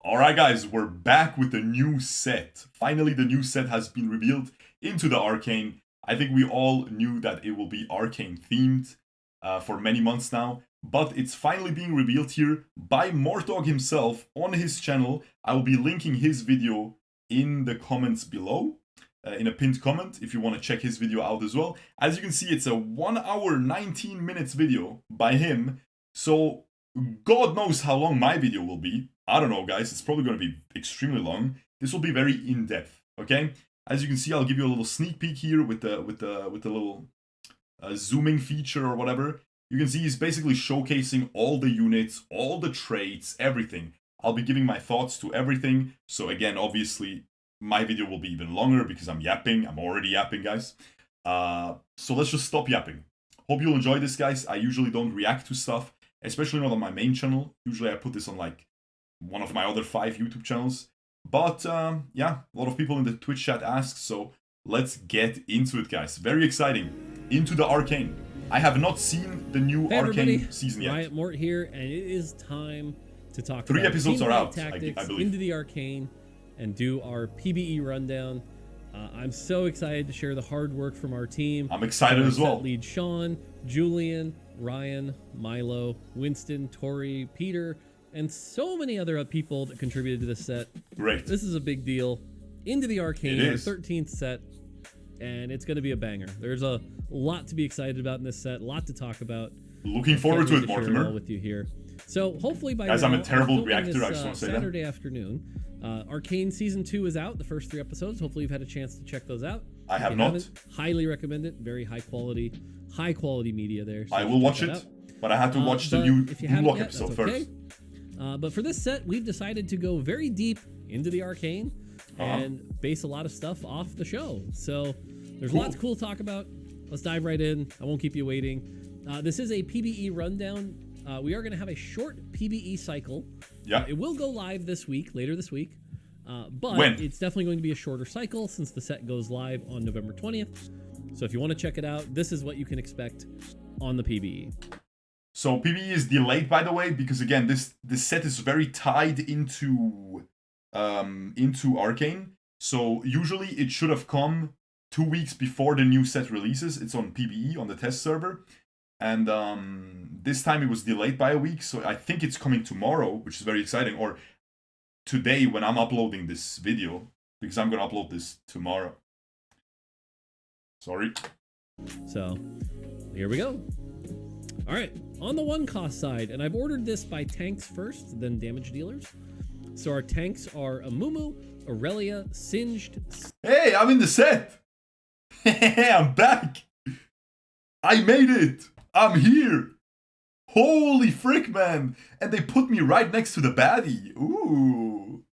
Alright guys, we're back with the new set. Finally the new set has been revealed into the Arcane. I think we all knew that it will be Arcane themed for many months now. But it's finally being revealed here by Mortog himself on his channel. I will be linking his video in the comments below. In a pinned comment if you want to check his video out as well. As you can see, it's a 1 hour 19 minutes video by him. So God knows how long my video will be. I don't know, guys. It's probably going to be extremely long. This will be very in-depth, okay? As you can see, I'll give you a little sneak peek here with the little zooming feature or whatever. You can see he's basically showcasing all the units, all the traits, everything. I'll be giving my thoughts to everything. So again, obviously, my video will be even longer because I'm yapping. I'm already yapping, guys. So let's just stop yapping. Hope you'll enjoy this, guys. I usually don't react to stuff, especially not on my main channel. Usually I put this on like one of my other 5 YouTube channels. But yeah, a lot of people in the Twitch chat ask, so let's get into it, guys. Very exciting. Into the Arcane. I have not seen the new Arcane season yet. Riot Mort here, and it is time to talk 3 about episodes are out, I tactics believe. Into the Arcane and do our PBE rundown. I'm so excited to share the hard work from our team. I'm excited as well. Lead Sean, Julian, Ryan, Milo, Winston, Tori, Peter, and so many other people that contributed to this set. Great. This is a big deal. Into the Arcane, It our is. 13th set, and it's going to be a banger. There's a lot to be excited about in this set, a lot to talk about. Looking forward to it, share Mortimer. all with you here. So hopefully by Guys, now, I'm a terrible filming reactor, this, I just want to say that. Saturday afternoon. Arcane Season 2 is out, the first 3 episodes. Hopefully you've had a chance to check those out. I have If you not. haven't, highly recommend it. Very high quality media there. So I you will should watch check it, that out. but I have to watch the But new if you Blue haven't Lock yet, episode that's first. okay. But for this set, we've decided to go very deep into the Arcane and base a lot of stuff off the show. So there's lots of cool to talk about. Let's dive right in. I won't keep you waiting. This is a PBE rundown. We are going to have a short PBE cycle. Yeah. It will go live this week, later this week. But When? it's definitely going to be a shorter cycle since the set goes live on November 20th. So if you want to check it out, this is what you can expect on the PBE. So PBE is delayed, by the way, because again, this set is very tied into Arcane. So usually it should have come 2 weeks before the new set releases. It's on PBE on the test server, and this time it was delayed by a week. So I think it's coming tomorrow, which is very exciting, or today when I'm uploading this video, because I'm gonna upload this tomorrow. Sorry. So here we go. All right, on the 1 cost side, and I've ordered this by tanks first, then damage dealers. So our tanks are Amumu, Aurelia, Singed. Hey, I'm in the set. I'm back. I made it. I'm here. Holy frick, man. And they put me right next to the baddie. Ooh.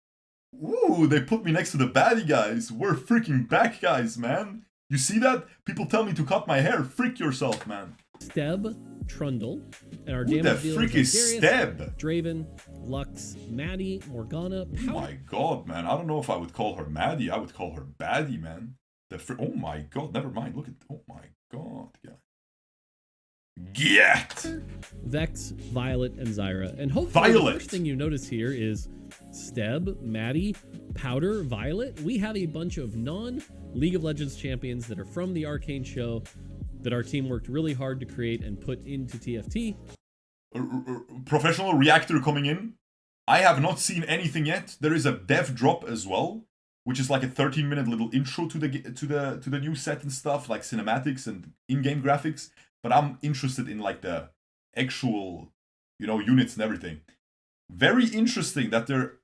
Ooh, they put me next to the baddie, guys. We're freaking back, guys, man. You see that? People tell me to cut my hair. Frick yourself, man. Steb, Trundle, and our Who the damage dealers frick are is Darius, Steb? Draven, Lux, Maddie, Morgana, Oh Power. my god, man. I don't know if I would call her Maddie. I would call her baddie, man. Oh my god, never mind. Look at... Oh my god, guys. Get! Vex, Violet, and Zyra. And hopefully Violet. the first thing you notice here is Steb, Maddie, Powder, Violet. We have a bunch of non-League of Legends champions that are from the Arcane show that our team worked really hard to create and put into TFT. Professional reactor coming in. I have not seen anything yet. There is a dev drop as well, which is like a 13-minute little intro to the new set and stuff, like cinematics and in-game graphics. But I'm interested in like the actual, units and everything. Very interesting that they're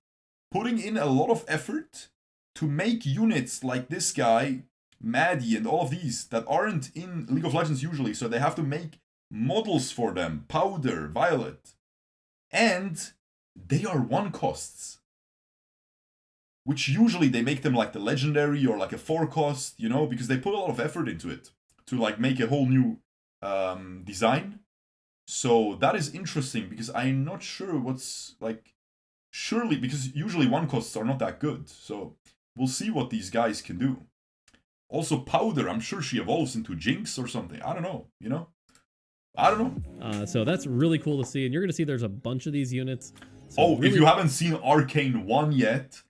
putting in a lot of effort to make units like this guy, Maddie, and all of these that aren't in League of Legends usually. So they have to make models for them, Powder, Violet, and they are 1 costs, which usually they make them like the Legendary or like a 4 cost, because they put a lot of effort into it to like make a whole new design. So that is interesting because I'm not sure what's like, surely, because usually 1 costs are not that good. So we'll see what these guys can do. Also Powder, I'm sure she evolves into Jinx or something. I don't know, I don't know. So that's really cool to see. And you're going to see there's a bunch of these units So if you haven't seen Arcane 1 yet,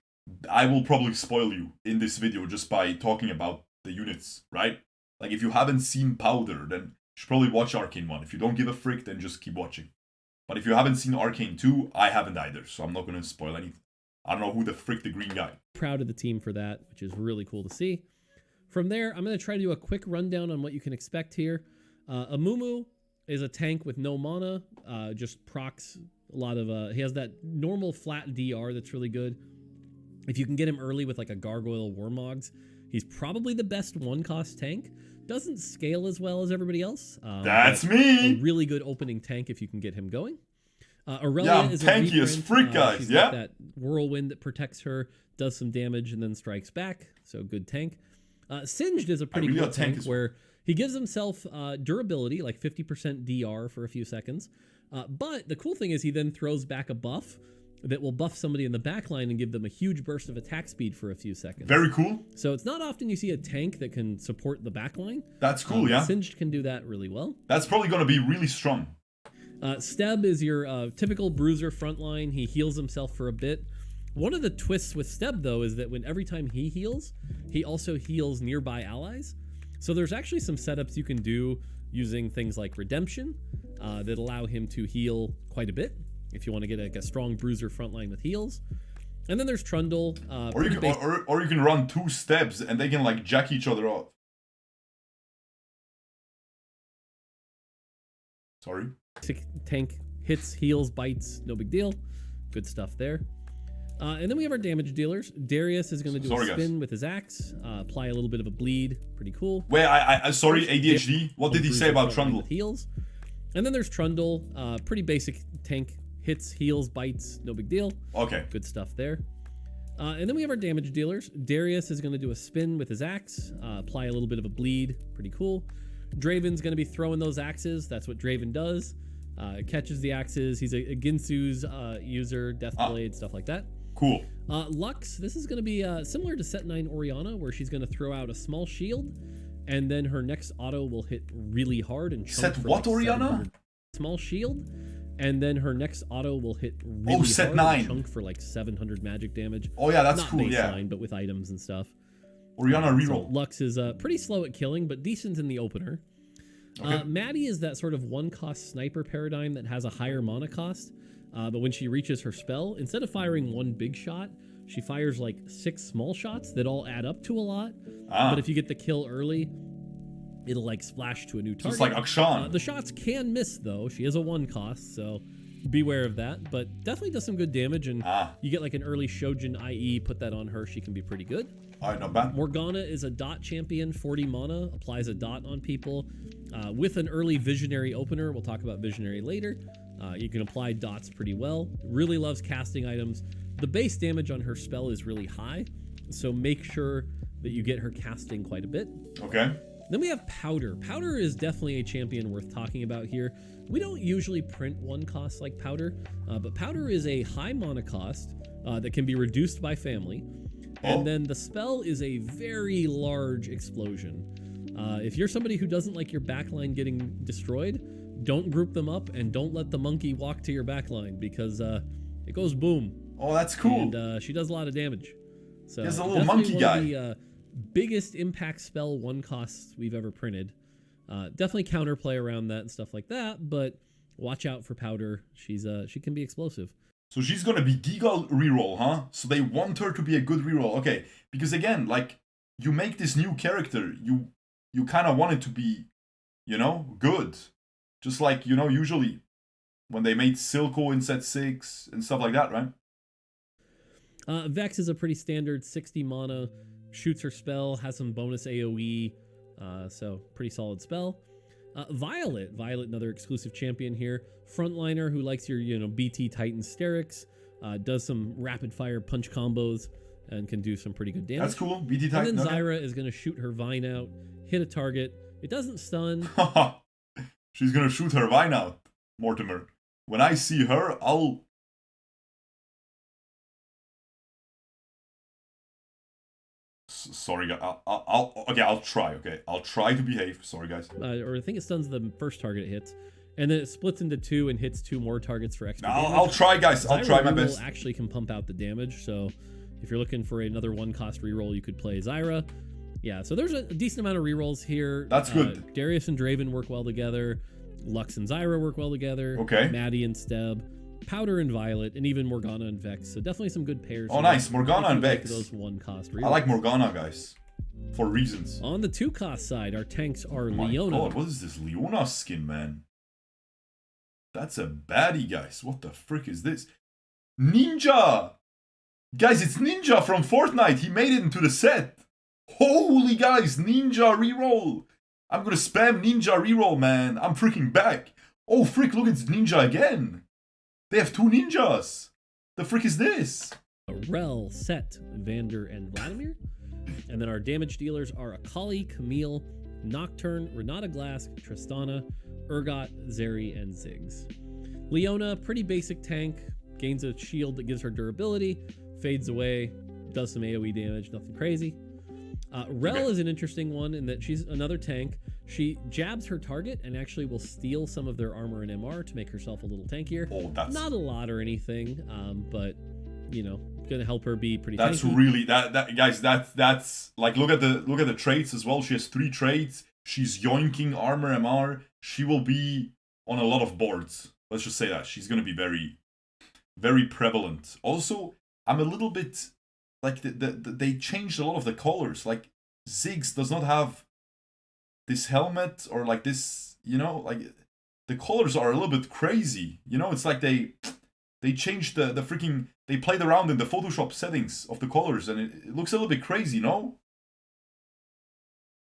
I will probably spoil you in this video just by talking about the units, right? Like, if you haven't seen Powder, then you should probably watch Arcane 1. If you don't give a frick, then just keep watching. But if you haven't seen Arcane 2, I haven't either, so I'm not going to spoil anything. I don't know who the frick the green guy. Proud of the team for that, which is really cool to see. From there, I'm going to try to do a quick rundown on what you can expect here. Amumu is a tank with no mana, just procs a lot of... he has that normal flat DR that's really good. If you can get him early with like a Gargoyle Warmogs, he's probably the best one-cost tank. Doesn't scale as well as everybody else. That's me! A really good opening tank if you can get him going. Aurelia is tanky as freak, guys. She's got that whirlwind that protects her, does some damage, and then strikes back. So good tank. Singed is a pretty good tank where he gives himself durability, like 50% DR for a few seconds. But the cool thing is he then throws back a buff that will buff somebody in the backline and give them a huge burst of attack speed for a few seconds. Very cool. So it's not often you see a tank that can support the backline. That's cool, yeah. Singed can do that really well. That's probably going to be really strong. Steb is your typical bruiser frontline. He heals himself for a bit. One of the twists with Steb, though, is that when every time he heals, he also heals nearby allies. So there's actually some setups you can do using things like Redemption that allow him to heal quite a bit if you want to get like a strong bruiser frontline with heals. And then there's Trundle. Or you can run 2 Stebs and they can like jack each other off. Sorry. Tank hits, heals, bites, no big deal. Good stuff there. And then we have our damage dealers. Darius is going to do a spin with his axe, apply a little bit of a bleed. Pretty cool. Wait, sorry, ADHD. What did he say about Trundle? Heals. And then there's Trundle. Pretty basic tank. Hits, heals, bites, no big deal. Okay. Good stuff there. And then we have our damage dealers. Darius is going to do a spin with his axe, apply a little bit of a bleed. Pretty cool. Draven's going to be throwing those axes. That's what Draven does. Catches the axes. He's a Ginsu's user, Deathblade, stuff like that. Cool. Lux, this is going to be similar to Set 9 Orianna, where she's going to throw out a small shield, and then her next auto will hit really hard and chunk. Set what, Orianna? Small shield, and then her next auto will hit really Set hard 9. and chunk for like 700 magic damage. Oh yeah, that's Not cool, baseline, yeah. but with items and stuff. Orianna reroll. So Lux is pretty slow at killing, but decent in the opener. Okay. Maddie is that sort of one-cost sniper paradigm that has a higher mana cost, but when she reaches her spell, instead of firing one big shot, she fires like 6 small shots that all add up to a lot. But if you get the kill early, it'll like splash to a new target. Just like Akshan. The shots can miss though. She is a 1-cost, so beware of that. But definitely does some good damage, and you get like an early Shojin IE, put that on her, she can be pretty good. Alright, not bad. Morgana is a dot champion, 40 mana, applies a dot on people. With an early Visionary opener, we'll talk about Visionary later, you can apply dots pretty well. Really loves casting items. The base damage on her spell is really high, so make sure that you get her casting quite a bit. Okay. Then we have Powder. Powder is definitely a champion worth talking about here. We don't usually print 1-cost like Powder, but Powder is a high mana cost that can be reduced by family. And then the spell is a very large explosion. If you're somebody who doesn't like your backline getting destroyed, don't group them up and don't let the monkey walk to your backline, because it goes boom. Oh, that's cool. And she does a lot of damage. So there's a little monkey guy. One of the biggest impact spell 1-costs we've ever printed. Definitely counterplay around that and stuff like that, but watch out for Powder. She can be explosive. So she's gonna be Giga reroll, huh? So they want her to be a good reroll. Okay, because again, like, you make this new character, you kind of want it to be, you know, good. Just like, you know, usually when they made Silco in Set 6 and stuff like that, right? Vex is a pretty standard 60 mana, shoots her spell, has some bonus AoE, so pretty solid spell. Violet, another exclusive champion here. Frontliner who likes your, you know, BT Titan Sterix, does some rapid fire punch combos and can do some pretty good damage. That's cool. BT Titan. And then Zyra is going to shoot her Vine out, hit a target. It doesn't stun. She's going to shoot her Vine out, Mortimer. When I see her, I'll... Sorry, guys. I'll try, okay? I'll try to behave. Sorry, guys. Or I think it stuns the first target it hits. And then it splits into 2 and hits 2 more targets for extra damage. I'll try, guys. I'll try my best. Actually can pump out the damage. So if you're looking for another 1-cost reroll, you could play Zyra. Yeah, so there's a decent amount of rerolls here. That's good. Darius and Draven work well together. Lux and Zyra work well together. Okay. Maddie and Steb. Powder and Violet, and even Morgana and Vex. So definitely some good pairs. Oh, nice. Morgana and Vex. Those 1-cost rerolls. I like Morgana, guys. For reasons. On the 2-cost side, our tanks are My Leona. God, what is this Leona skin, man? That's a baddie, guys. What the frick is this? Ninja! Guys, it's Ninja from Fortnite. He made it into the set. Holy guys, Ninja reroll. I'm gonna spam Ninja reroll, man. I'm freaking back. Oh, frick, look, it's Ninja again. They have 2 ninjas. The frick is this? Rel, Set, Vander, and Vladimir. And then our damage dealers are Akali, Camille, Nocturne, Renata Glass, Tristana, Urgot, Zeri, and Ziggs. Leona, pretty basic tank, gains a shield that gives her durability, fades away, does some AoE damage, nothing crazy. Rel is an interesting one in that she's another tank. She jabs her target and actually will steal some of their armor and MR to make herself a little tankier. Oh, that's not a lot or anything, but you know, gonna help her be pretty. That's tanky. Really that guys. That's like look at the traits as well. She has 3 traits. She's yoinking armor MR. She will be on a lot of boards. Let's just say that she's gonna be very, very prevalent. Also, I'm a little bit like they changed a lot of the colors. Like Ziggs does not have this helmet or like this, you know, like the colors are a little bit crazy. You know, it's like they changed the freaking, they played around in the Photoshop settings of the colors and it looks a little bit crazy, no?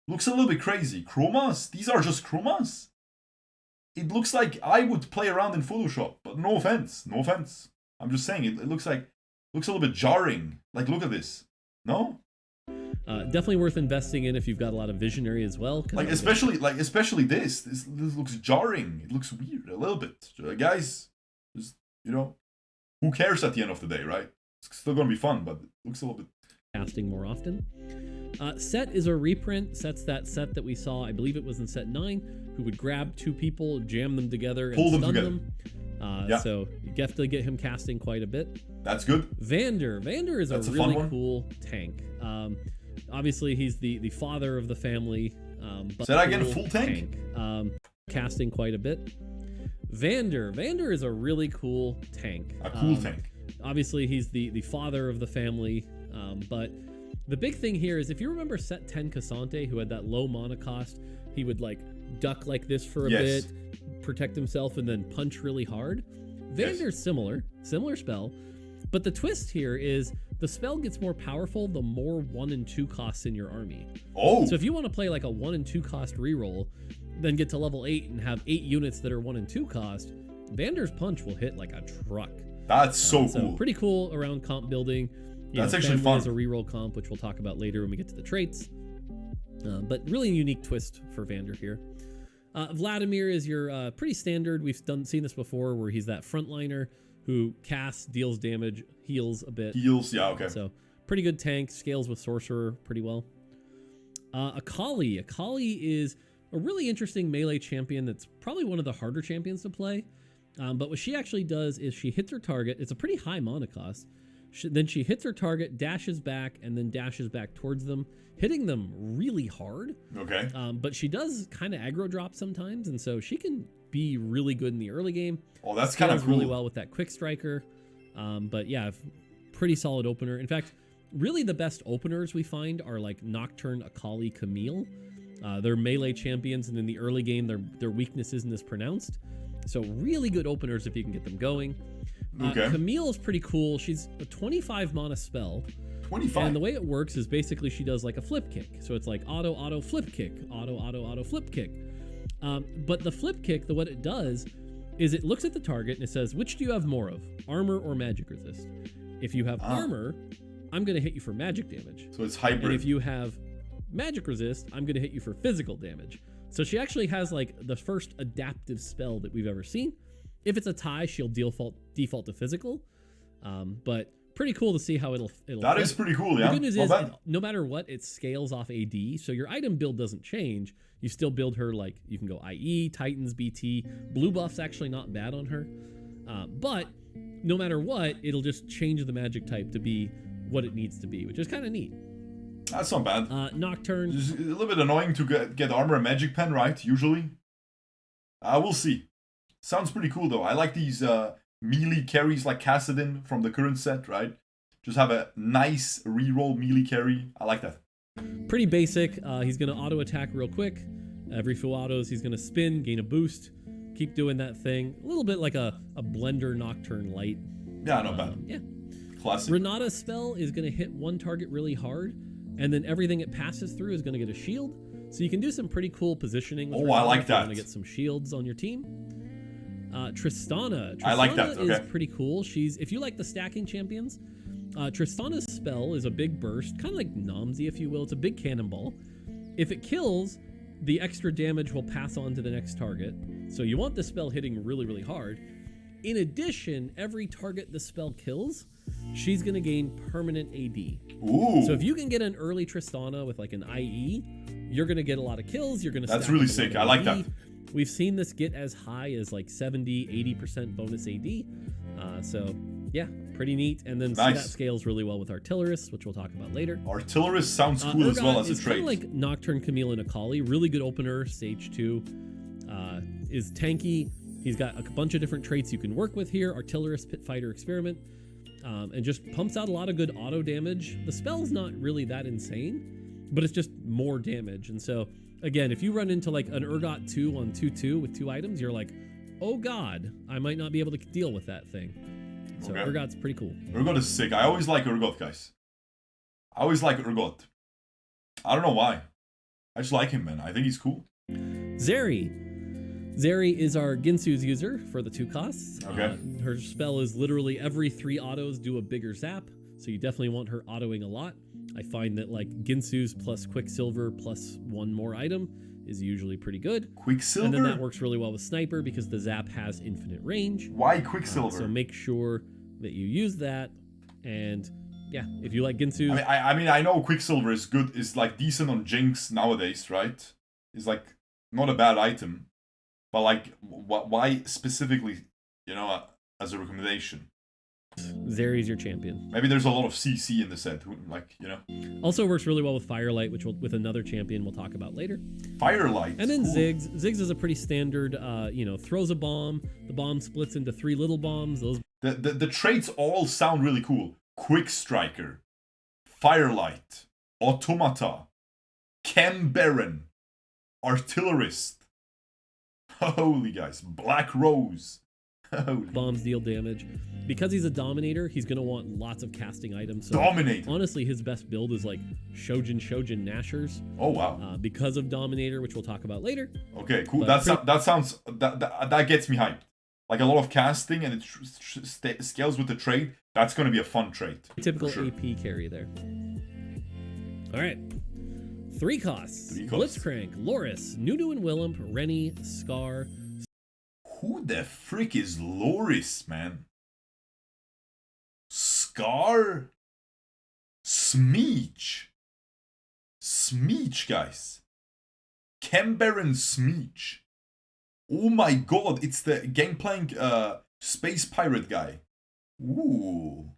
Looks a little bit crazy. Chromas? These are just chromas? It looks like I would play around in Photoshop, but no offense. No offense. I'm just saying, it looks a little bit jarring. Like, look at this. No? Definitely worth investing in if you've got a lot of visionary as well. Like especially this. This looks jarring. It looks weird a little bit. Guys, just, you know, who cares at the end of the day, right? It's still gonna be fun, but it looks a little bit. Casting more often. Set is a reprint. Set's that set that we saw, I believe it was in set 9, who would grab 2 people, jam them together, and stun them. Yeah. So you definitely get him casting quite a bit. That's good. Vander is a really cool tank. Obviously, he's the father of the family. But Say that again, full tank? Casting quite a bit. Vander is a really cool tank. A cool tank. Obviously, he's the father of the family. But the big thing here is if you remember set 10 Cassante, who had that low mana cost, he would like duck like this for a bit, protect himself, and then punch really hard. Vander's similar spell. But the twist here is the spell gets more powerful the more 1 and 2 costs in your army. Oh. So if you want to play like a 1 and 2 cost reroll, then get to level 8 and have 8 units that are 1 and 2 cost, Vander's punch will hit like a truck. That's so cool. Pretty cool around comp building. That's actually fun. As a reroll comp, which we'll talk about later when we get to the traits. But really unique twist for Vander here. Vladimir is your pretty standard. We've seen this before, where he's that frontliner who casts, deals damage, heals a bit. Heals, yeah, okay. So pretty good tank, scales with Sorcerer pretty well. Akali is a really interesting melee champion that's probably one of the harder champions to play. But what she actually does is she hits her target. It's a pretty high mana cost. Then she hits her target, dashes back, and then dashes back towards them, hitting them really hard. Okay. But she does kind of aggro drop sometimes, and so she can be really good in the early game. Oh, that's kind of cool. Really well with that quick striker. But yeah, pretty solid opener. In fact, really the best openers we find are like Nocturne, Akali, Camille. They're melee champions, and in the early game, their weakness isn't as pronounced. So really good openers if you can get them going. Camille is pretty cool. She's a 25 mana spell. 25. And the way it works is basically she does like a flip kick. So it's like auto, flip kick, auto, flip kick. But the flip kick, what it does is it looks at the target and it says, which do you have more of, armor or magic resist? If you have armor, I'm going to hit you for magic damage. So it's hybrid. And if you have magic resist, I'm going to hit you for physical damage. So she actually has like the first adaptive spell that we've ever seen. If it's a tie, she'll default to physical. But pretty cool to see how it'll That fit. is pretty cool, yeah. The good news is, no matter what, it scales off AD, so your item build doesn't change. You still build her like, you can go IE, Titans, BT. Blue buff's actually not bad on her. But no matter what, it'll just change the magic type to be what it needs to be, which is kind of neat. That's not bad. Nocturne. It's a little bit annoying to get armor and magic pen, right? Usually. We'll see. Sounds pretty cool, though. I like these melee carries like Kassadin from the current set, right? Just have a nice reroll melee carry. I like that. Pretty basic. He's going to auto attack real quick. Every few autos, he's going to spin, gain a boost. Keep doing that thing. A little bit like a Blender Nocturne Light. Yeah, not bad. Yeah. Classic. Renata's spell is going to hit one target really hard, and then everything it passes through is going to get a shield. So you can do some pretty cool positioning with Renata. I like that. You want to get some shields on your team. Tristana. I like that. Okay. Is pretty cool. If you like the stacking champions, Tristana's spell is a big burst, kind of like Nomsy, if you will. It's a big cannonball. If it kills, the extra damage will pass on to the next target. So you want the spell hitting really, really hard. In addition, every target the spell kills, she's going to gain permanent AD. Ooh. So if you can get an early Tristana with like an IE, you're going to get a lot of kills. You're going to. That's really sick. I like that. We've seen this get as high as like 70, 80% bonus AD. So yeah, pretty neat. And then that scales really well with Artillerist, which we'll talk about later. Artillerist sounds cool as well as a trait. Kind of like Nocturne, Camille, and Akali. Really good opener. Stage 2 is tanky. He's got a bunch of different traits you can work with here. Artillerist, Pit Fighter, Experiment. And just pumps out a lot of good auto damage. The spell's not really that insane, but it's just more damage. And so, again, if you run into like an Urgot 2 on 2/2 with 2 items, you're like, oh god, I might not be able to deal with that thing. So okay. Urgot's pretty cool. Urgot is sick. I always like Urgot, guys. I always like Urgot. I don't know why. I just like him, man. I think he's cool. Zeri. Zeri is our Ginsu's user for the 2 costs. Okay. Her spell is literally every 3 autos do a bigger zap, so you definitely want her autoing a lot. I find that like Ginsu's plus Quicksilver plus 1 more item is usually pretty good. Quicksilver? And then that works really well with Sniper because the zap has infinite range. Why Quicksilver? So make sure that you use that. And yeah, if you like Ginsu. I know Quicksilver is good, is like decent on Jinx nowadays, right? It's like not a bad item. But like, why specifically, as a recommendation? Zeri's your champion. Maybe there's a lot of CC in the set, Also works really well with Firelight, which with another champion we'll talk about later. Firelight. And then cool. Ziggs. Ziggs is a pretty standard, throws a bomb. The bomb splits into 3 little bombs. The traits all sound really cool. Quick Striker, Firelight, Automata, Chem Baron, Artillerist. Holy guys, Black Rose. Holy. Bombs deal damage. Because he's a Dominator, he's going to want lots of casting items. So Dominator. Honestly, his best build is like Shojin Nashers. Oh, wow. Because of Dominator, which we'll talk about later. Okay, cool. That gets me hyped. Like a lot of casting and it scales with the trait. That's going to be a fun trait. Typical AP carry there. All right. 3 costs. Blitzcrank, Loris, Nunu and Willump, Rennie, Scar. Who the frick is Loris, man? Scar? Smeech, guys. Kembaron Smeech. Oh my god, it's the Gangplank Space Pirate guy. Ooh.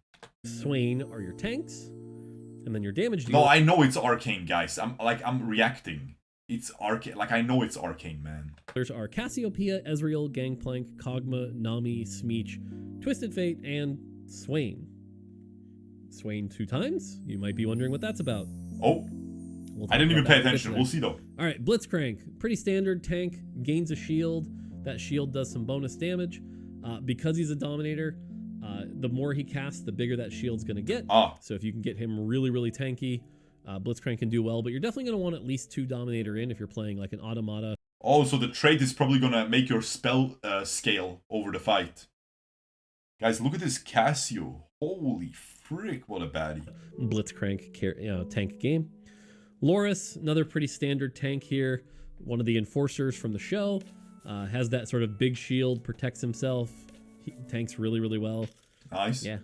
Swain are your tanks. And then your damage deal. No, I know it's Arcane, guys. I'm reacting. It's Arcane. Like, I know it's Arcane, man. There's our Cassiopeia, Ezreal, Gangplank, Kog'Maw, Nami, Smeech, Twisted Fate, and Swain. Swain 2 times? You might be wondering what that's about. Oh. I didn't even pay attention. We'll see, though. All right, Blitzcrank. Pretty standard tank. Gains a shield. That shield does some bonus damage. Because he's a Dominator, the more he casts, the bigger that shield's going to get. So if you can get him really, really tanky, Blitzcrank can do well. But you're definitely going to want at least 2 Dominator in if you're playing like an Automata. Oh, so the trait is probably going to make your spell scale over the fight. Guys, look at this Cassio. Holy frick, what a baddie. Blitzcrank tank game. Loris, another pretty standard tank here. One of the enforcers from the show. Has that sort of big shield, protects himself. He tanks really, really well. Nice. Yeah.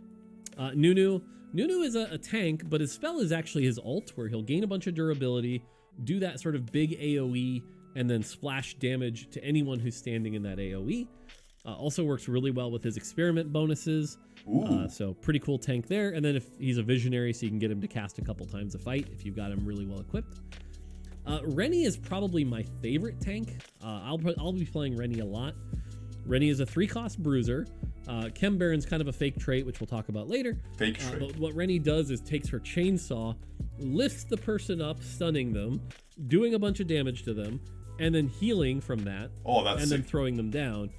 Nunu is a tank, but his spell is actually his ult, where he'll gain a bunch of durability, do that sort of big AoE, and then splash damage to anyone who's standing in that AoE. Also works really well with his experiment bonuses. So pretty cool tank there. And then if he's a visionary, so you can get him to cast a couple times a fight if you've got him really well equipped. Rennie is probably my favorite tank. I'll be playing Rennie a lot. Rennie is a 3-cost bruiser. Chem Baron's kind of a fake trait, which we'll talk about later. Fake trait. But what Rennie does is takes her chainsaw, lifts the person up, stunning them, doing a bunch of damage to them, and then healing from that. Oh, that's and then sick. throwing them down.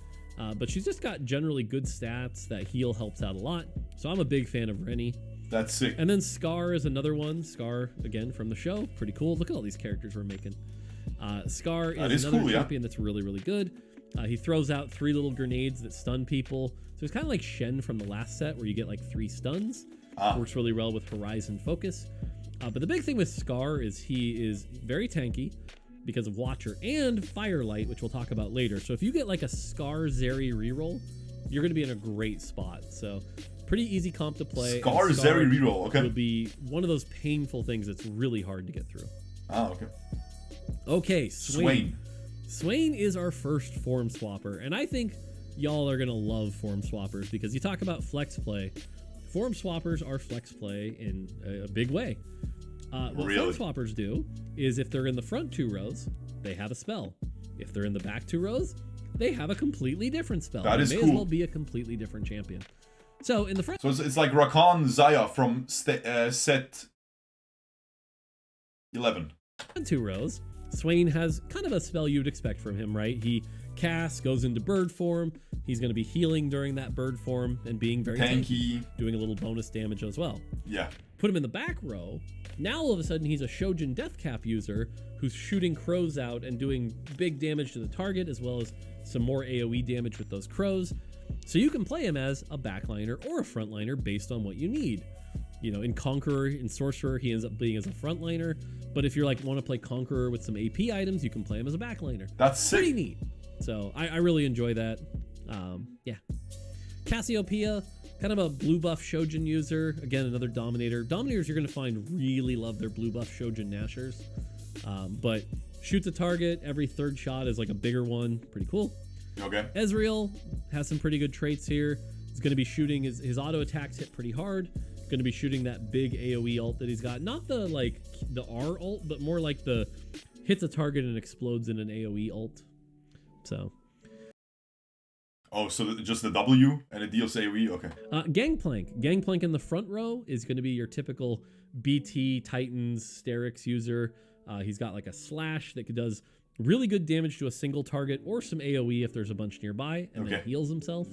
But she's just got generally good stats. That heal helps out a lot. So I'm a big fan of Rennie. That's sick. And then Scar is another one. Scar, again, from the show. Pretty cool. Look at all these characters we're making. Scar is another champion that's really, really good. He throws out 3 little grenades that stun people. So it's kind of like Shen from the last set, where you get like 3 stuns. Works really well with Horizon Focus. But the big thing with Scar is he is very tanky because of Watcher and Firelight, which we'll talk about later. So if you get like a Scar Zeri reroll, you're going to be in a great spot. So pretty easy comp to play. Scar Zeri reroll, okay. Will be one of those painful things that's really hard to get through. Okay. Okay, Swain. Swain is our first form swapper, and I think y'all are going to love form swappers because you talk about flex play. Form swappers are flex play in a big way. What form swappers do is if they're in the front 2 rows, they have a spell. If they're in the back 2 rows, they have a completely different spell. That is cool. May as well be a completely different champion. So in the front... So it's like Rakan Zaya from set 11. 2 rows, Swain has kind of a spell you'd expect from him, right? He casts, goes into bird form. He's going to be healing during that bird form and being very tanky, doing a little bonus damage as well. Yeah. Put him in the back row. Now all of a sudden he's a Shojin Deathcap user who's shooting crows out and doing big damage to the target, as well as some more AoE damage with those crows. So you can play him as a backliner or a frontliner based on what you need. You know, in Conqueror, in Sorcerer, he ends up being as a frontliner. But if you're like want to play Conqueror with some AP items, you can play him as a backliner. That's sick. Pretty neat. So I really enjoy that. Yeah. Cassiopeia, kind of a blue buff Shojin user. Again, another Dominator. Dominators you're going to find really love their blue buff Shojin Nashers. But shoots a target. Every 3rd shot is like a bigger one. Pretty cool. Okay. Ezreal has some pretty good traits here. He's going to be shooting his auto attacks hit pretty hard. Going to be shooting that big AoE ult that he's got. Not the like the R ult, but more like the hits a target and explodes in an AoE ult. So. Oh, so just the W and it deals AoE? Okay. Gangplank. Gangplank in the front row is going to be your typical BT Titans Sterix user. He's got like a slash that does really good damage to a single target or some AoE if there's a bunch nearby, and then heals himself.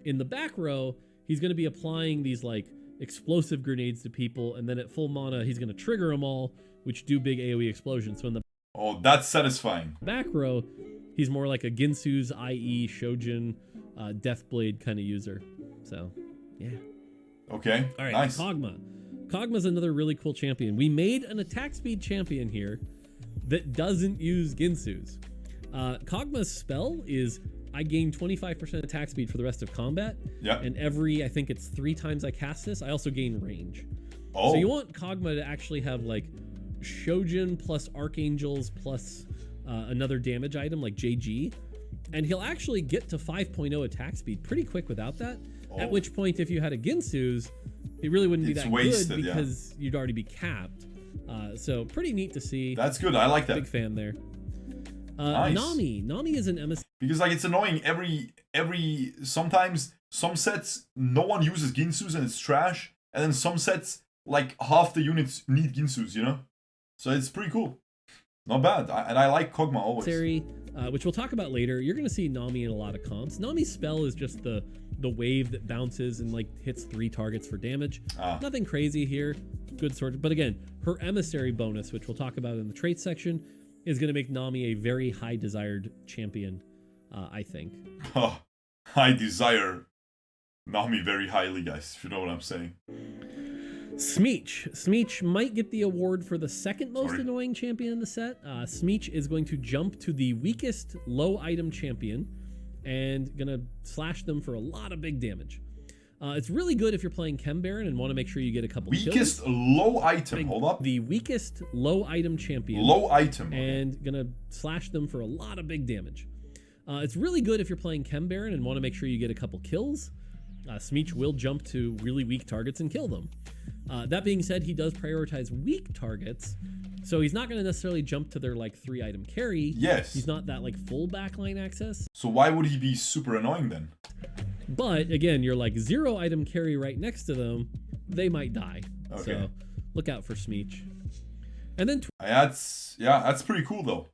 In the back row, he's going to be applying these like explosive grenades to people, and then at full mana, he's going to trigger them all, which do big AoE explosions. So in the that's satisfying. back row, he's more like a Ginsu's IE Shojin Deathblade kind of user. So, yeah. Okay. All right. Nice. Kog'Maw. Kog'Maw's another really cool champion. We made an attack speed champion here that doesn't use Ginsu's. Kog'Maw's spell is I gain 25% attack speed for the rest of combat. Yeah. And every, I think it's 3 times I cast this, I also gain range. Oh. So you want Kog'Maw to actually have like Shojin plus Archangels plus another damage item like JG. And he'll actually get to 5.0 attack speed pretty quick without that. At which point, if you had a Ginsu's, it really wouldn't be that good because you'd already be capped. So pretty neat to see. That's good. I like that. Big fan there. Nice. Nami is an MS. Because like it's annoying every sometimes some sets no one uses Ginsu's and it's trash, and then some sets like half the units need Ginsu's, you know? So it's pretty cool. Not bad. And I like Kog'Maw always. Which we'll talk about later. You're going to see Nami in a lot of comps. Nami's spell is just the wave that bounces and like hits 3 targets for damage. Nothing crazy here. Good sort of. But again, her emissary bonus, which we'll talk about in the traits section, is going to make Nami a very high desired champion, I think. I desire Nami very highly, guys, if you know what I'm saying. Smeech. Smeech might get the award for the second most annoying champion in the set. Smeech is going to jump to the weakest low item champion and gonna slash them for a lot of big damage. It's really good if you're playing Chem Baron and want to make sure you get a couple Weakest kills. low item. Hold up. The weakest low item champion. Low item. And gonna slash them for a lot of big damage. It's really good if you're playing Chem Baron and want to make sure you get a couple kills. Smeech will jump to really weak targets and kill them. That being said, he does prioritize weak targets, so he's not going to necessarily jump to their like 3-item carry. Yes. He's not that like full backline access. So why would he be super annoying then? But again, you're like 0-item carry right next to them, they might die. Okay. So look out for Smeech. And then that's pretty cool though.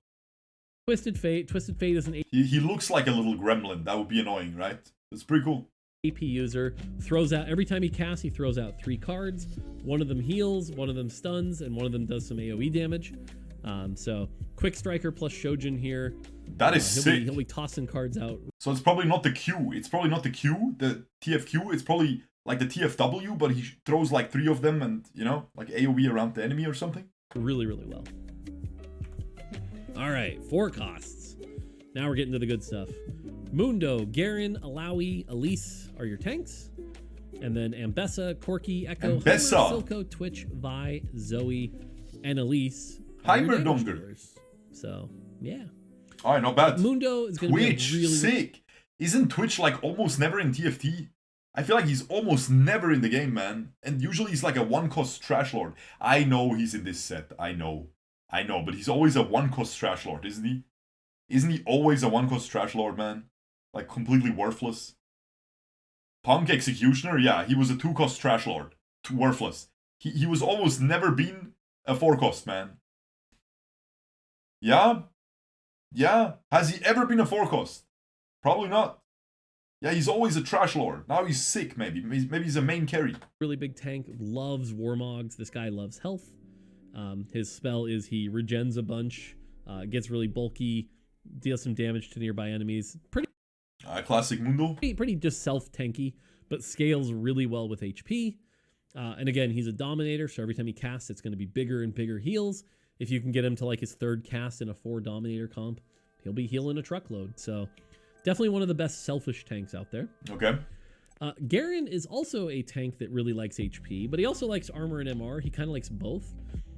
Twisted Fate. Twisted Fate is an He looks like a little gremlin. That would be annoying, right? It's pretty cool. AP user. Throws out, every time he casts, he throws out 3 cards. One of them heals, one of them stuns, and one of them does some AoE damage. So Quick Striker plus Shojin here. That is sick. He'll be tossing cards out. So it's probably not the Q. It's probably not the Q, the TFQ. It's probably like the TFW, but he throws like 3 of them and, you know, like AoE around the enemy or something. Really, really well. All right, 4 costs. Now we're getting to the good stuff. Mundo, Garen, Alawi, Elise are your tanks. And then Ambessa, Corki, Echo, Ambessa. Silco, Twitch, Vi, Zoe, and Elise. Heimerdongler. So, yeah. All right, not bad. Mundo is going to be really sick. Isn't Twitch like almost never in TFT? I feel like he's almost never in the game, man. And usually he's like a 1-cost trash lord. I know he's in this set. I know, but he's always a 1-cost trash lord, isn't he? Isn't he always a 1-cost trash lord, man? Like completely worthless. Punk Executioner, yeah, he was a 2-cost trash lord. Worthless. He was almost never been a 4-cost, man. Yeah? Yeah? Has he ever been a 4-cost? Probably not. Yeah, he's always a trash lord. Now he's sick, maybe. Maybe he's a main carry. Really big tank, loves Warmogs. This guy loves health. His spell is he regens a bunch, gets really bulky, deals some damage to nearby enemies. Classic Mundo. Pretty just self-tanky, but scales really well with HP. And again, he's a Dominator, so every time he casts, it's going to be bigger and bigger heals. If you can get him to like his 3rd cast in a 4 Dominator comp, he'll be healing a truckload. So definitely one of the best selfish tanks out there. Okay. Garen is also a tank that really likes HP, but he also likes armor and MR. He kind of likes both.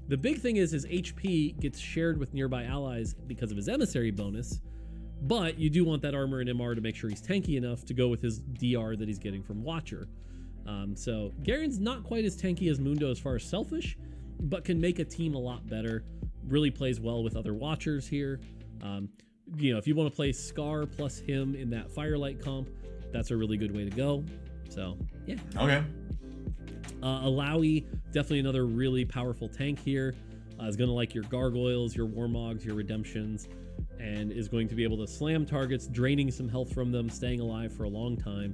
The big thing is his HP gets shared with nearby allies because of his emissary bonus, but you do want that armor and MR to make sure he's tanky enough to go with his DR that he's getting from Watcher. So Garen's not quite as tanky as Mundo as far as selfish, but can make a team a lot better. Really plays well with other Watchers here. You know, if you want to play Scar plus him in that Firelight comp, that's a really good way to go. So, yeah. Okay. Alawi, definitely another really powerful tank here. Is going to like your Gargoyles, your Warmogs, your Redemptions, and is going to be able to slam targets, draining some health from them, staying alive for a long time.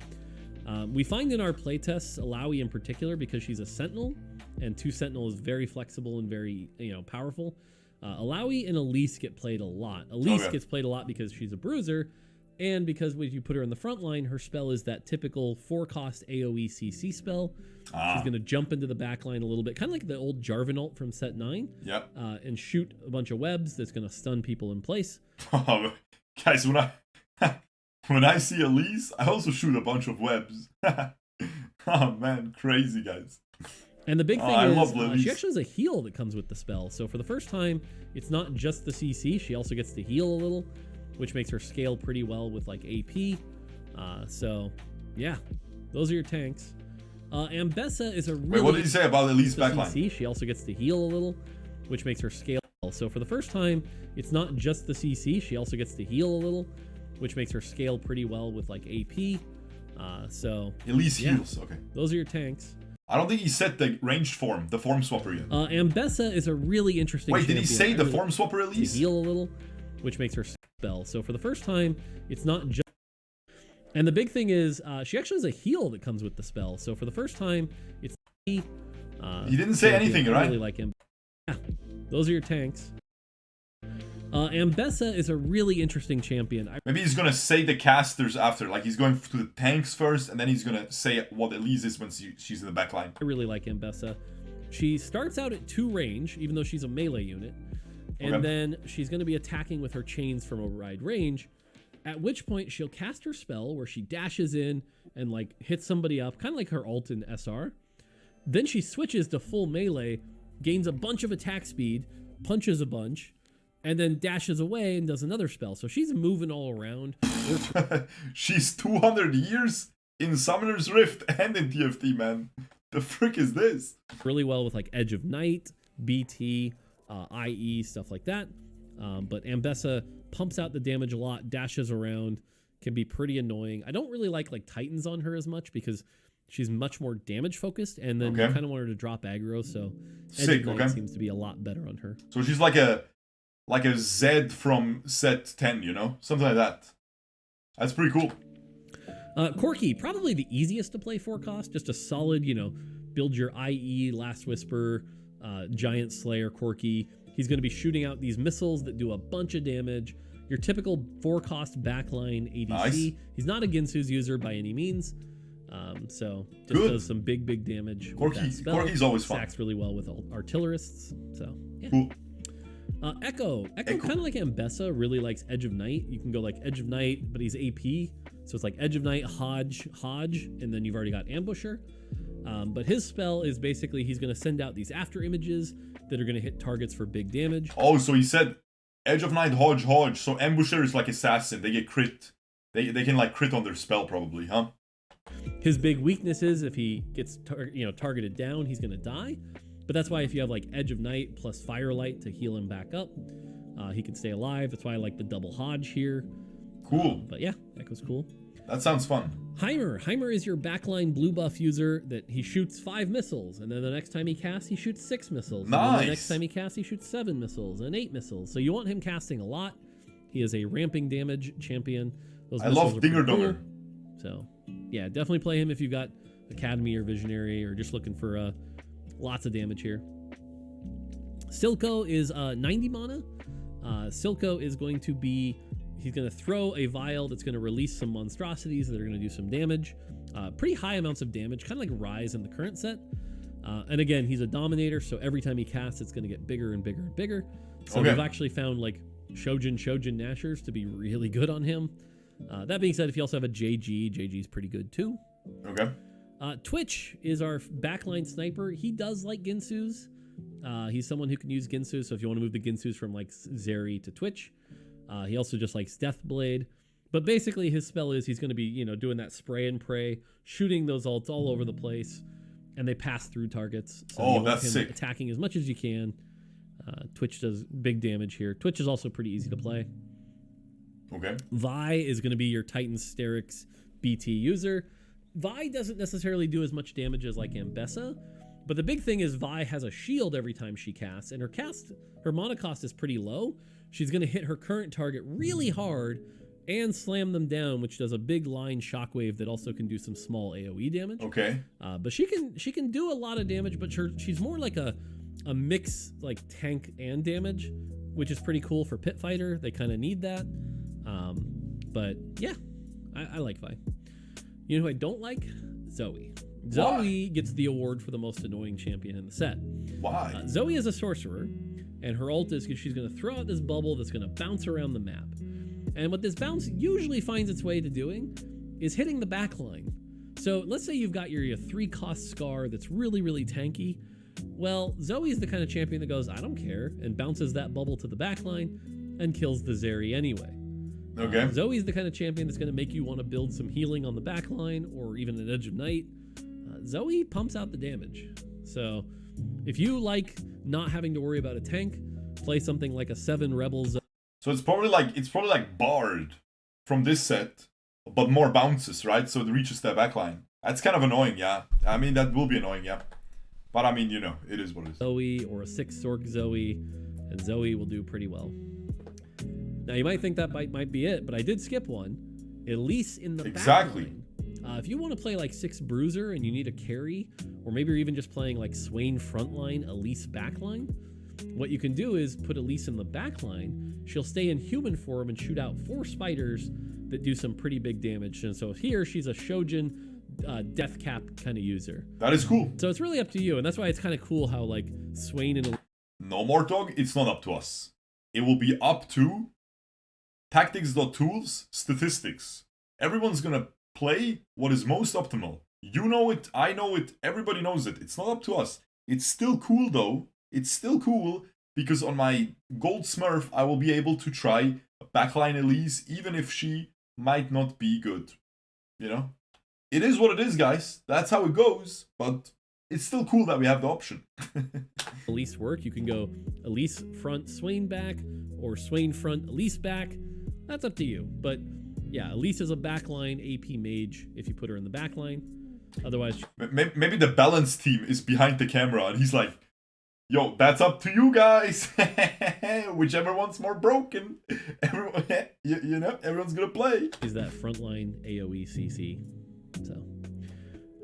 We find in our playtests, Alawi in particular, because she's a Sentinel, and 2 Sentinel is very flexible and very, powerful. Alawi and Elise get played a lot. Elise gets played a lot because she's a bruiser, and because when you put her in the front line, her spell is that typical 4-cost AoE CC spell. She's going to jump into the back line a little bit, kind of like the old Jarvan ult from set 9. Yep. And shoot a bunch of webs that's going to stun people in place. Guys, when I see Elise, I also shoot a bunch of webs. Oh man, crazy guys. And the big thing is she actually has a heal that comes with the spell. So for the first time, it's not just the CC. She also gets to heal a little, which makes her scale pretty well with like AP. So yeah, those are your tanks. Ambessa is a really... Wait, what did you say about Elise backline? CC. She also gets to heal a little, which makes her scale. So for the first time, it's not just the CC. She also gets to heal a little, which makes her scale pretty well with like AP. So Elise heals. Okay. Those are your tanks. I don't think he set the ranged form, the form swapper yet. Ambessa is a really interesting... Wait, did he say the form swapper at least? To heal a little, which makes her spell. So for the first time, it's not just... And the big thing is, she actually has a heal that comes with the spell. So for the first time, it's... he didn't say anything, right? I really like him. Yeah, those are your tanks. Ambessa is a really interesting champion. Maybe he's gonna say the casters after, like he's going to the tanks first, and then he's gonna say what Elise is when she's in the back line. I really like Ambessa. She starts out at 2 range, even though she's a melee unit, and then she's gonna be attacking with her chains from a wide range. At which point she'll cast her spell where she dashes in and like hits somebody up, kind of like her ult in SR. Then she switches to full melee, gains a bunch of attack speed, punches a bunch, and then dashes away and does another spell. So she's moving all around. She's 200 years in Summoner's Rift and in TFT, man. The frick is this? Really well with like Edge of Night, BT, IE, stuff like that. But Ambessa pumps out the damage a lot, dashes around, can be pretty annoying. I don't really like Titans on her as much because she's much more damage focused, and then you kind of want her to drop aggro, so Edge of Night seems to be a lot better on her. So she's like a Zed from set 10, you know? Something like that. That's pretty cool. Corki, probably the easiest to play 4-cost, just a solid, you know, build your IE, Last Whisper, Giant Slayer Corki. He's going to be shooting out these missiles that do a bunch of damage. Your typical 4-cost backline ADC. Nice. He's not a Ginsu's user by any means. So just does some big damage. Corki's always fun. Stacks really well with artillerists. So yeah. Cool. Echo, kind of like Ambessa, really likes Edge of Night. You can go like Edge of Night, but he's AP. So it's like Edge of Night, Hodge, and then you've already got Ambusher. But his spell is basically he's going to send out these after images that are going to hit targets for big damage. Oh, so he said Edge of Night, Hodge. So Ambusher is like Assassin. They get crit. They can like crit on their spell probably, huh? His big weakness is if he gets targeted down, he's going to die. But that's why if you have like Edge of Night plus Firelight to heal him back up, he can stay alive. That's why I like the double Hodge here. Cool. But yeah, Echo's cool. That sounds fun. Heimer is your backline blue buff user that he shoots 5 missiles, and then the next time he casts, he shoots 6 missiles. Nice. And then the next time he casts, he shoots 7 missiles and 8 missiles. So you want him casting a lot. He is a ramping damage champion. I love Dinger Donger. Cool. So yeah, definitely play him if you've got Academy or Visionary or just looking for lots of damage here. Silco is 90 mana. Silco is going to be... He's going to throw a vial that's going to release some monstrosities that are going to do some damage. Pretty high amounts of damage, kind of like Ryze in the current set. And again, he's a Dominator, so every time he casts, it's going to get bigger and bigger and bigger. So we've actually found like Shojin Nashers to be really good on him. That being said, if you also have a JG's pretty good too. Okay. Twitch is our backline sniper. He does like Ginsu's. He's someone who can use Ginsu, so if you want to move the Ginsu's from like Zeri to Twitch. He also just likes Deathblade. But basically his spell is he's going to be, doing that spray and pray, shooting those ults all over the place, and they pass through targets. So that's sick. Attacking as much as you can. Twitch does big damage here. Twitch is also pretty easy to play. Okay. Vi is going to be your Titan Sterix BT user. Vi doesn't necessarily do as much damage as like Ambessa, but the big thing is Vi has a shield every time she casts, and her mana cost is pretty low. She's going to hit her current target really hard and slam them down, which does a big line shockwave that also can do some small AoE damage. Okay. But she can do a lot of damage, but she's more like a mix, like tank and damage, which is pretty cool for Pit Fighter. They kind of need that. But yeah, I like Vi. You know who I don't like? Zoe. Zoe gets the award for the most annoying champion in the set. Why? Zoe is a sorcerer, and her ult is she's going to throw out this bubble that's going to bounce around the map. And what this bounce usually finds its way to doing is hitting the backline. So let's say you've got your 3-cost Scar that's really, really tanky. Well, Zoe's the kind of champion that goes, I don't care, and bounces that bubble to the backline and kills the Zeri anyway. Okay. Zoe's the kind of champion that's going to make you want to build some healing on the backline or even an Edge of Night. Zoe pumps out the damage. So if you like not having to worry about a tank, play something like a 7 Rebels. So it's probably like Bard from this set, but more bounces, right? So it reaches their backline. That's kind of annoying, yeah. I mean, that will be annoying, yeah. But I mean, it is what it is. Zoe or a 6 Sork Zoe, and Zoe will do pretty well. Now you might think that might be it, but I did skip one. Elise in the backline. If you want to play like 6 Bruiser and you need a carry, or maybe you're even just playing like Swain frontline, Elise backline, what you can do is put Elise in the backline. She'll stay in human form and shoot out 4 spiders that do some pretty big damage. And so here she's a Shojin death cap kind of user. That is cool. So it's really up to you, and that's why it's kind of cool how like Swain and no more dog. It's not up to us. It will be up to Tactics.tools, statistics. Everyone's gonna play what is most optimal. You know it, I know it, everybody knows it. It's not up to us. It's still cool though. It's still cool because on my gold smurf, I will be able to try backline Elise even if she might not be good. You know? It is what it is, guys. That's how it goes, but it's still cool that we have the option. Elise work. You can go Elise front, Swain back, or Swain front, Elise back. That's up to you. But yeah, Elise is a backline AP mage if you put her in the backline. Otherwise, maybe the balance team is behind the camera and he's like, yo, that's up to you guys. Whichever one's more broken. Everyone, you know, everyone's gonna play. Is that frontline AoE CC. So,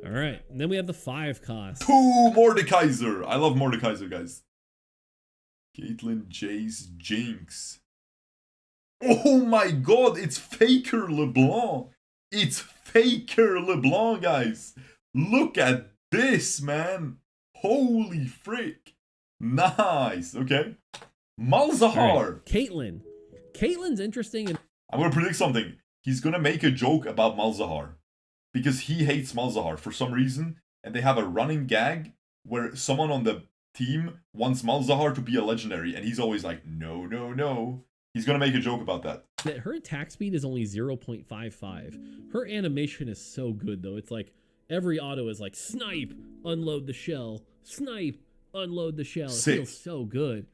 all right. And then we have the 5 cost. 2 Mordekaiser. I love Mordekaiser, guys. Caitlyn, Jace, Jinx. Oh my god, it's Faker LeBlanc. It's Faker LeBlanc, guys. Look at this, man. Holy frick. Nice. Okay. Malzahar. Right. Caitlyn. Caitlyn's interesting. I'm going to predict something. He's going to make a joke about Malzahar. Because he hates Malzahar for some reason. And they have a running gag where someone on the team wants Malzahar to be a legendary. And he's always like, no, no, no. He's going to make a joke about that. Her attack speed is only 0.55. Her animation is so good, though. It's like every auto is like, snipe, unload the shell, snipe, unload the shell. It feels so good.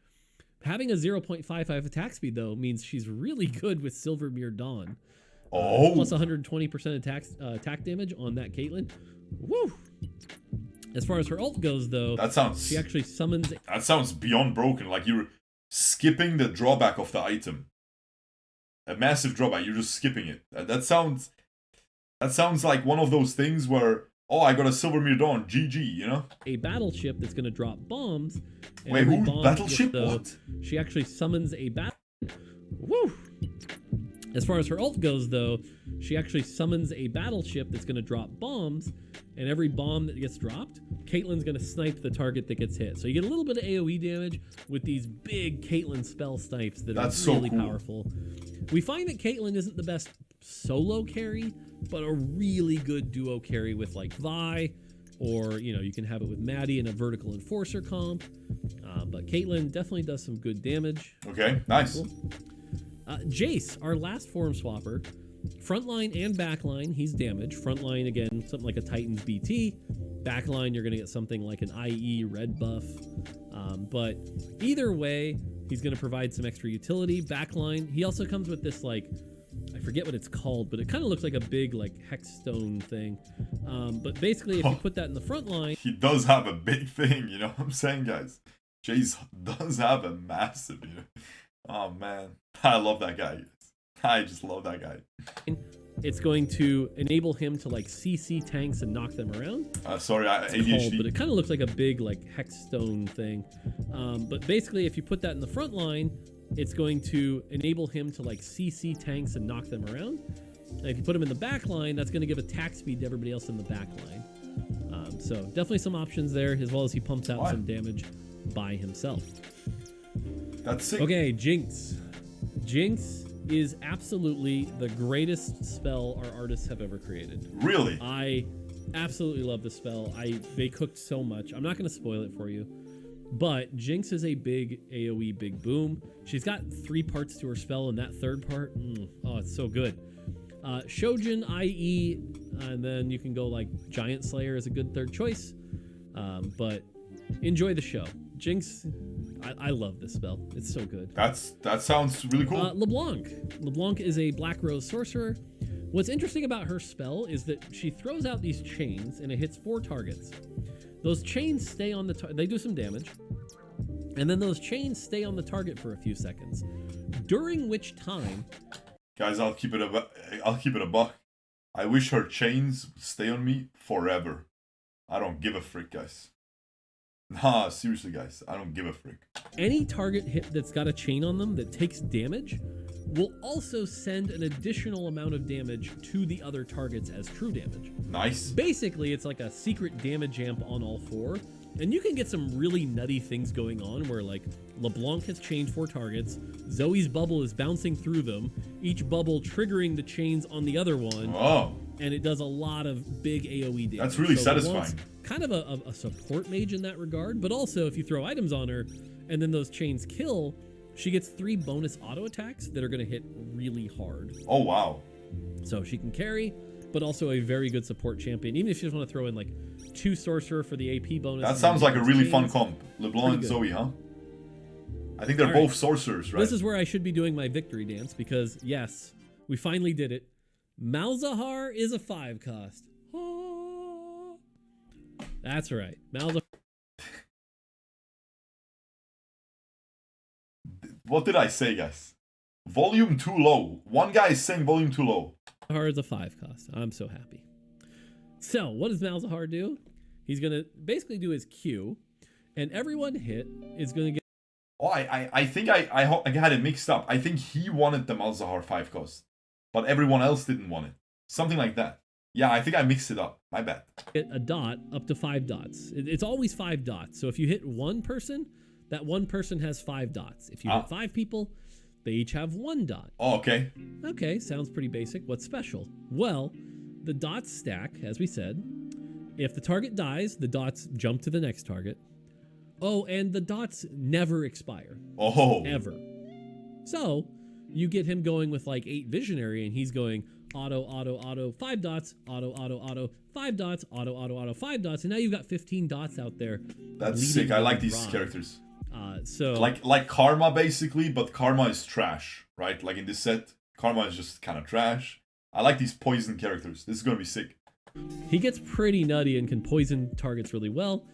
Having a 0.55 attack speed, though, means she's really good with Silvermere Dawn. Oh. Plus 120% attack damage on that Caitlyn. Woo! As far as her ult goes, though, she actually summons... That sounds beyond broken. Like you're skipping the drawback of the item. A massive drawback. You're just skipping it. That sounds like one of those things where, oh, I got a Silvermere Dawn, GG, you know? A battleship that's going to drop bombs. Wait, who? Battleship? What? She actually summons a battle. Woo! As far as her ult goes, though, she actually summons a battleship that's going to drop bombs, and every bomb that gets dropped, Caitlyn's going to snipe the target that gets hit. So you get a little bit of AoE damage with these big Caitlyn spell snipes that are really powerful. We find that Caitlyn isn't the best solo carry, but a really good duo carry with like Vi, or you can have it with Maddie in a vertical enforcer comp. But Caitlyn definitely does some good damage. Okay, nice. Cool. Jace, our last form swapper, frontline and backline, he's damage. Frontline, again, something like a Titan's BT. Backline, you're going to get something like an IE red buff. But either way, he's going to provide some extra utility. Backline, he also comes with this, like, I forget what it's called, but it kind of looks like a big, like, hexstone thing. But basically, if you put that in the front line... He does have a big thing, you know what I'm saying, guys? Jace does have a massive, Oh, man. I love that guy. I just love that guy. It's going to enable him to, like, CC tanks and knock them around. Sorry, ADHD. But it kind of looks like a big, like, hexstone thing. But basically, if you put that in the front line, it's going to enable him to, like, CC tanks and knock them around. And if you put him in the back line, that's going to give attack speed to everybody else in the back line. So definitely some options there, as well as he pumps out some damage by himself. That's sick. Okay, Jinx. Jinx is absolutely the greatest spell our artists have ever created. Really? I absolutely love the spell. They cooked so much. I'm not going to spoil it for you. But Jinx is a big AoE big boom. She's got 3 parts to her spell, and that third part, oh, it's so good. Shojin, IE, and then you can go like Giant Slayer is a good third choice. But enjoy the show. Jinx, I love this spell. It's so good. That sounds really cool. LeBlanc. LeBlanc is a Black Rose sorcerer. What's interesting about her spell is that she throws out these chains and it hits 4 targets. Those chains stay on the they do some damage. And then those chains stay on the target for a few seconds. During which time... Guys, I'll keep it a buck. I wish her chains would stay on me forever. I don't give a frick, guys. Nah, seriously, guys. I don't give a frick. Any target hit that's got a chain on them that takes damage will also send an additional amount of damage to the other targets as true damage. Nice. Basically, it's like a secret damage amp on all 4. And you can get some really nutty things going on where like LeBlanc has chained 4 targets, Zoe's bubble is bouncing through them, each bubble triggering the chains on the other one. Oh. And it does a lot of big AoE damage. That's really satisfying. Kind of a support mage in that regard, but also if you throw items on her and then those chains kill, she gets 3 bonus auto attacks that are going to hit really hard. Oh, wow. So she can carry, but also a very good support champion. Even if you just want to throw in like 2 sorcerer for the AP bonus. That sounds like a really fun comp. LeBlanc and Zoe, huh? I think they're both sorcerers, right? This is where I should be doing my victory dance because, yes, we finally did it. Malzahar is a 5 cost. That's right. Malzahar. What did I say, guys? Volume too low. One guy is saying volume too low. Malzahar is a 5 cost. I'm so happy. So, what does Malzahar do? He's going to basically do his Q, and everyone hit is going to get... Oh, I think I had it mixed up. I think he wanted the Malzahar 5 cost, but everyone else didn't want it. Something like that. Yeah, I think I mixed it up. My bad. Get a dot up to 5 dots. It's always 5 dots. So if you hit one person, that one person has 5 dots. If you hit 5 people, they each have 1 dot. Oh, okay. Okay, sounds pretty basic. What's special? Well, the dots stack, as we said. If the target dies, the dots jump to the next target. Oh, and the dots never expire. Oh. Ever. So, you get him going with like 8 visionary, and he's going auto, auto, auto, 5 dots, auto, auto, auto, 5 dots, auto, auto, auto, 5 dots, and now you've got 15 dots out there. That's sick. I like these characters. So like Karma basically, but Karma is trash, right? Like in this set, Karma is just kind of trash. I like these poison characters. This is gonna be sick. He gets pretty nutty and can poison targets really well.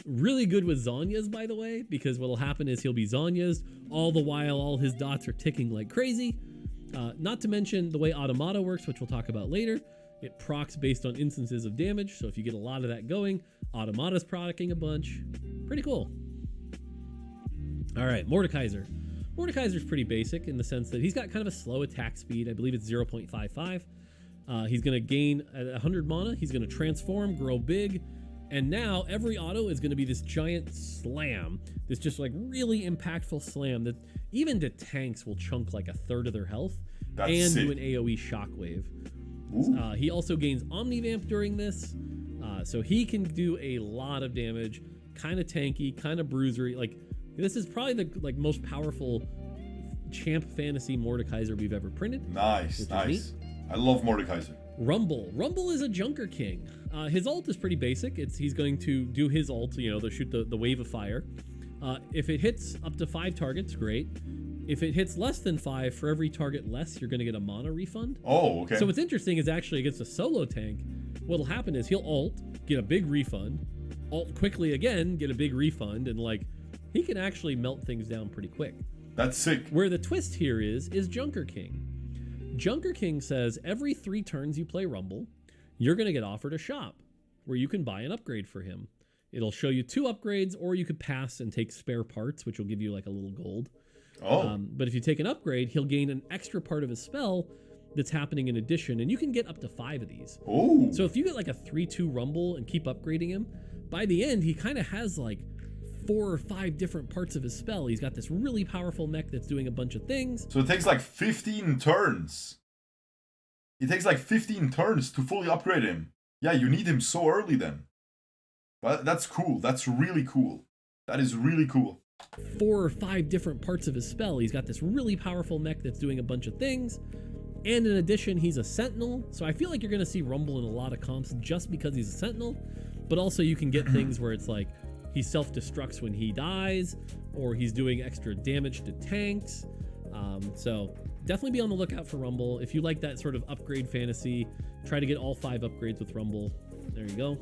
Really good with Zhonya's, by the way, because what'll happen is he'll be Zhonya's all the while all his dots are ticking like crazy. Not to mention the way Automata works, which we'll talk about later. It procs based on instances of damage, so if you get a lot of that going, Automata's proccing a bunch. Pretty cool. All right, Mordekaiser. Mordekaiser's pretty basic in the sense that he's got kind of a slow attack speed. I believe it's 0.55. He's going to gain 100 mana. He's going to transform, grow big. And now every auto is going to be this giant slam. This just like really impactful slam that even to tanks will chunk like a third of their health. That's and sick. Do an AoE shockwave. He also gains Omnivamp during this. So he can do a lot of damage. Kind of tanky, kind of bruisery. Like this is probably the most powerful champ fantasy Mordekaiser we've ever printed. Nice. I love Mordekaiser. Rumble is a Junker King. His ult is pretty basic. He's going to do his ult, to shoot the wave of fire. If it hits up to 5 targets, great. If it hits less than 5, for every target less, you're going to get a mana refund. Oh, okay. So what's interesting is actually against a solo tank, what'll happen is he'll ult, get a big refund, ult quickly again, get a big refund, and he can actually melt things down pretty quick. That's sick. Where the twist here is Junker King. Junker King says every 3 turns you play Rumble, you're going to get offered a shop where you can buy an upgrade for him. It'll show you 2 upgrades, or you could pass and take spare parts, which will give you like a little gold. Oh. But if you take an upgrade, he'll gain an extra part of his spell that's happening in addition, and you can get up to 5 of these. Oh. So if you get like a 3-2 Rumble and keep upgrading him, by the end, he kind of has like 4 or 5 different parts of his spell. He's got this really powerful mech that's doing a bunch of things. So it takes like 15 turns. It takes like 15 turns to fully upgrade him. Yeah, you need him so early then. But that's cool. That's really cool. That is really cool. 4 or 5 different parts of his spell. He's got this really powerful mech that's doing a bunch of things. And in addition, he's a Sentinel. So I feel like you're going to see Rumble in a lot of comps just because he's a Sentinel. But also you can get things where it's like he self-destructs when he dies, or he's doing extra damage to tanks. So definitely be on the lookout for Rumble. If you like that sort of upgrade fantasy, try to get all 5 upgrades with Rumble. There you go.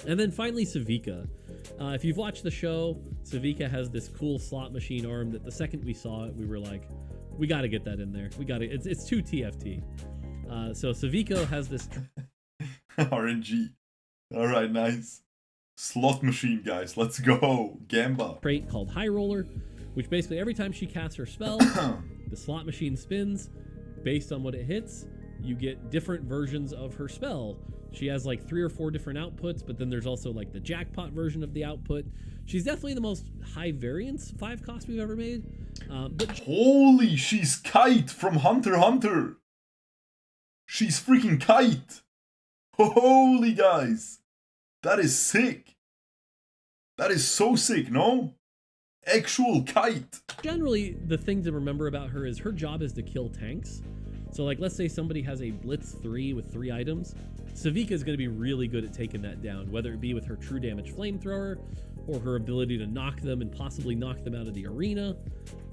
And then finally, Savika. If you've watched the show, Savika has this cool slot machine arm that the second we saw it, we were like, we got to get that in there. It's too TFT. So Savika has this RNG. All right, nice. Slot machine, guys. Let's go. Gamba. trait called High Roller, which basically every time she casts her spell, the slot machine spins. Based on what it hits, you get different versions of her spell. She has like 3 or 4 different outputs, but then there's also like the jackpot version of the output. She's definitely the most high variance 5 cost we've ever made. But holy, she's Kite from Hunter x Hunter. She's freaking Kite. Holy guys, that is sick. That is so sick, no? Actual Kite. Generally, the thing to remember about her is her job is to kill tanks. So like, let's say somebody has a Blitz 3 with 3 items. Sevika is going to be really good at taking that down, whether it be with her true damage flamethrower or her ability to knock them and possibly knock them out of the arena.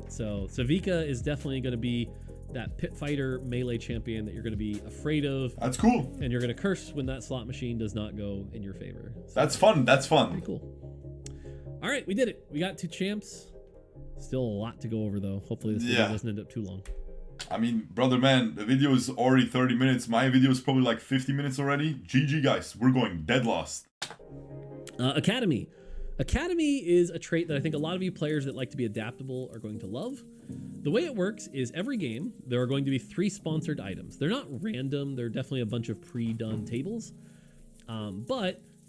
So Sevika is definitely going to be that pit fighter melee champion that you're going to be afraid of. That's cool. And you're going to curse when that slot machine does not go in your favor. So that's fun. That's fun. Pretty cool. All right, we did it. We got 2 champs. Still a lot to go over, though. Hopefully this video doesn't end up too long. I mean, brother, man, the video is already 30 minutes. My video is probably like 50 minutes already. GG, guys. We're going dead last. Academy. Academy is a trait that I think a lot of you players that like to be adaptable are going to love. The way it works is every game, there are going to be 3 sponsored items. They're not random. They're definitely a bunch of pre-done tables.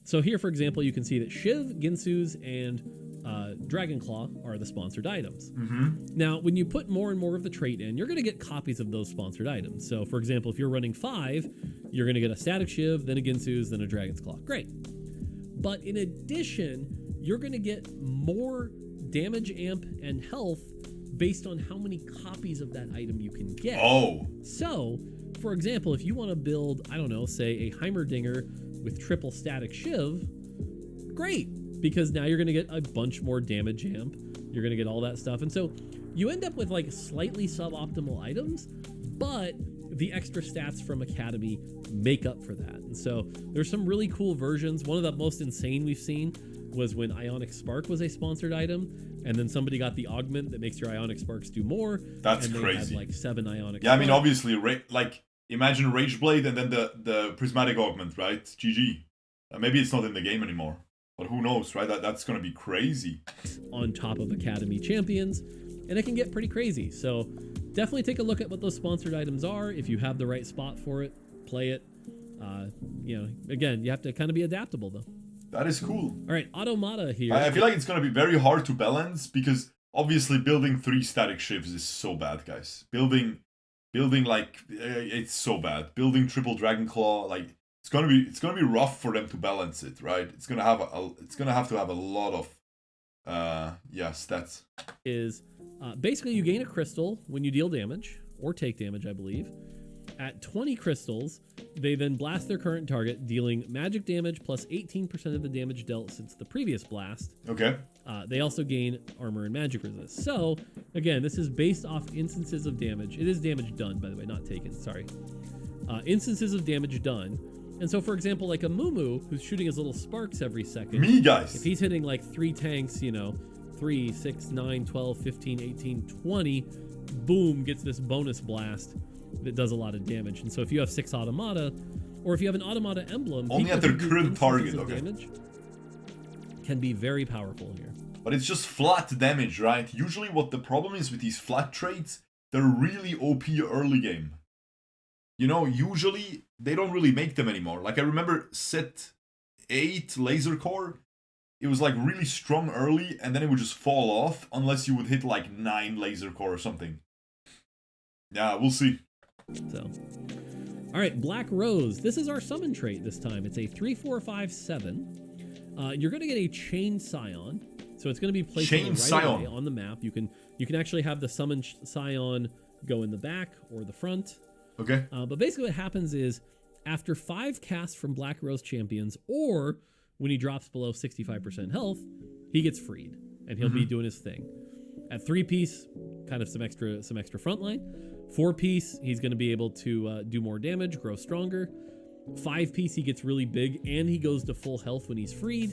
So here, for example, you can see that Shiv, Ginsu's, and Dragonclaw are the sponsored items. Now, when you put more and more of the trait in, you're going to get copies of those sponsored items. So, for example, if you're running 5, you're going to get a Static Shiv, then a Ginsu's, then a Dragon's Claw. Great. But in addition, you're going to get more damage amp and health based on how many copies of that item you can get. Oh. So, for example, if you want to build, I don't know, say a Heimerdinger with triple Static Shiv, great, because now you're going to get a bunch more damage amp. You're going to get all that stuff. And so you end up with like slightly suboptimal items, but the extra stats from Academy make up for that. And so there's some really cool versions. One of the most insane we've seen was when Ionic Spark was a sponsored item, and then somebody got the augment that makes your Ionic Sparks do more. That's and they crazy. Had like 7 Ionic Sparks. I mean, Spark. obviously, like imagine Rage Blade and then the Prismatic augment, right? GG. Maybe it's not in the game anymore, but who knows, right? That's gonna be crazy. On top of Academy champions, and it can get pretty crazy. So definitely take a look at what those sponsored items are. If you have the right spot for it, play it. Again, you have to kind of be adaptable though. That is cool. All right, Automata here. I feel like it's gonna be very hard to balance because obviously building 3 static shivs is so bad, guys. Building like it's so bad. Building triple Dragonclaw, like it's gonna be rough for them to balance it, right? It's gonna have to have a lot of stats. Basically you gain a crystal when you deal damage or take damage, I believe. At 20 crystals, they then blast their current target, dealing magic damage plus 18% of the damage dealt since the previous blast. Okay. They also gain armor and magic resist. So, again, this is based off instances of damage. It is damage done, by the way, not taken, sorry. Instances of damage done. And so, for example, like a Mumu, who's shooting his little sparks every second. Me, guys. If he's hitting like 3 tanks, 3, 6, 9, 12, 15, 18, 20, boom, gets this bonus blast that does a lot of damage. And so if you have 6 Automata, or if you have an Automata emblem, only at their current target, okay, damage can be very powerful here. But it's just flat damage, right? Usually what the problem is with these flat traits, they're really OP early game. Usually they don't really make them anymore. Like I remember set 8 Laser Core, it was like really strong early and then it would just fall off unless you would hit like 9 Laser Core or something. Yeah, we'll see. So, all right, Black Rose. This is our summon trait this time. It's a 3, 4, 5, 7. You're going to get a Chain Scion. So it's going to be placed right away on the map. You can actually have the summon Scion go in the back or the front. Okay. But basically what happens is after 5 casts from Black Rose champions, or when he drops below 65% health, he gets freed and he'll be doing his thing. At 3-piece, kind of some extra frontline. 4-piece, he's going to be able to do more damage, grow stronger. 5-piece, he gets really big and he goes to full health when he's freed.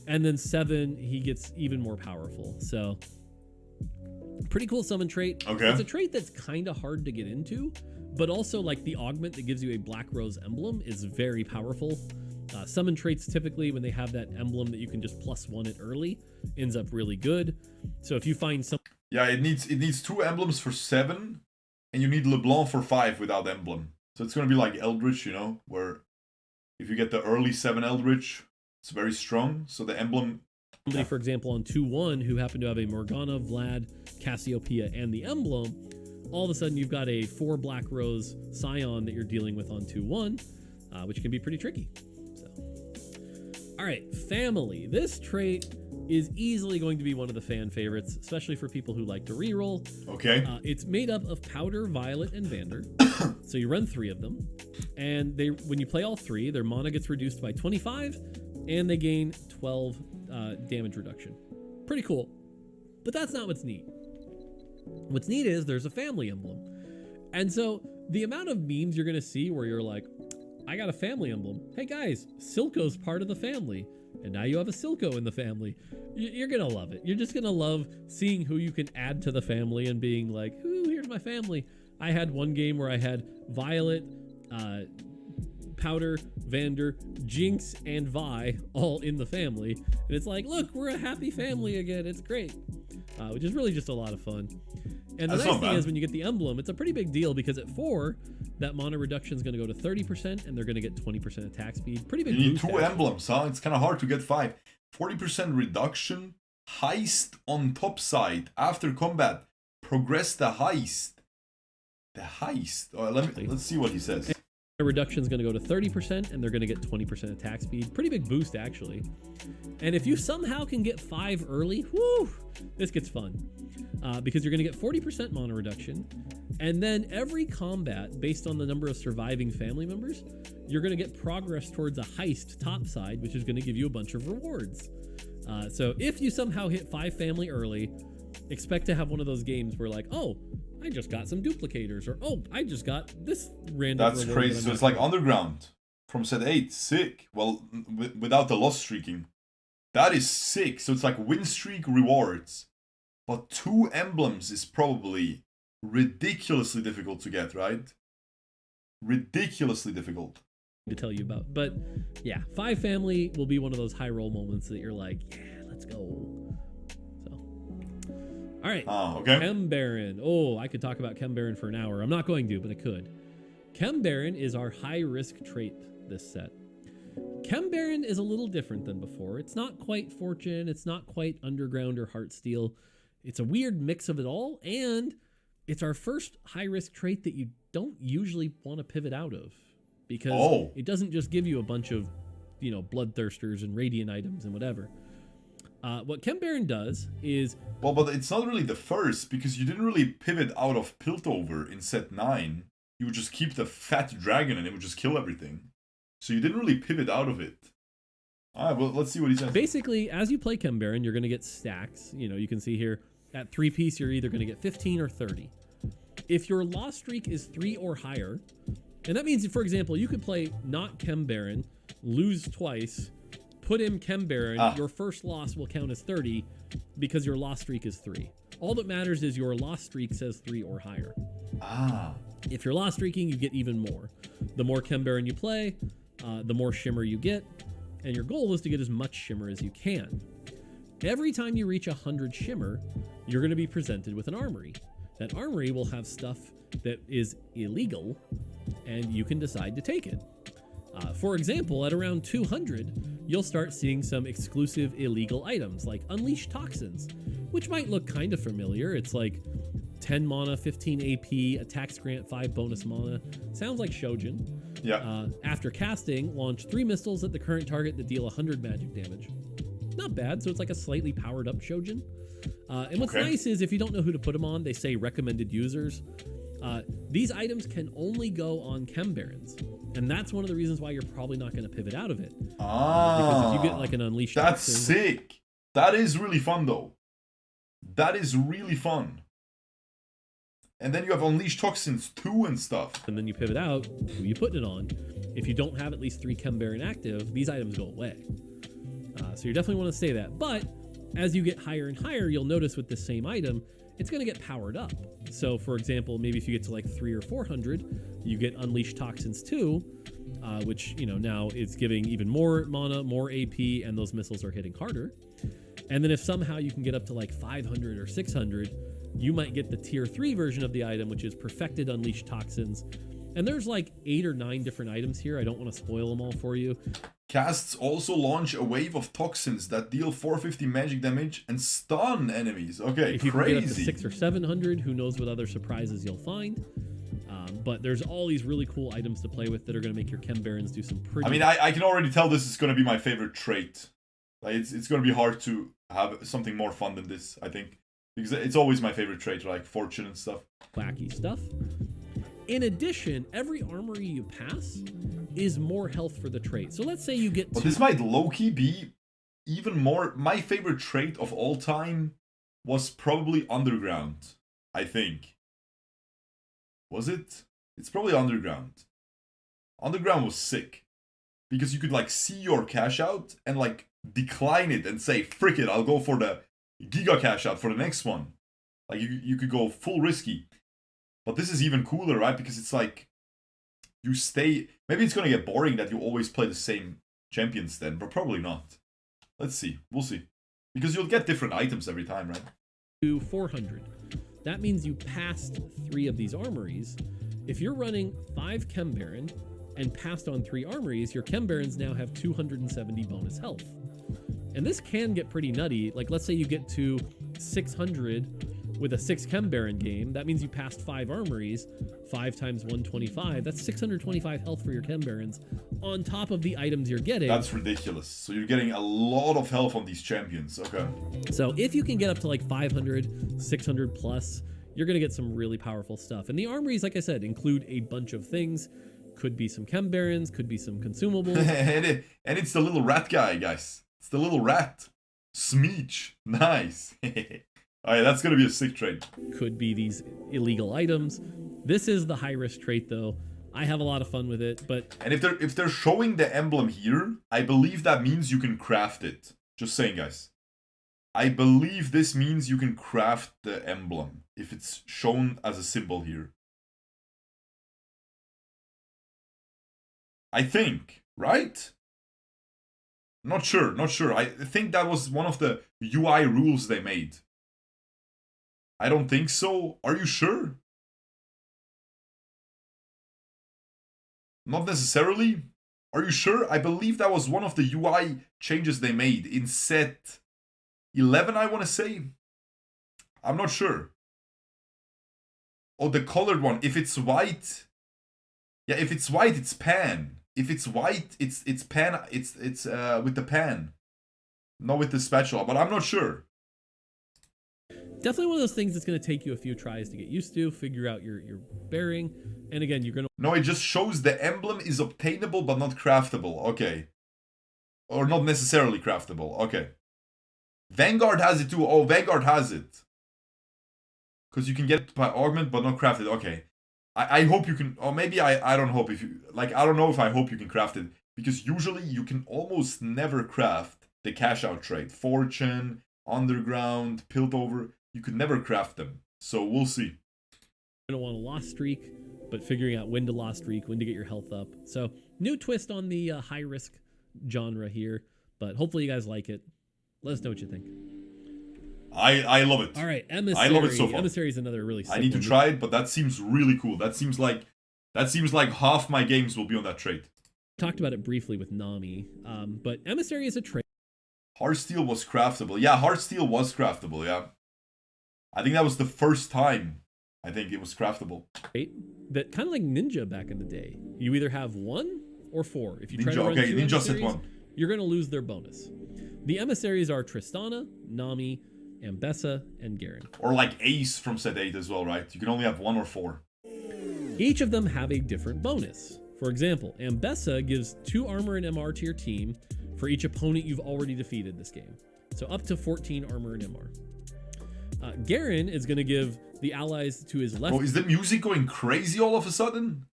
And then 7, he gets even more powerful. So, pretty cool summon trait. Okay. It's a trait that's kind of hard to get into, but also like the augment that gives you a Black Rose emblem is very powerful. Summon traits typically, when they have that emblem that you can just +1 it early, ends up really good. So if you find some... Yeah, it needs 2 emblems for 7, and you need LeBlanc for 5 without emblem. So it's going to be like Eldritch, where If you get the early 7 Eldritch, it's very strong. So the emblem... Somebody, for example, on 2-1 who happened to have a Morgana, Vlad, Cassiopeia, and the emblem, all of a sudden you've got a 4 Black Rose Scion that you're dealing with on 2-1, which can be pretty tricky. So, all right, family. This trait is easily going to be one of the fan favorites, especially for people who like to reroll. Okay. It's made up of Powder, Violet, and Vander. So you run 3 of them, and when you play all 3, their mana gets reduced by 25, and they gain 12 damage reduction. Pretty cool. But that's not what's neat. What's neat is there's a family emblem. And so the amount of memes you're going to see where you're like, I got a family emblem. Hey guys, Silco's part of the family. And now you have a Silco in the family. You're going to love it. You're just going to love seeing who you can add to the family and being like, ooh, here's my family. I had one game where I had Violet, Powder, Vander, Jinx, and Vi all in the family. And it's like, look, we're a happy family again. It's great. Which is really just a lot of fun. And the nice thing is when you get the emblem, it's a pretty big deal because at 4, that mana reduction is going to go to 30% and they're going to get 20% attack speed. Pretty big boost. You need 2 emblems, huh? It's kind of hard to get 5. 40% reduction. Heist on top side. After combat. Progress the heist. The heist. Let's see what he says. The reduction is going to go to 30% and they're going to get 20% attack speed. Pretty big boost, actually. And if you somehow can get 5 early, whoo, this gets fun. Because you're going to get 40% mana reduction. And then every combat, based on the number of surviving family members, you're going to get progress towards a heist topside, which is going to give you a bunch of rewards. So if you somehow hit 5 family early, expect to have one of those games where like, oh, I just got some duplicators, or oh, I just got this random. That's crazy. So it's like Underground from set 8. Sick. Well, without the loss streaking. That is sick. So it's like win streak rewards. But 2 emblems is probably ridiculously difficult to get, right? Ridiculously difficult to tell you about. But yeah, 5 family will be one of those high roll moments that you're like, yeah, let's go. All right. Okay. Chem Baron. Oh, I could talk about Chem Baron for an hour. I'm not going to, but I could. Chem Baron is our high risk trait this set. Chem Baron is a little different than before. It's not quite Fortune. It's not quite Underground or Heartsteel. It's a weird mix of it all, and it's our first high risk trait that you don't usually want to pivot out of because it doesn't just give you a bunch of, bloodthirsters and radiant items and whatever. What Chem Baron does is... Well, but it's not really the first, because you didn't really pivot out of Piltover in set 9. You would just keep the fat dragon and it would just kill everything. So you didn't really pivot out of it. Alright, well, let's see what he says. Basically, as you play Chem Baron, you're going to get stacks. You can see here, at 3-piece, you're either going to get 15 or 30. If your loss streak is 3 or higher, and that means, for example, you could play not Chem Baron, lose twice, put in Chem Baron, your first loss will count as 30 because your loss streak is 3. All that matters is your loss streak says 3 or higher. If you're loss streaking, you get even more. The more Chem Baron you play, the more shimmer you get, and your goal is to get as much shimmer as you can. Every time you reach 100 shimmer, you're going to be presented with an armory. That armory will have stuff that is illegal, and you can decide to take it. For example, at around 200, you'll start seeing some exclusive illegal items like Unleash Toxins, which might look kind of familiar. It's like 10 mana, 15 AP, attacks grant 5 bonus mana. Sounds like Shojin. Yeah. After casting, launch 3 missiles at the current target that deal 100 magic damage. Not bad, so it's like a slightly powered up Shojin. And what's nice is if you don't know who to put them on, they say recommended users. These items can only go on Chem Barons. And that's one of the reasons why you're probably not going to pivot out of it. Because if you get like an Unleashed... That's sick. That is really fun, though. That is really fun. And then you have Unleashed Toxins too and stuff. And then you pivot out, who you putting it on. If you don't have at least 3 Chem Baron active, these items go away. So you definitely want to say that. But as you get higher and higher, you'll notice with the same item, it's going to get powered up. So for example, maybe if you get to like 300 or 400, you get Unleashed Toxins too, which, now is giving even more mana, more AP, and those missiles are hitting harder. And then if somehow you can get up to like 500 or 600, you might get the tier 3 version of the item, which is Perfected Unleashed Toxins, And there's like 8 or 9 different items here. I don't want to spoil them all for you. Casts also launch a wave of toxins that deal 450 magic damage and stun enemies. Okay, if you crazy. can get up to 600 or 700, who knows what other surprises you'll find. But there's all these really cool items to play with that are going to make your Chem Barons do some pretty... I mean, I can already tell this is going to be my favorite trait. Like, it's going to be hard to have something more fun than this, I think. Because it's always my favorite trait, like fortune and stuff. Wacky stuff. In addition, every armory you pass is more health for the trait. So let's say you get... But this might low-key be even more... My favorite trait of all time was probably Underground, I think. Was it? It's probably Underground. Underground was sick. Because you could, like, see your cash out and, like, decline it and say, frick it, I'll go for the Giga cash out for the next one. Like, you could go full risky. But this is even cooler, right? Because it's like, you stay... Maybe it's going to get boring that you always play the same champions then, but probably not. Let's see. We'll see. Because you'll get different items every time, right? To 400. That means you passed 3 of these armories. If you're running 5 Chem Baron and passed on 3 armories, your Chem Barons now have 270 bonus health. And this can get pretty nutty. Like, let's say you get to 600 with a 6 Chem Baron game. That means you passed 5 armories. 5 times 125. That's 625 health for your Chem Barons on top of the items you're getting. That's ridiculous. So you're getting a lot of health on these champions. Okay. So if you can get up to like 500, 600 plus, you're going to get some really powerful stuff. And the armories, like I said, include a bunch of things. Could be some Chem Barons, could be some consumables. and it's the little rat guy, guys. It's the little rat. Smeech. Nice. Alright, that's going to be a sick trait. Could be these illegal items. This is the high-risk trait, though. I have a lot of fun with it, but... And if they're showing the emblem here, I believe that means you can craft it. Just saying, guys. I believe this means you can craft the emblem if it's shown as a symbol here. I think, right? Not sure. I think that was one of the UI rules they made. I don't think so. Are you sure? Not necessarily. Are you sure? I believe that was one of the UI changes they made in set 11, I want to say. I'm not sure. Oh, the colored one. If it's white... Yeah, if it's white, it's pan. If it's white, it's pan. It's with the pan, not with the spatula. But I'm not sure. Definitely one of those things that's going to take you a few tries to get used to, figure out your bearing, and again, you're going to... No, it just shows the emblem is obtainable but not craftable. Okay, or not necessarily craftable. Okay, Vanguard has it too. Oh, Vanguard has it because you can get it by augment but not crafted. Okay. I hope you can, or maybe I don't hope if you, like, I don't know if I hope you can craft it, because usually you can almost never craft the cash out trait. Fortune, Underground, Piltover, you could never craft them. So we'll see. You're going to want a lost streak, but figuring out when to lost streak, when to get your health up. So new twist on the high risk genre here, but hopefully you guys like it. Let us know what you think. I love it. All right, Emissary. I love it so far. Emissary is another really sick I need to one. try it, but that seems really cool. That seems like half my games will be on that trait. Talked about it briefly with Nami, but Emissary is a trait. Heartsteel was craftable. Yeah, Heartsteel was craftable, yeah. I think that was the first time I think it was craftable. That kind of like Ninja back in the day. You either have 1 or 4. If you try to run okay, 2 Ninja set emissaries, 1. you're going to lose their bonus. The emissaries are Tristana, Nami, Ambessa, and Garen. Or like Ace from set 8 as well, right? You can only have 1 or 4. Each of them have a different bonus. For example, Ambessa gives 2 armor and MR to your team for each opponent you've already defeated this game. So up to 14 armor and MR. Garen is going to give the allies to his left... Oh, is the music going crazy all of a sudden?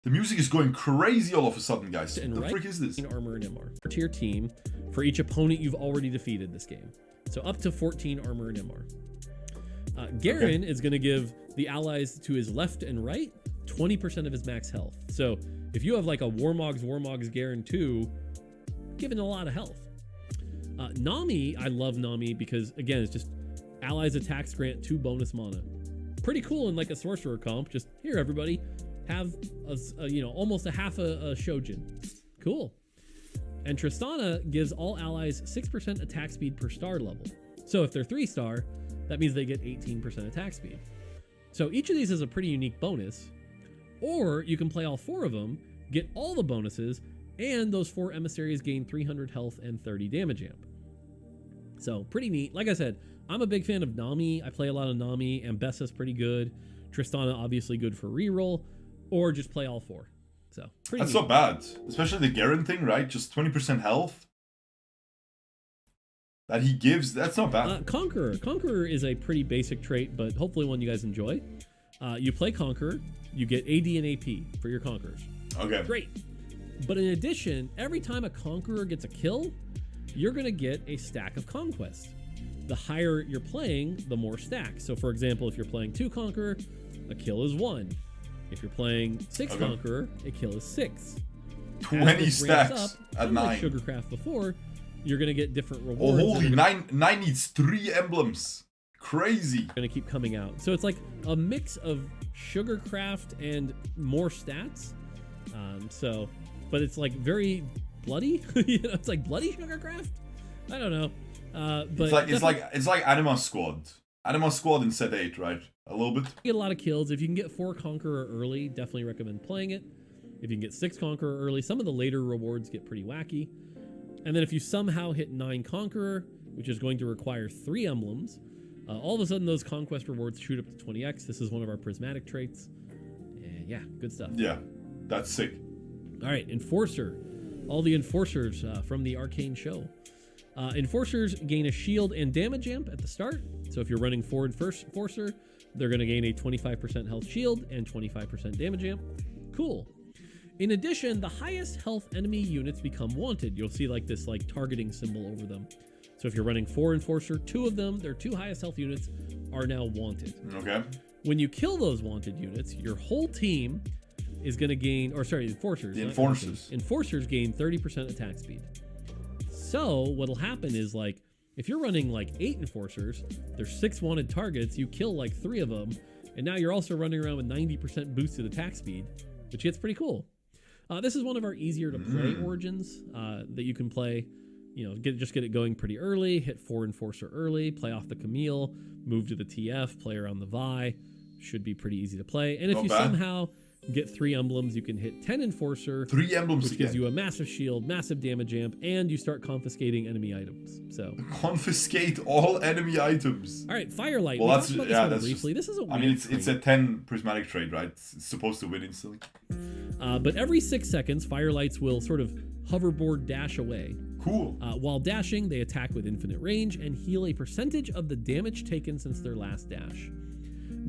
The music is going crazy all of a sudden, guys. What the frick is this? Armor and MR to your team for each opponent you've already defeated this game. So up to 14 armor and MR. Garen is going to give the allies to his left and right 20% of his max health. So if you have like a Warmogs Garen 2, giving a lot of health. Nami, I love Nami because again, it's just allies attacks grant 2 bonus mana. pretty cool in like a sorcerer comp. Just here, everybody, have a almost a half a Shojin. Cool. And Tristana gives all allies 6% attack speed per star level. So if they're 3-star, that means they get 18% attack speed. So each of these is a pretty unique bonus. Or you can play all 4 of them, get all the bonuses, and those 4 emissaries gain 300 health and 30 damage amp. So pretty neat. Like I said, I'm a big fan of Nami. I play a lot of Nami. Ambessa's pretty good. Tristana obviously good for reroll, or just play all 4. So pretty That's neat. not bad, especially the Garen thing, right? Just 20% health that he gives. That's not bad. Conqueror is a pretty basic trait, but hopefully one you guys enjoy. You play Conqueror, you get AD and AP for your Conquerors. Okay. Great. But in addition, every time a Conqueror gets a kill, you're going to get a stack of Conquest. The higher you're playing, the more stacks. So for example, if you're playing 2 Conqueror, a kill is 1. If you're playing 6 Conqueror, a kill is 6. 20 stacks at 9. Like Sugarcraft before, you're going to get different rewards. Oh, holy, 9 needs 3 emblems. Crazy. Going to keep coming out. So it's like a mix of Sugarcraft and more stats. But it's like very bloody. It's like bloody Sugarcraft. I don't know. But it's like Anima Squad. Anima Squad in set 8, right? A little bit. Get a lot of kills. If you can get 4 Conqueror early, definitely recommend playing it. If you can get 6 Conqueror early, some of the later rewards get pretty wacky. And then if you somehow hit 9 Conqueror, which is going to require 3 emblems, all of a sudden those conquest rewards shoot up to 20x. This is one of our prismatic traits. And yeah, good stuff. Yeah, that's sick. All right, Enforcer. All the Enforcers from the Arcane show. Enforcers gain a shield and damage amp at the start. So if you're running forward first Enforcer, they're going to gain a 25% health shield and 25% damage amp. Cool. In addition, the highest health enemy units become wanted. You'll see like this like targeting symbol over them. So if you're running 4 Enforcer, 2 of them, their 2 highest health units, are now wanted. Okay. When you kill those wanted units, your whole team is going to gain, or sorry, Enforcers. The Enforcers. Enforcers gain 30% attack speed. So what'll happen is like, if you're running like 8 Enforcers, there's 6 wanted targets, you kill like 3 of them, and now you're also running around with 90% boosted attack speed, which gets pretty cool. This is one of our easier to play origins that you can play. Just get it going pretty early, hit 4 Enforcer early, play off the Camille, move to the TF, play around the Vi. Should be pretty easy to play. And if you somehow get 3 emblems, you can hit 10 Enforcer, 3 emblems, which gives you a massive shield, massive damage amp, and you start confiscating enemy items. So confiscate all enemy items. All right, Firelight. Well, that's briefly. This is a weird it's a 10 prismatic trade, right? It's supposed to win instantly. But every 6 seconds, Firelights will sort of hoverboard dash away. Cool. While dashing, they attack with infinite range and heal a percentage of the damage taken since their last dash.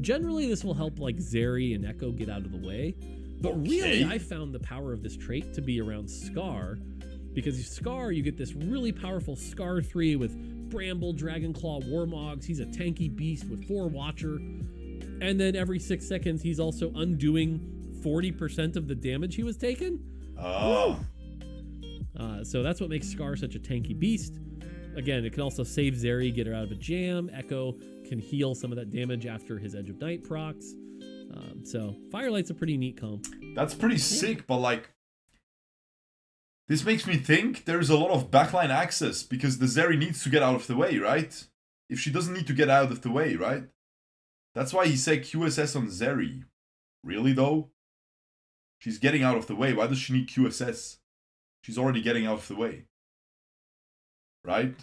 Generally, this will help like Zeri and Echo get out of the way. But really, I found the power of this trait to be around Scar. Because Scar, you get this really powerful Scar 3 with Bramble, Dragonclaw, Warmogs. He's a tanky beast with 4 Watcher. And then every 6 seconds, he's also undoing 40% of the damage he was taking. Oh. So that's what makes Scar such a tanky beast. Again, it can also save Zeri, get her out of a jam. Echo can heal some of that damage after his Edge of Night procs. So Firelight's a pretty neat comp. That's pretty sick, but like, this makes me think there's a lot of backline access because the Zeri needs to get out of the way, right? If she doesn't need to get out of the way, right? That's why he said QSS on Zeri. Really though? She's getting out of the way. Why does she need QSS? She's already getting out of the way. Right?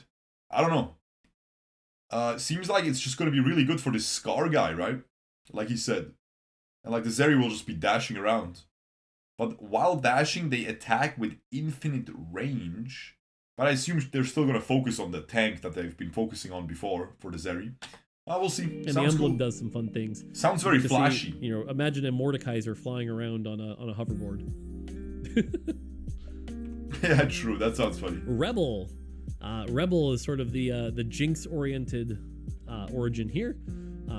I don't know. Seems like it's just going to be really good for this Scar guy, right? Like he said. And like the Zeri will just be dashing around. But while dashing, they attack with infinite range. But I assume they're still going to focus on the tank that they've been focusing on before for the Zeri. We'll see. And Sounds the emblem cool. does some fun things. Sounds very flashy. See, imagine a Mordekaiser flying around on a hoverboard. Yeah, true. That sounds funny. Rebel. Rebel is sort of the Jinx-oriented origin here.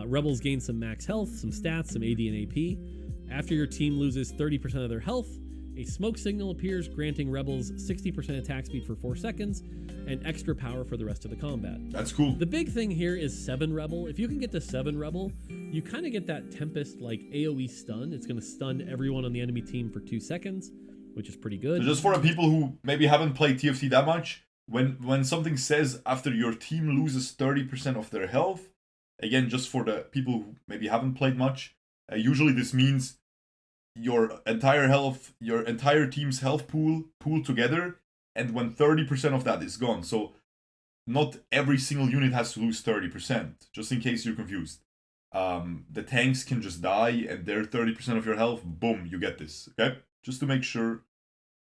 Rebels gain some max health, some stats, some AD and AP. After your team loses 30% of their health, A smoke signal appears, granting rebels 60% attack speed for 4 seconds and extra power for the rest of the combat. That's cool. The big thing here is 7 rebel. If you can get to 7 rebel, you kind of get that Tempest like AoE stun. It's going to stun everyone on the enemy team for 2 seconds, which is pretty good. So just for the people who maybe haven't played TFT that much, when something says after your team loses 30% of their health, again, just for the people who maybe haven't played much, usually this means your entire team's health pool together, and when 30% of that is gone. So not every single unit has to lose 30%, just in case you're confused. The tanks can just die, and they're 30% of your health. Boom, you get this. Okay, just to make sure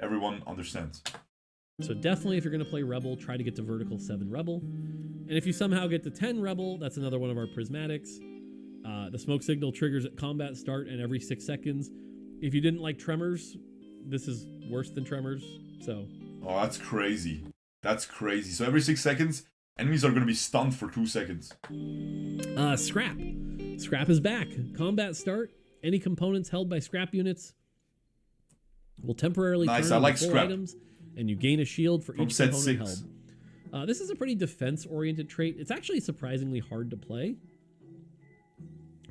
everyone understands. So definitely, if you're going to play Rebel, try to get to vertical 7 Rebel. And if you somehow get to 10 Rebel, that's another one of our prismatics. The smoke signal triggers at combat start and every 6 seconds. If you didn't like Tremors, this is worse than Tremors. So. Oh, that's crazy. That's crazy. So every 6 seconds, enemies are going to be stunned for 2 seconds. Scrap. Scrap is back. Combat start. Any components held by scrap units will temporarily turn into full items, and you gain a shield for each component held. This is a pretty defense-oriented trait. It's actually surprisingly hard to play.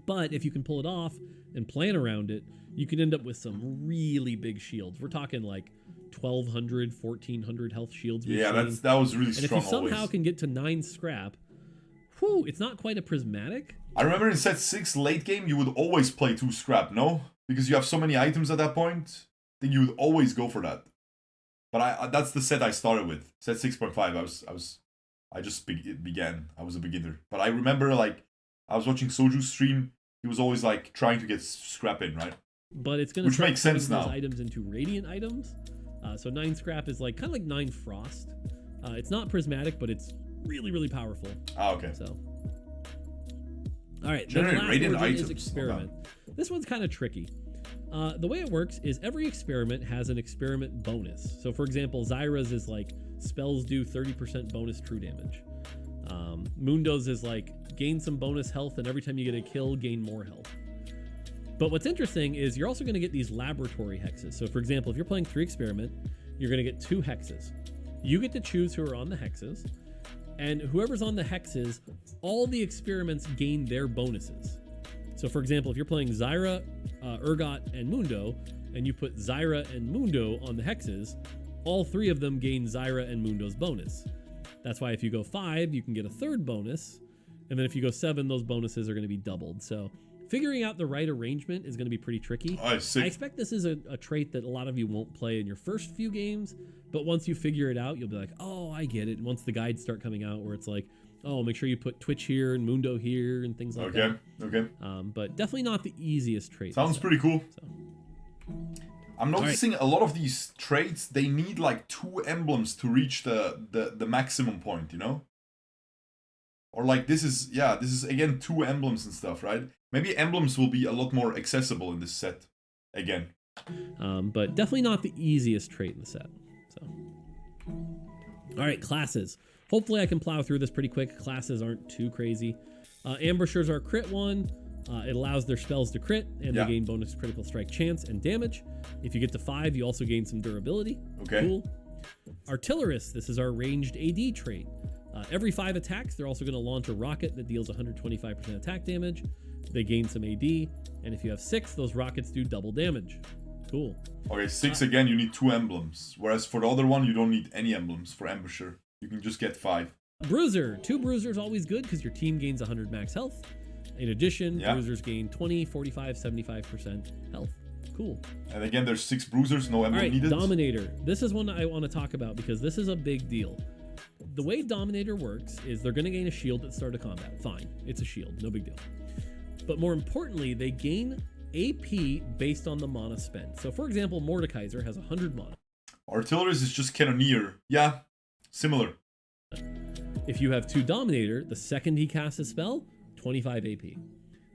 But if you can pull it off and plan around it, you can end up with some really big shields. We're talking like 1,200, 1,400 health shields. Yeah, that was really strong. And if you somehow can get to 9 scrap, whew, it's not quite a prismatic. I remember in set 6 late game, you would always play 2 scrap, no? Because you have so many items at that point, I think you would always go for that. But that's the set I started with. Set 6.5. I just began. I was a beginner. But I remember, like, I was watching Soju's stream. He was always like trying to get scrap in, right? But it's going to make sense now. Items into radiant items. So 9 scrap is like kind of like 9 frost. It's not prismatic, but it's really, really powerful. Ah, okay. So, all right. Generate radiant items. Is experiment. This one's kind of tricky. The way it works is every experiment has an experiment bonus. So, for example, Zyra's is like spells do 30% bonus true damage. Mundo's is like gain some bonus health, and every time you get a kill, gain more health. But what's interesting is you're also going to get these laboratory hexes. So, for example, if you're playing 3 experiment, you're going to get 2 hexes. You get to choose who are on the hexes, and whoever's on the hexes, all the experiments gain their bonuses. So, for example, if you're playing Zyra, Urgot, and Mundo, and you put Zyra and Mundo on the hexes, all 3 of them gain Zyra and Mundo's bonus. That's why if you go 5, you can get a 3rd bonus, and then if you go 7, those bonuses are going to be doubled. So figuring out the right arrangement is going to be pretty tricky. I expect this is a trait that a lot of you won't play in your first few games, but once you figure it out, you'll be like, oh, I get it. And once the guides start coming out where it's like, oh, make sure you put Twitch here and Mundo here and things like that. Okay. But definitely not the easiest trait. Sounds pretty cool. So. I'm noticing a lot of these traits, they need like 2 emblems to reach the maximum point, you know? Or like this is again 2 emblems and stuff, right? Maybe emblems will be a lot more accessible in this set again. But definitely not the easiest trait in the set. So, all right, classes. Hopefully I can plow through this pretty quick. Classes aren't too crazy. Ambushers are crit 1. It allows their spells to crit, and they gain bonus critical strike chance and damage. If you get to 5, you also gain some durability. Okay. Cool. Artillerists, this is our ranged AD trait. Every 5 attacks, they're also going to launch a rocket that deals 125% attack damage. They gain some AD, and if you have 6, those rockets do double damage. Cool. Okay, 6 again, you need 2 emblems. Whereas for the other one, you don't need any emblems for Ambusher. You can just get 5. Bruiser. 2 Bruisers always good because your team gains 100 max health. In addition, Bruisers gain 20, 45, 75% health. Cool. And again, there's 6 Bruisers, no emblem needed. Dominator. This is one I want to talk about because this is a big deal. The way Dominator works is they're going to gain a shield at the start of combat. Fine. It's a shield. No big deal. But more importantly, they gain AP based on the mana spent. So, for example, Mordekaiser has 100 mana. Artillerists is just Cannoneer. Yeah, similar. If you have 2 Dominator, the second he casts a spell, 25 AP.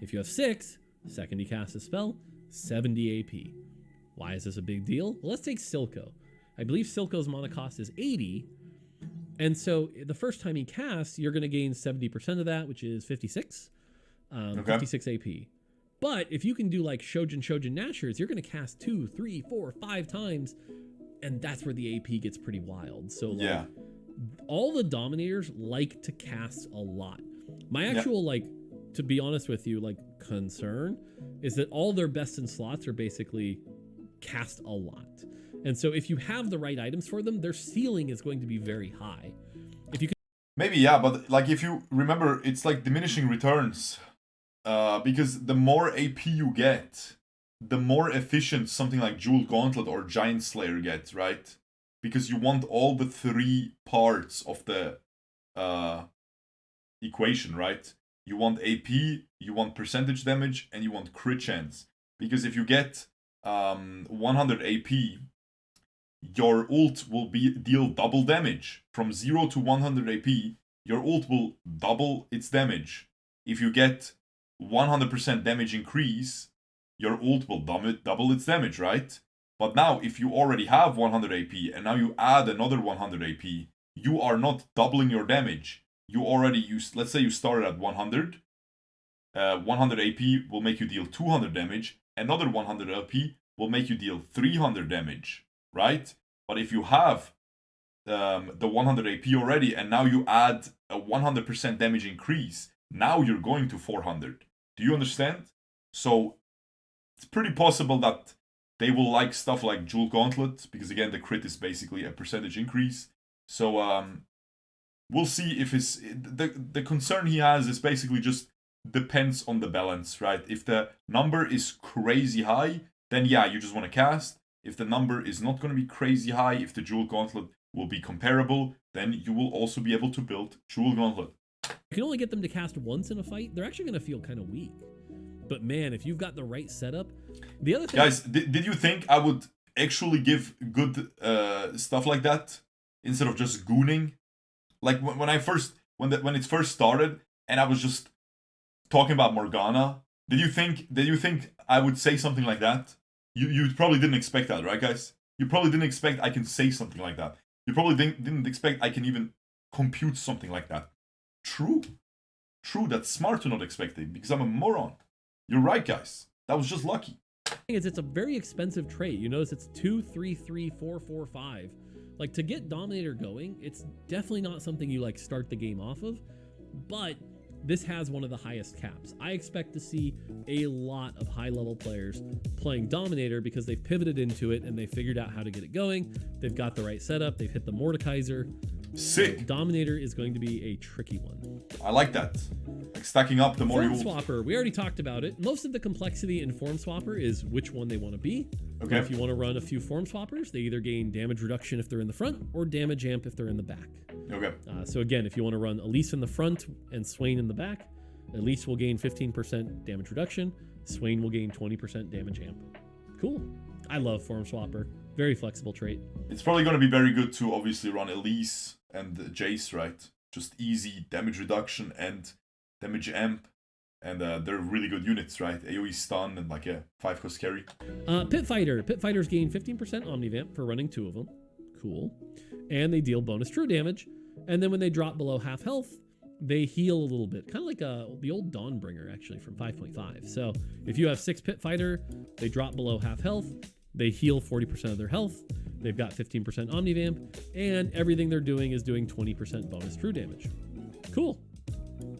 If you have 6, the second he casts a spell, 70 AP. Why is this a big deal? Well, let's take Silco. I believe Silco's mana cost is 80. And so the first time he casts, you're going to gain 70% of that, which is 56. 56 AP. But if you can do like Shojin Nashers, you're going to cast 2, 3, 4, 5 times, and that's where the AP gets pretty wild. So like, all the Dominators like to cast a lot. My actual like, to be honest with you, like concern is that all their best in slots are basically cast a lot. And so if you have the right items for them, their ceiling is going to be very high. If you can maybe, yeah, but like if you remember, it's like diminishing returns. Because the more AP you get, the more efficient something like Jeweled Gauntlet or Giant Slayer gets, right? Because you want all the 3 parts of the equation, right? You want AP, you want percentage damage, and you want crit chance. Because if you get 100 AP, your ult will deal double damage. From 0 to 100 AP, your ult will double its damage. If you get 100% damage increase, your ult will double its damage, right? But now, if you already have 100 AP, and now you add another 100 AP, you are not doubling your damage. You already used, let's say you started at 100. 100 AP will make you deal 200 damage. Another 100 AP will make you deal 300 damage, right? But if you have the 100 AP already, and now you add a 100% damage increase, now you're going to 400. Do you understand? So it's pretty possible that they will like stuff like Jewel Gauntlet, because again, the crit is basically a percentage increase. So we'll see if the concern he has is basically just depends on the balance, right? If the number is crazy high, then yeah, you just want to cast. If the number is not going to be crazy high, if the Jewel Gauntlet will be comparable, then you will also be able to build Jewel Gauntlet. You can only get them to cast once in a fight. They're actually going to feel kind of weak. But man, if you've got the right setup, the other thing... Guys, did you think I would actually give good stuff like that instead of just gooning? Like when it first started and I was just talking about Morgana, did you think I would say something like that? You probably didn't expect that, right, guys? You probably didn't expect I can say something like that. You probably didn't expect I can even compute something like that. True, that's smart to not expect it, because I'm a moron. You're right, guys. That was just lucky. It's a very expensive trait. You notice it's 2, 3, 3, 4, 4, 5. Like, to get Dominator going, it's definitely not something you like start the game off of, but this has one of the highest caps. I expect to see a lot of high-level players playing Dominator because they've pivoted into it and they figured out how to get it going. They've got the right setup. They've hit the Mordekaiser. Sick. Dominator is going to be a tricky one. I like that. Like stacking up the more Form Swapper, we already talked about it. Most of the complexity in Form Swapper is which one they want to be. Okay. If you want to run a few Form Swappers, they either gain damage reduction if they're in the front or damage amp if they're in the back. Okay. So again, if you want to run Elise in the front and Swain in the back, Elise will gain 15% damage reduction. Swain will gain 20% damage amp. Cool. I love Form Swapper. Very flexible trait. It's probably going to be very good to obviously run Elise and Jace, right? Just easy damage reduction and damage amp. And they're really good units, right? AoE stun and like a 5-cost carry. Pit Fighter. Pit Fighters gain 15% Omnivamp for running 2 of them. Cool. And they deal bonus true damage. And then when they drop below half health, they heal a little bit. Kind of like the old Dawnbringer, actually, from 5.5. So if you have 6 Pit Fighter, they drop below half health. They heal 40% of their health. They've got 15% Omnivamp. And everything they're doing is doing 20% bonus true damage. Cool.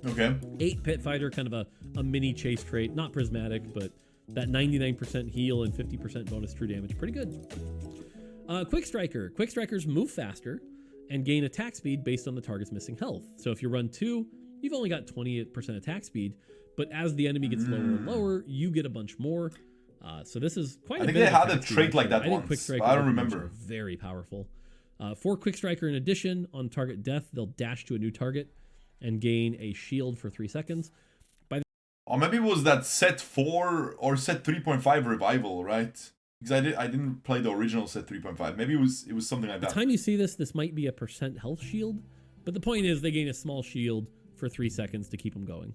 Okay. 8 Pit Fighter, kind of a mini chase trait. Not prismatic, but that 99% heal and 50% bonus true damage. Pretty good. Quick Striker. Quick Strikers move faster and gain attack speed based on the target's missing health. So if you run 2, you've only got 28% attack speed, but as the enemy gets lower and lower, you get a bunch more. So this is quite a bit. I think they had a trait like that once. Quick Striker, I don't remember. Very powerful. For Quick Striker, in addition, on target death, they'll dash to a new target and gain a shield for 3 seconds. Or maybe it was that set 4 or set 3.5 revival, right? Because I didn't play the original set 3.5. Maybe it was something like that. By the time you see this might be a % health shield, but the point is they gain a small shield for 3 seconds to keep them going.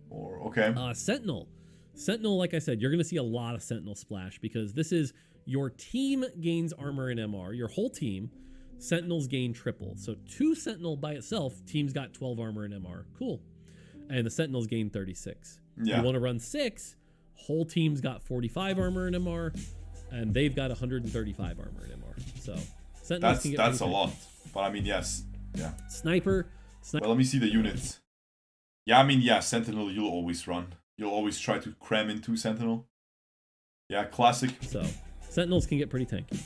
Or okay. Sentinel. Sentinel, like I said, you're going to see a lot of Sentinel splash because this is your team gains armor and MR. Your whole team, Sentinels gain triple. So 2 Sentinel by itself, team's got 12 armor and MR. Cool. and the Sentinels gain 36. Yeah. You want to run 6, whole team's got 45 armor and MR, and they've got 135 armor and MR. So Sentinels can get that's a lot. But I mean, yes. Yeah. Sniper. Well, let me see the units. Yeah, I mean, yeah, Sentinel you'll always run. You'll always try to cram into Sentinel. Yeah, classic. So Sentinels can get pretty tanky.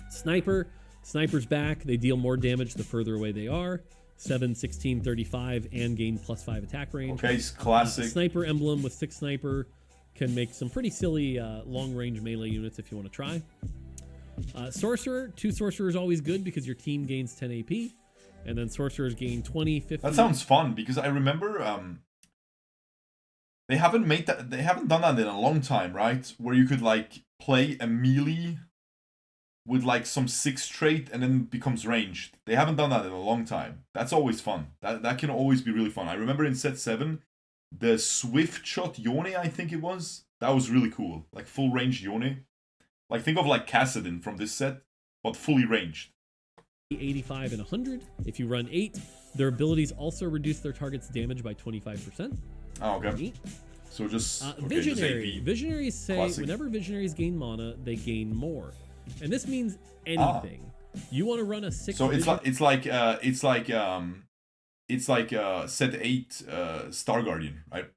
Sniper's back. They deal more damage the further away they are. 7, 16, 35, and gain +5 attack range. Okay, classic. Sniper emblem with 6 sniper can make some pretty silly long-range melee units if you want to try. Sorcerer. 2 sorcerer is always good because your team gains 10 AP. And then sorcerers gain 20, 50. That sounds fun because I remember they haven't done that in a long time, right? Where you could like play a melee with like some 6 trait and then becomes ranged. They haven't done that in a long time. That's always fun. That can always be really fun. I remember in set 7, the swift shot Yone, I think it was. That was really cool. Like full range Yone. Like think of like Kassadin from this set, but fully ranged. 85 and 100. If you run 8, their abilities also reduce their target's damage by 25%. Oh, okay. So just Visionary. Just Visionaries say classic. Whenever Visionaries gain mana, they gain more, and this means anything. You want to run a 6. So it's like set 8 Star Guardian, right?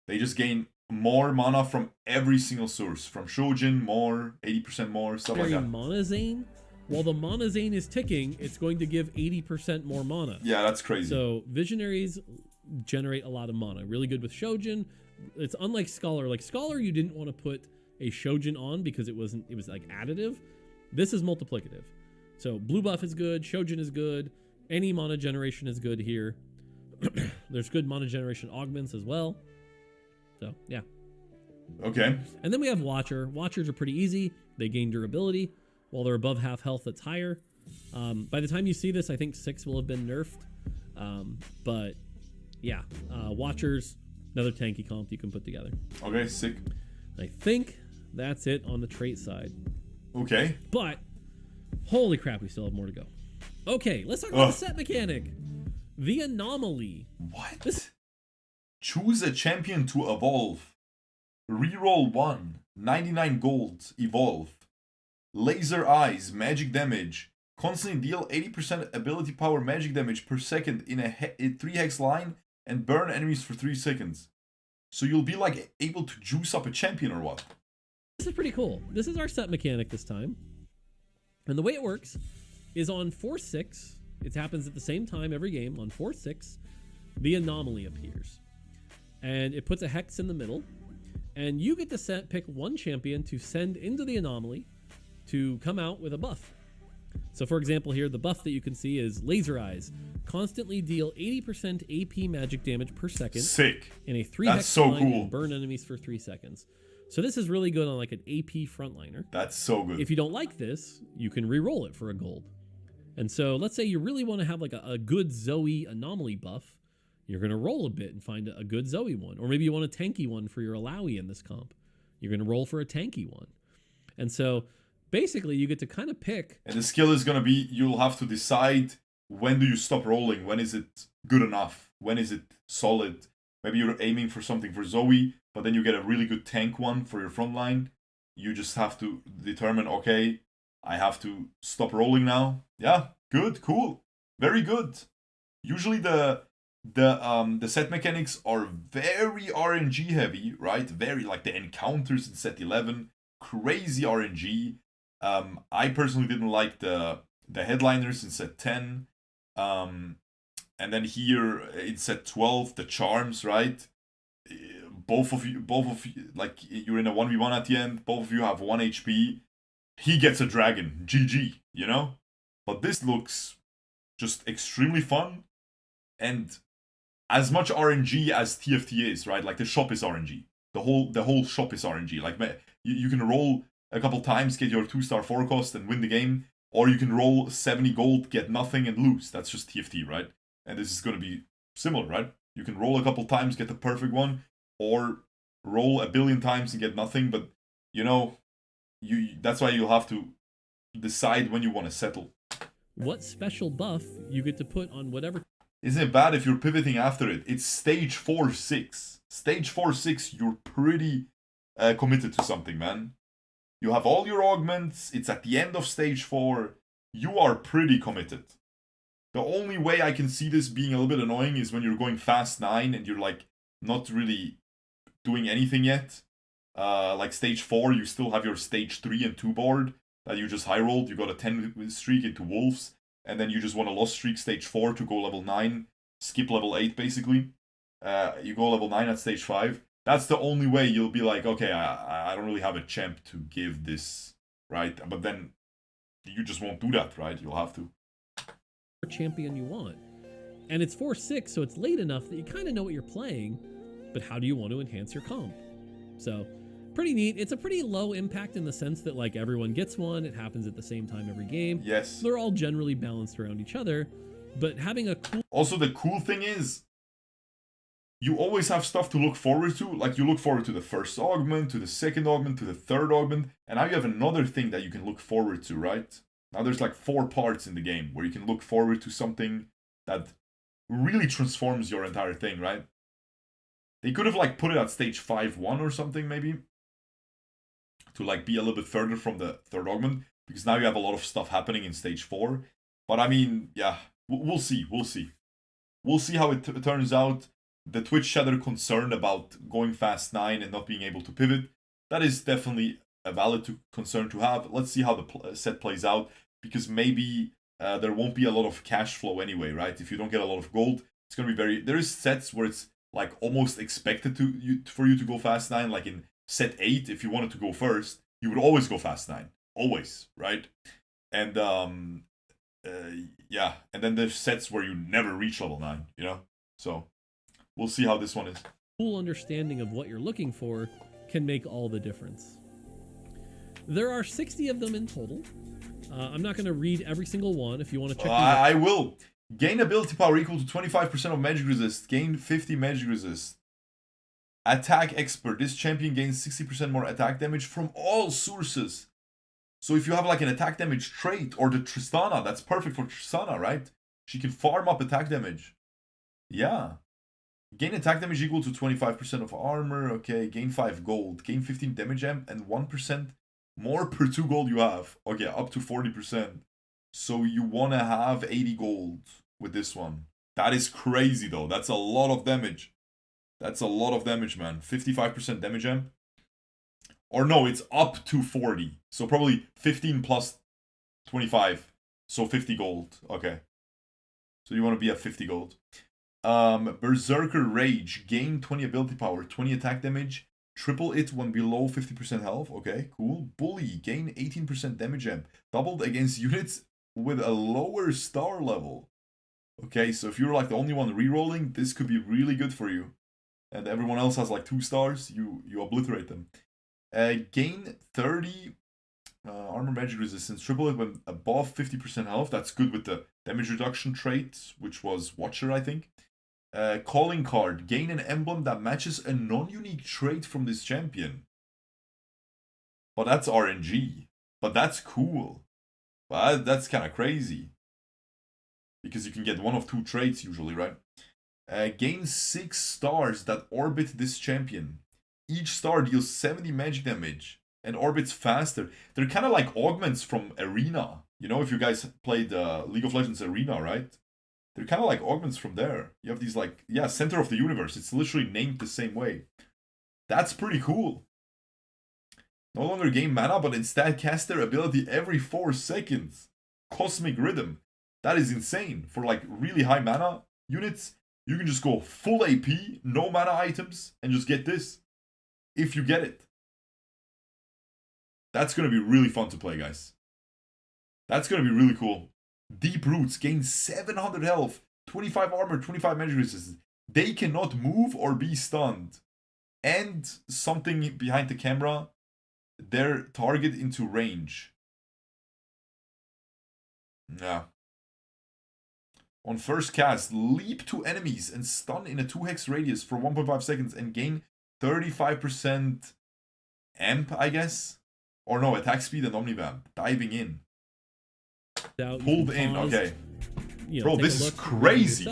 They just gain more mana from every single source, from Shojin, more 80% more, stuff like that. Mana Zane. While the mana Zane is ticking, it's going to give 80% more mana. Yeah, that's crazy. So Visionaries generate a lot of mana. Really good with Shojin. It's unlike Scholar. Like Scholar, you didn't want to put a Shojin on because it was like additive. This is multiplicative. So blue buff is good. Shojin is good. Any mana generation is good here. There's good mana generation augments as well. So yeah. Okay. And then we have Watcher. Watchers are pretty easy. They gain durability. While they're above half health, that's higher. By the time you see this, I think 6 will have been nerfed. But yeah, Watchers, another tanky comp you can put together. Okay, sick. I think that's it on the trait side. Okay. But holy crap, we still have more to go. Okay, let's talk about the set mechanic. The Anomaly. What? Choose a champion to evolve. Reroll 1. 99 gold. Evolve. Laser eyes, magic damage. Constantly deal 80% ability power magic damage per second in a 3-hex line and burn enemies for 3 seconds. So you'll be like able to juice up a champion or what? This is pretty cool. This is our set mechanic this time. And the way it works is on 4-6, it happens at the same time every game. On 4-6, the Anomaly appears. And it puts a hex in the middle. And you get to pick one champion to send into the Anomaly to come out with a buff. So for example here, the buff that you can see is Laser Eyes. Constantly deal 80% AP magic damage per second. Sick. In a 3-hex That's so line cool. and burn enemies for 3 seconds. So this is really good on like an AP frontliner. That's so good. If you don't like this, you can re-roll it for a gold. And so let's say you really want to have like a good Zoe Anomaly buff. You're going to roll a bit and find a good Zoe one. Or maybe you want a tanky one for your Alawi in this comp. You're going to roll for a tanky one. And so basically, you get to kind of pick. And the skill is going to be, you'll have to decide when do you stop rolling? When is it good enough? When is it solid? Maybe you're aiming for something for Zoe, but then you get a really good tank one for your front line. You just have to determine, okay, I have to stop rolling now. Yeah, good, cool. Very good. Usually the set mechanics are very RNG heavy, right? Very, like the encounters in set 11, crazy RNG. I personally didn't like the headliners in set 10. And then here in set 12, the charms, right? Both of you, like you're in a 1v1 at the end, both of you have 1 HP. He gets a dragon, GG, you know? But this looks just extremely fun. And as much RNG as TFT is, right? Like the shop is RNG. The whole shop is RNG. Like you can roll a couple times, get your 2-star forecast and win the game, or you can roll 70 gold, get nothing and lose. That's just TFT, right? And this is going to be similar, right? You can roll a couple times, get the perfect one, or roll a billion times and get nothing, but you know, that's why you'll have to decide when you want to settle. What special buff you get to put on whatever Isn't it bad if you're pivoting after it? It's stage 4-6. Stage 4-6, you're pretty committed to something, man. You have all your augments. It's at the end of stage 4. You are pretty committed. The only way I can see this being a little bit annoying is when you're going fast 9 and you're like not really doing anything yet. Like stage 4, you still have your stage 3 and 2 board that you just high rolled. You got a 10 streak into wolves, and then you just want a lost streak stage 4 to go level 9, skip level 8 basically. You go level 9 at stage 5. That's the only way you'll be like, okay, I don't really have a champ to give this, right? But then you just won't do that, right? You'll have to. Champion you want. And it's 4-6, so it's late enough that you kind of know what you're playing, but how do you want to enhance your comp? So, pretty neat. It's a pretty low impact in the sense that like everyone gets one, it happens at the same time every game. Yes. They're all generally balanced around each other, but having a cool... Also, the cool thing is, you always have stuff to look forward to. Like, you look forward to the first augment, to the second augment, to the third augment, and now you have another thing that you can look forward to, right? Now there's like 4 parts in the game where you can look forward to something that really transforms your entire thing, right? They could have like put it at stage 5-1 or something maybe, to like be a little bit further from the third augment, because now you have a lot of stuff happening in stage 4. But I mean, yeah, we'll see. We'll see how it turns out. The Twitch chatter concerned about going fast 9 and not being able to pivot, that is definitely a valid concern to have. Let's see how the set plays out, because maybe there won't be a lot of cash flow anyway, right? If you don't get a lot of gold, it's going to be very... There is sets where it's like almost expected for you to go fast 9, like in set 8, if you wanted to go first, you would always go fast 9. Always, right? And yeah, and then there's sets where you never reach level 9, you know? So we'll see how this one is. Full understanding of what you're looking for can make all the difference. There are 60 of them in total. I'm not going to read every single one. If you want to check I will. Gain ability power equal to 25% of magic resist. Gain 50 magic resist. Attack expert. This champion gains 60% more attack damage from all sources. So if you have like an attack damage trait, or the Tristana, that's perfect for Tristana, right? She can farm up attack damage. Yeah. Gain attack damage equal to 25% of armor. Okay, gain 5 gold. Gain 15 damage amp and 1% more per 2 gold you have. Okay, up to 40%. So you want to have 80 gold with this one. That is crazy though. That's a lot of damage. That's a lot of damage, man. 55% damage amp. Or no, it's up to 40. So probably 15 plus 25. So 50 gold. Okay. So you want to be at 50 gold. Berserker Rage. Gain 20 ability power, 20 attack damage. Triple it when below 50% health. Okay, cool. Bully. Gain 18% damage amp. Doubled against units with a lower star level. Okay, so if you're like the only one rerolling, this could be really good for you. And everyone else has like 2 stars, you obliterate them. Gain 30 armor magic resistance. Triple it when above 50% health. That's good with the damage reduction trait, which was Watcher, I think. Calling card. Gain an emblem that matches a non-unique trait from this champion. But that's RNG. But that's cool. But that's kind of crazy. Because you can get one of 2 traits usually, right? Gain 6 stars that orbit this champion. Each star deals 70 magic damage and orbits faster. They're kind of like augments from Arena. You know, if you guys played League of Legends Arena, right? They're kind of like augments from there. You have these like, yeah, center of the universe. It's literally named the same way. That's pretty cool. No longer gain mana, but instead cast their ability every 4 seconds. Cosmic Rhythm. That is insane. For like really high mana units, you can just go full AP, no mana items, and just get this. If you get it. That's going to be really fun to play, guys. That's going to be really cool. Deep Roots gain 700 health, 25 armor, 25 magic resistance. They cannot move or be stunned. And something behind the camera, their target into range. Yeah. On first cast, leap to enemies and stun in a 2-hex radius for 1.5 seconds and gain 35% amp, I guess? Or no, attack speed and omnivamp. Diving in. Pulled in, okay. You know, bro, this is crazy.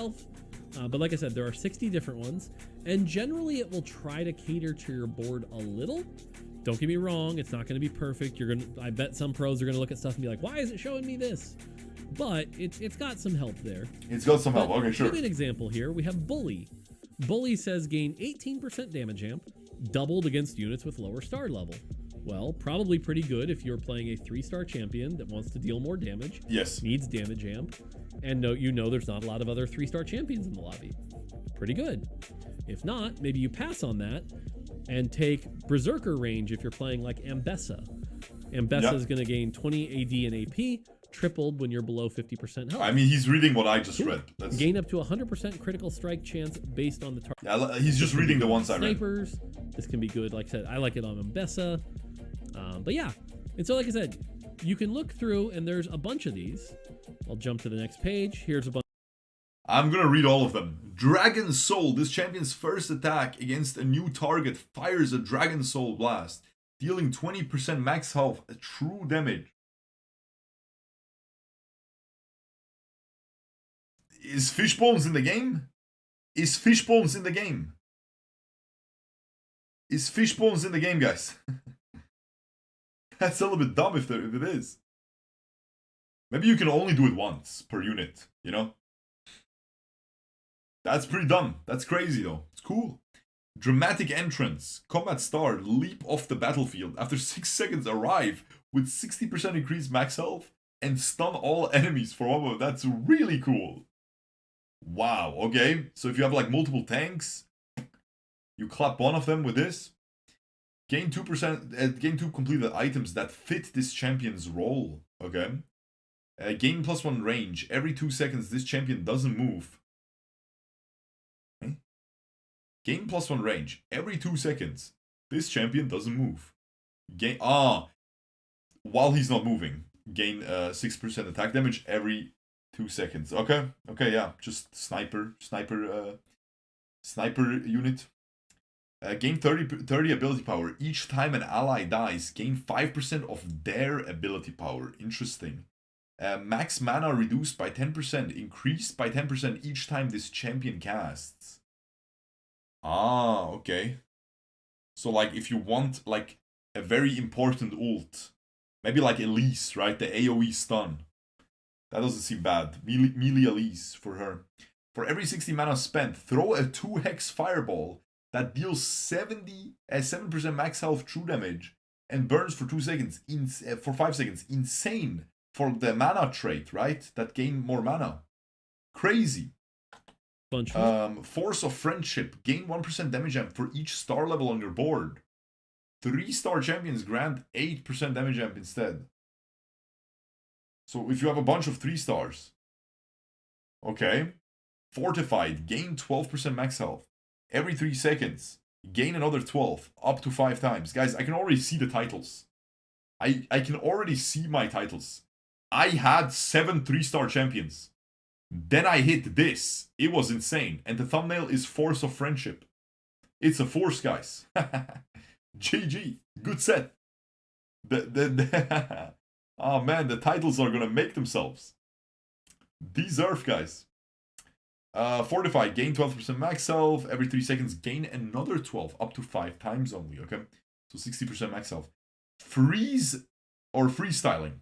But like I said, there are 60 different ones, and generally it will try to cater to your board a little. Don't get me wrong, it's not going to be perfect. I bet some pros are going to look at stuff and be like, why is it showing me this? But it's got some help there. It's got some help. Okay, sure. Give me an example here. We have Bully. Bully says gain 18% damage amp, doubled against units with lower star level. Well, probably pretty good if you're playing a 3-star champion that wants to deal more damage. Yes. Needs damage amp. And there's not a lot of other 3-star champions in the lobby. Pretty good. If not, maybe you pass on that and take Berserker range if you're playing like Ambessa. Ambessa is going to gain 20 AD and AP, tripled when you're below 50% health. I mean, he's reading what I just read. Gain up to 100% critical strike chance based on the target. Yeah, he's just reading the ones I read. Snipers. This can be good. Like I said, I like it on Ambessa. But yeah, and so like I said, you can look through and there's a bunch of these. I'll jump to the next page. Here's a bunch. I'm gonna read all of them. Dragon Soul. This champion's first attack against a new target fires a Dragon Soul blast, dealing 20% max health, true damage. Is Fishbones in the game? Is Fishbones in the game? Is Fishbones in the game, guys? That's a little bit dumb if it is. Maybe you can only do it once per unit, you know? That's pretty dumb. That's crazy though. It's cool. Dramatic entrance. Combat star. Leap off the battlefield. After 6 seconds arrive with 60% increased max health and stun all enemies for 1 moment. That's really cool. Wow, okay. So if you have like multiple tanks, you clap one of them with this. Gain 2%, gain 2 completed items that fit this champion's role. Okay. Gain +1 range. Every 2 seconds, this champion doesn't move. Okay. Gain +1 range. Every 2 seconds, this champion doesn't move. While he's not moving. Gain 6% attack damage every 2 seconds. Okay, yeah. Just sniper unit. Gain 30 ability power. Each time an ally dies, gain 5% of their ability power. Interesting. Max mana reduced by 10%. Increased by 10% each time this champion casts. Okay. So like if you want like a very important ult, maybe like Elise, right? The AoE stun. That doesn't seem bad. Melee Elise for her. For every 60 mana spent, throw a 2-hex fireball that deals 7% max health true damage and burns for 2 seconds, for 5 seconds. Insane for the mana trait, right? That gain more mana. Crazy. Force of Friendship. Gain 1% damage amp for each star level on your board. 3-star champions grant 8% damage amp instead. So if you have a bunch of 3 stars. Okay. Fortified. Gain 12% max health. Every 3 seconds. Gain another 12. Up to 5 times. Guys, I can already see the titles. I can already see my titles. I had 7 3-star champions. Then I hit this. It was insane. And the thumbnail is Force of Friendship. It's a force, guys. GG. Good set. Oh man, the titles are gonna make themselves. Deserve, guys. Fortify, gain 12% max health. Every 3 seconds, gain another 12, up to 5 times only, okay? So 60% max health. Freeze or freestyling.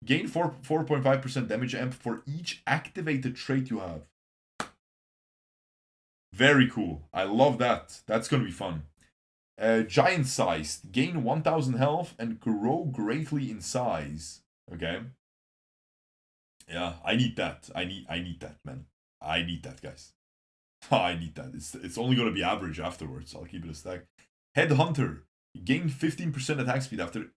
Gain 4.5% damage amp for each activated trait you have. Very cool. I love that. That's gonna be fun. Giant sized. Gain 1000 health and grow greatly in size. Okay. Yeah, I need that. I need that, man. I need that, guys. I need that. It's only gonna be average afterwards. I'll keep it a stack. Headhunter. Gain 15% attack speed after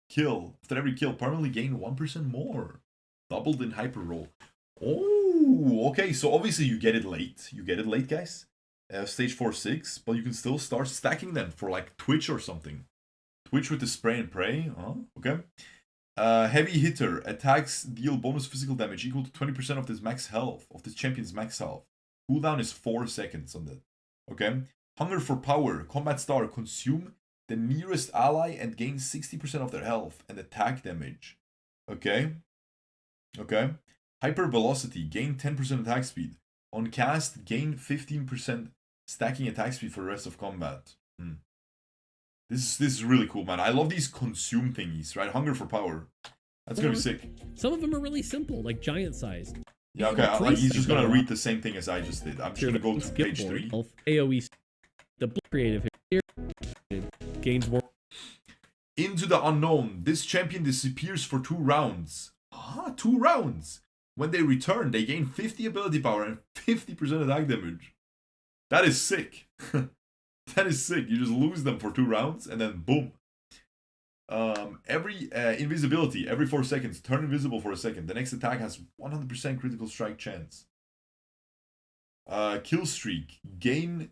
every kill. Permanently gain 1% more. Doubled in hyper roll. Oh, okay. So obviously you get it late. You get it late, guys. Stage 4-6, but you can still start stacking them for like Twitch or something. Twitch with the spray and pray. Okay. Heavy hitter. Attacks deal bonus physical damage equal to 20% of this max health, of this champion's max health. Cooldown is 4 seconds on that. Okay. Hunger for power. Combat star. Consume the nearest ally and gain 60% of their health and attack damage. Okay. Okay. Hyper velocity. Gain 10% attack speed. On cast, gain 15% stacking attack speed for the rest of combat. This is really cool, man. I love these consume thingies, right? Hunger for power. That's gonna be sick. Some of them are really simple, like giant sized. Yeah, okay. Like he's just gonna read the same thing as I just did. I'm just gonna go to page 3. AoE, the creative here gains more. Into the unknown. This champion disappears for 2 rounds. 2 rounds. When they return, they gain 50 ability power and 50% attack damage. That is sick. That is sick. You just lose them for 2 rounds and then boom. Every invisibility, every 4 seconds, turn invisible for a second. The next attack has 100% critical strike chance. Kill streak, gain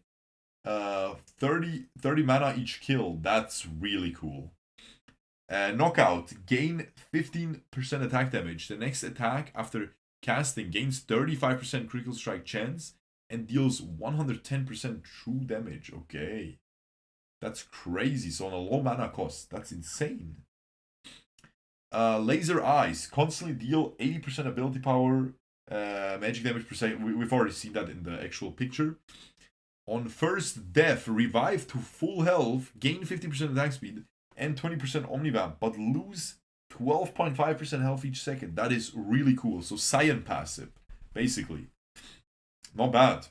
30 mana each kill. That's really cool. Knockout, gain 15% attack damage. The next attack after casting gains 35% critical strike chance and deals 110% true damage. Okay. That's crazy. So on a low mana cost, that's insane. Laser Eyes, constantly deal 80% ability power, magic damage per second. We've already seen that in the actual picture. On first death, revive to full health, gain 50% attack speed and 20% omnivamp, but lose 12.5% health each second. That is really cool. So Cyan passive, basically. Not bad.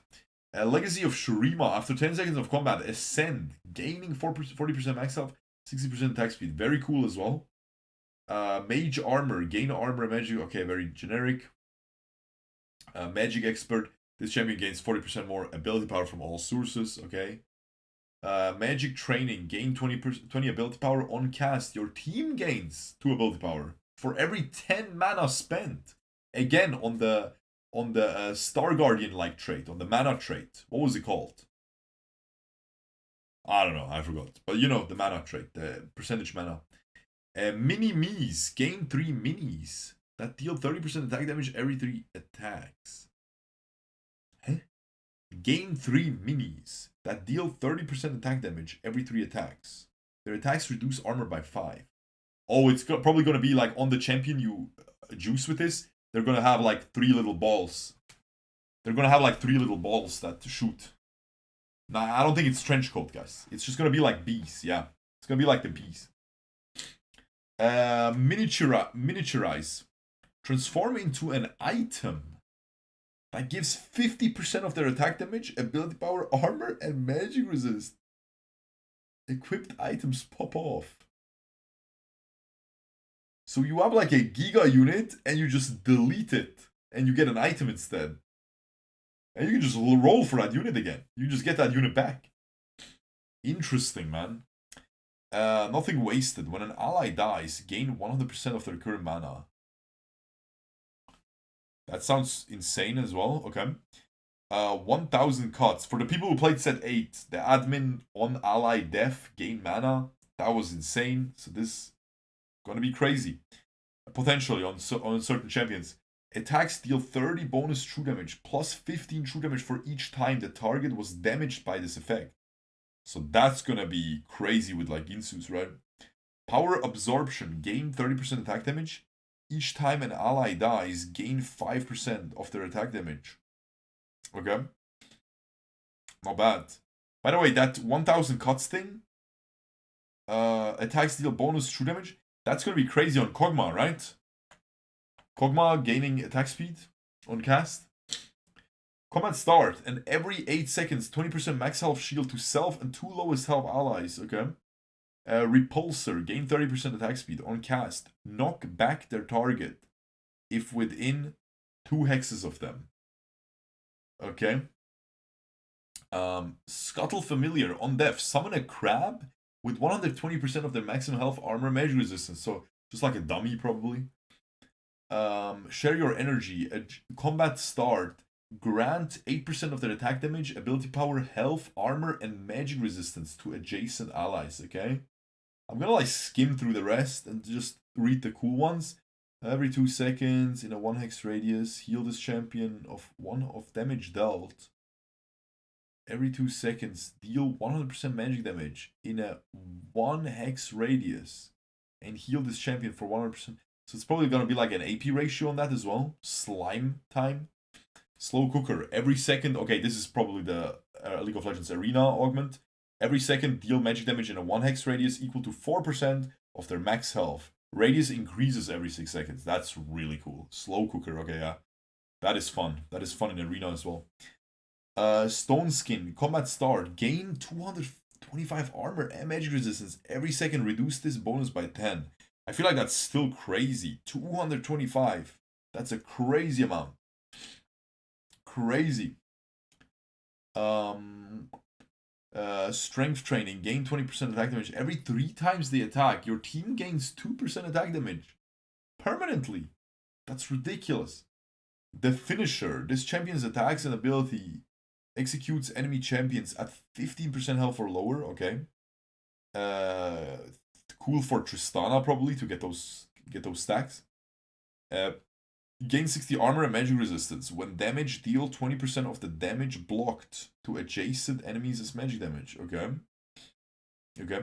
Legacy of Shurima. After 10 seconds of combat, ascend, gaining 40% max health, 60% attack speed. Very cool as well. Mage Armor, gain armor and magic. Okay, very generic. Magic Expert. This champion gains 40% more ability power from all sources. Okay. Magic Training, gain 20 ability power on cast. Your team gains 2 ability power for every 10 mana spent. Again, on the Star Guardian like trait, on the mana trait. What was it called? I don't know, I forgot. But you know, the mana trait, the percentage mana. Mini Me's, gain 3 minis that deal 30% attack damage every 3 attacks. Gain 3 minis that deal 30% attack damage every 3 attacks. Their attacks reduce armor by 5. Oh, it's probably going to be like on the champion you juice with this. They're going to have like 3 little balls. They're going to have like 3 little balls that to shoot. Nah, I don't think it's trench coat, guys. It's just going to be like bees, yeah. It's going to be like the bees. Miniaturize. Transform into an item that gives 50% of their attack damage, ability power, armor, and magic resist. Equipped items pop off. So you have like a Giga unit and you just delete it and you get an item instead. And you can just roll for that unit again. You just get that unit back. Interesting, man. Nothing wasted. When an ally dies, gain 100% of their current mana. That sounds insane as well. Okay. 1,000 cuts. For the people who played set 8, the admin on ally death gain mana. That was insane. So this is gonna be crazy. Potentially on certain champions. Attacks deal 30 bonus true damage plus 15 true damage for each time the target was damaged by this effect. So that's gonna be crazy with like Ginsu's, right? Power absorption. Gain 30% attack damage. Each time an ally dies, gain 5% of their attack damage. Okay. Not bad. By the way, that 1,000 cuts thing, attacks deal bonus true damage, that's going to be crazy on Kog'Maw, right? Kog'Maw gaining attack speed on cast. Combat start, and every 8 seconds, 20% max health shield to self and 2 lowest health allies, okay? Repulsor, gain 30% attack speed on cast. Knock back their target if within 2 hexes of them. Okay. Scuttle Familiar on death. Summon a crab with 120% of their maximum health, armor, magic resistance. So just like a dummy probably. Share your energy. Combat start. Grant 8% of their attack damage, ability power, health, armor, and magic resistance to adjacent allies, okay? I'm gonna like skim through the rest and just read the cool ones. Every 2 seconds in a 1 hex radius, heal this champion of 1 of damage dealt. Every 2 seconds, deal 100% magic damage in a 1 hex radius and heal this champion for 100%. So it's probably gonna be like an AP ratio on that as well. Slime time. Slow cooker. Every second, okay, this is probably the League of Legends Arena augment. Every second, deal magic damage in a 1 hex radius equal to 4% of their max health. Radius increases every 6 seconds. That's really cool. Slow cooker, okay, yeah. That is fun. That is fun in Arena as well. Stone Skin, Combat Start. Gain 225 armor and magic resistance. Every second, reduce this bonus by 10. I feel like that's still crazy. 225. That's a crazy amount. Crazy. Strength training, gain 20% attack damage. Every 3 times they attack, your team gains 2% attack damage. Permanently. That's ridiculous. The finisher. This champion's attacks and ability executes enemy champions at 15% health or lower. Okay. Cool for Tristana probably to get those stacks. Gain 60 armor and magic resistance. When damaged, deal 20% of the damage blocked to adjacent enemies as magic damage. Okay. Okay.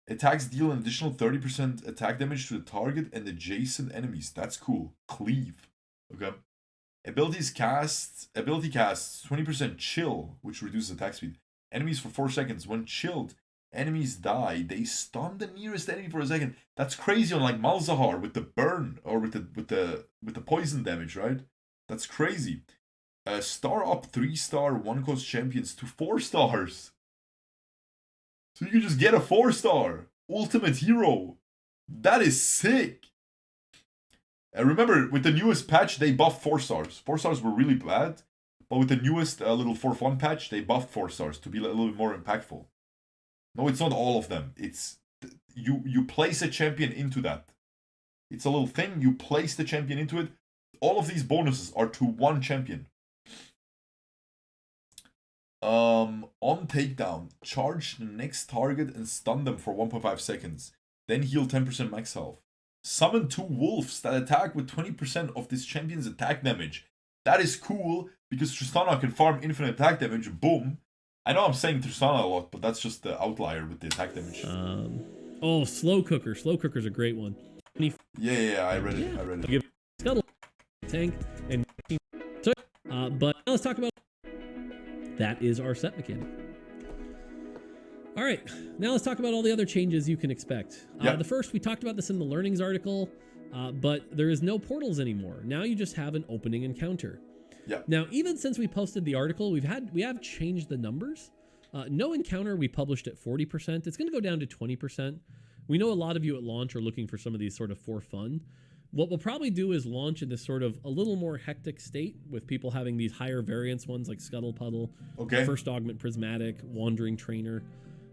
Attacks deal an additional 30% attack damage to the target and adjacent enemies. That's cool. Cleave. Okay. Ability casts 20% chill, which reduces attack speed. Enemies for 4 seconds. When chilled, enemies die. They stun the nearest enemy for a second. That's crazy on like Malzahar with the burn or with the poison damage, right? That's crazy. Star up 3-star 1-cost champions to 4 stars. So you can just get a 4-star ultimate hero. That is sick. Remember, with the newest patch, they buffed 4 stars. 4 stars were really bad, but with the newest little 4-1 patch, they buffed 4 stars to be a little bit more impactful. No, it's not all of them. It's you place a champion into that. It's a little thing. You place the champion into it. All of these bonuses are to 1 champion. On takedown, charge the next target and stun them for 1.5 seconds. Then heal 10% max health. Summon 2 wolves that attack with 20% of this champion's attack damage. That is cool because Tristana can farm infinite attack damage. Boom. I know I'm saying Tristana a lot, but that's just the outlier with the attack damage. Slow cooker. Slow cooker's a great one. Yeah, I read it. I'll give Scuttle, tank, and but now let's talk about that is our set mechanic. All right, now let's talk about all the other changes you can expect. The first, we talked about this in the learnings article, but there is no portals anymore. Now you just have an opening encounter. Yeah. Now, even since we posted the article, we have changed the numbers. No encounter we published at 40%. It's going to go down to 20%. We know a lot of you at launch are looking for some of these sort of for fun. What we'll probably do is launch in this sort of a little more hectic state with people having these higher variance ones like Scuttle Puddle, First Augment Prismatic, Wandering Trainer.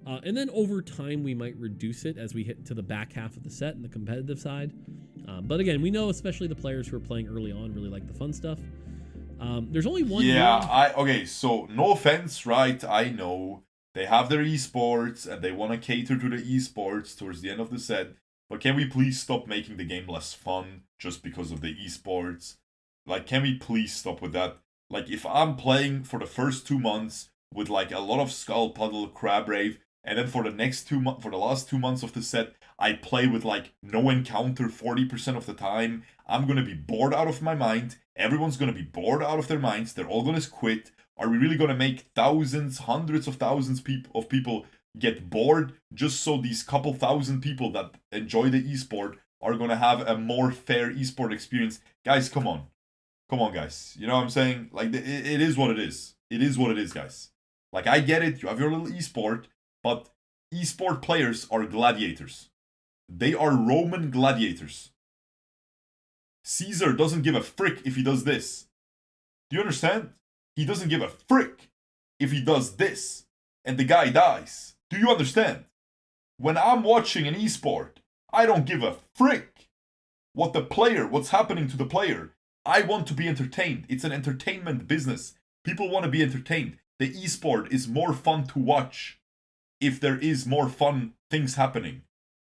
And then over time, we might reduce it as we hit to the back half of the set and the competitive side. But again, we know especially the players who are playing early on really like the fun stuff. There's only one. Okay, so no offense, right? I know they have their esports and they want to cater to the esports towards the end of the set. But can we please stop making the game less fun just because of the esports? Like, can we please stop with that? Like, if I'm playing for the first 2 months with like a lot of Skull Puddle, Crab Rave, and then for the last 2 months of the set, I play with like no encounter 40% of the time, I'm gonna be bored out of my mind. Everyone's gonna be bored out of their minds. They're all gonna quit. Are we really gonna make thousands, hundreds of thousands of people get bored just so these couple thousand people that enjoy the esport are gonna have a more fair esport experience? Guys, come on, guys. You know what I'm saying? Like, it is what it is. It is what it is, guys. Like, I get it. You have your little esport, but esport players are gladiators. They are Roman gladiators. Caesar doesn't give a frick if he does this. Do you understand? He doesn't give a frick if he does this and the guy dies. Do you understand? When I'm watching an esport, I don't give a frick what's happening to the player. I want to be entertained. It's an entertainment business. People want to be entertained. The esport is more fun to watch if there is more fun things happening.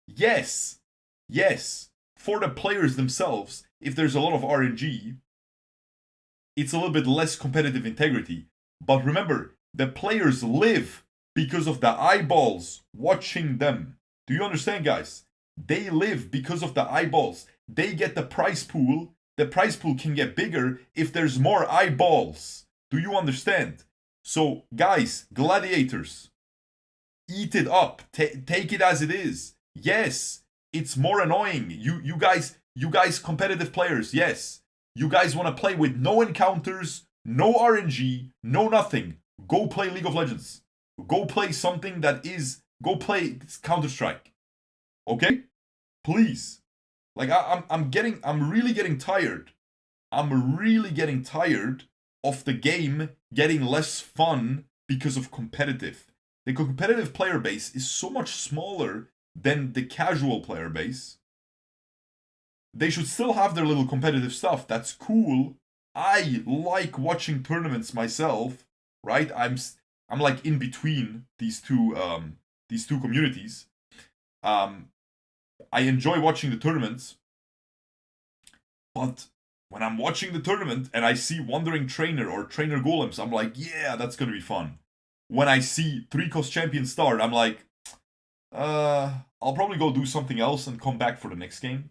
Yes, for the players themselves, if there's a lot of RNG, it's a little bit less competitive integrity. But remember, the players live because of the eyeballs watching them. Do you understand, guys? They live because of the eyeballs. They get the prize pool the prize pool can get bigger if there's more eyeballs. Do you understand? So, guys, gladiators, eat it up. Take it as it is. Yes, it's more annoying. You guys, competitive players, yes. You guys want to play with no encounters, no RNG, no nothing. Go play League of Legends. Go play something that is... Go play Counter-Strike. Okay? Please. Like, I'm really getting tired. I'm really getting tired of the game getting less fun because of competitive. The competitive player base is so much smaller than the casual player base. They should still have their little competitive stuff. That's cool. I like watching tournaments myself, right? I'm like in between these two communities. I enjoy watching the tournaments, but when I'm watching the tournament and I see Wandering Trainer or Trainer Golems, I'm like, yeah, that's gonna be fun. When I see 3-cost champion start, I'm like, I'll probably go do something else and come back for the next game.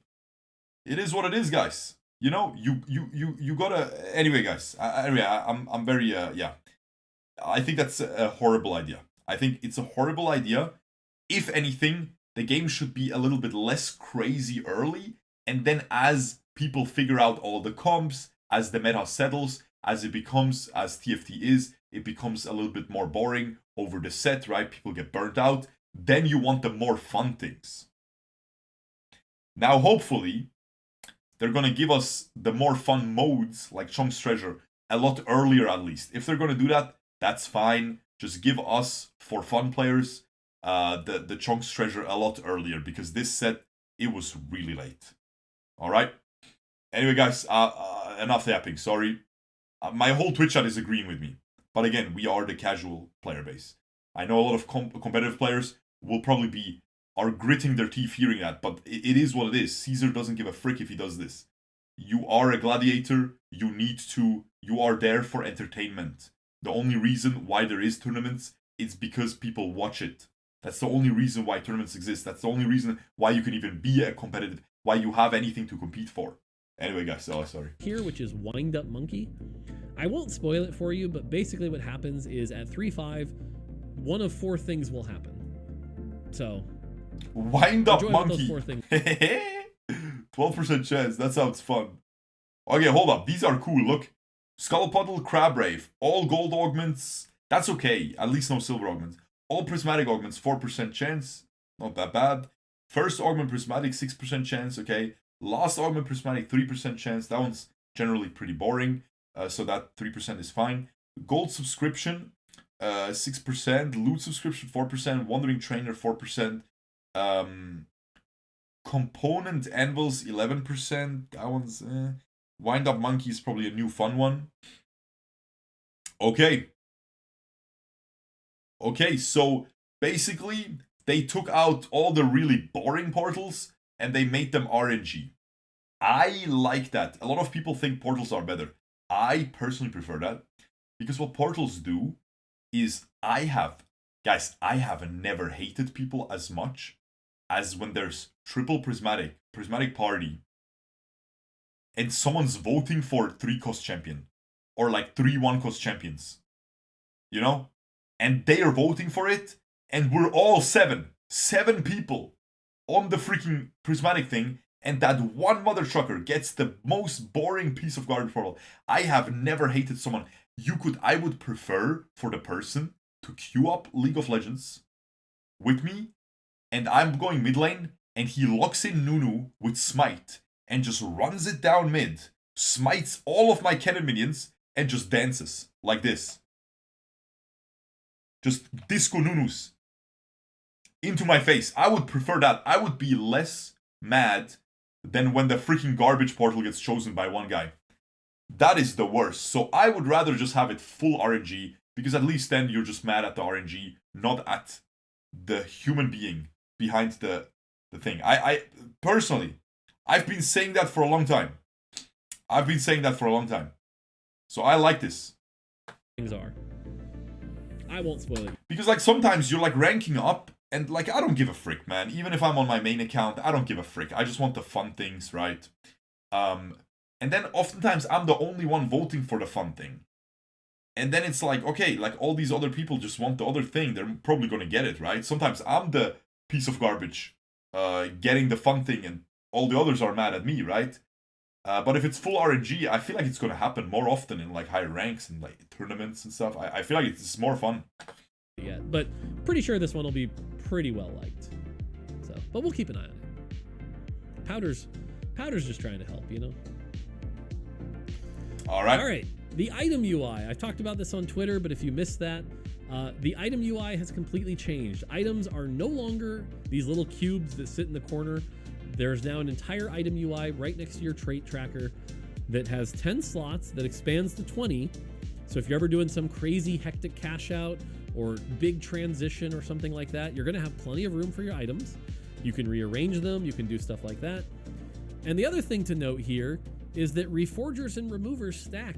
It is what it is, guys. You know, you gotta. Anyway, guys. I'm very yeah. I think that's a horrible idea. I think it's a horrible idea. If anything, the game should be a little bit less crazy early, and then as people figure out all the comps, as the meta settles, as it becomes, as TFT is, it becomes a little bit more boring over the set, right? People get burnt out. Then you want the more fun things. Now, hopefully, they're going to give us the more fun modes, like Chunk's Treasure, a lot earlier at least. If they're going to do that, that's fine. Just give us, for fun players, the Chunk's Treasure a lot earlier, because this set, it was really late. Alright? Anyway, guys, enough yapping, sorry. My whole Twitch chat is agreeing with me. But again, we are the casual player base. I know a lot of competitive players will probably are gritting their teeth hearing that, but it is what it is. Caesar doesn't give a frick if he does this. You are a gladiator, you are there for entertainment. The only reason why there is tournaments is because people watch it. That's the only reason why tournaments exist. That's the only reason why you can even be a competitive, why you have anything to compete for. Anyway, guys, sorry. Here, which is Wind Up Monkey. I won't spoil it for you, but basically what happens is at 3-5, one of 4 things will happen. So, Wind Up Monkey. Those 4 things. 12% chance. That sounds fun. Okay, hold up. These are cool. Look. Skull Puddle, Crab Rave. All gold augments. That's okay. At least no silver augments. All prismatic augments, 4% chance. Not that bad. First augment prismatic, 6% chance. Okay. Last augment prismatic, 3% chance. That one's generally pretty boring. So that 3% is fine. Gold subscription, 6%. Loot subscription, 4%. Wandering Trainer, 4%. Component Anvils, 11%. That one's... Wind Up Monkey is probably a new fun one. Okay, so basically, they took out all the really boring portals and they made them RNG. I like that. A lot of people think portals are better. I personally prefer that, because what portals do is I have never hated people as much as when there's triple prismatic party, and someone's voting for 3-cost champion, or like 3 1-cost champions, you know? And they are voting for it, and we're all 7 people on the freaking prismatic thing, and that one mother trucker gets the most boring piece of garbage portal. I have never hated someone. I would prefer for the person to queue up League of Legends with me, and I'm going mid lane, and he locks in Nunu with Smite, and just runs it down mid, smites all of my cannon minions, and just dances like this. Just disco Nunus into my face. I would prefer that. I would be less mad than when the freaking garbage portal gets chosen by one guy. That is the worst. So I would rather just have it full RNG, because at least then you're just mad at the RNG, not at the human being behind the thing. I personally, I've been saying that for a long time. So I like this. Things are. I won't spoil it. Because like sometimes you're like ranking up, and like I don't give a frick, man. Even if I'm on my main account, I don't give a frick. I just want the fun things, right? And then oftentimes I'm the only one voting for the fun thing. And then it's like, okay, like all these other people just want the other thing. They're probably going to get it, right? Sometimes I'm the piece of garbage getting the fun thing and all the others are mad at me, right? But if it's full RNG, I feel like it's going to happen more often in like higher ranks and like tournaments and stuff. I feel like it's more fun. Yeah, but pretty sure this one will be pretty well liked. So, but we'll keep an eye on it. Powder's just trying to help, you know? All right. All right. The item UI. I've talked about this on Twitter, but if you missed that, the item UI has completely changed. Items are no longer these little cubes that sit in the corner. There's now an entire item UI right next to your trait tracker that has 10 slots that expands to 20. So if you're ever doing some crazy hectic cash out or big transition or something like that, you're going to have plenty of room for your items. You can rearrange them. You can do stuff like that. And the other thing to note here is that reforgers and removers stack.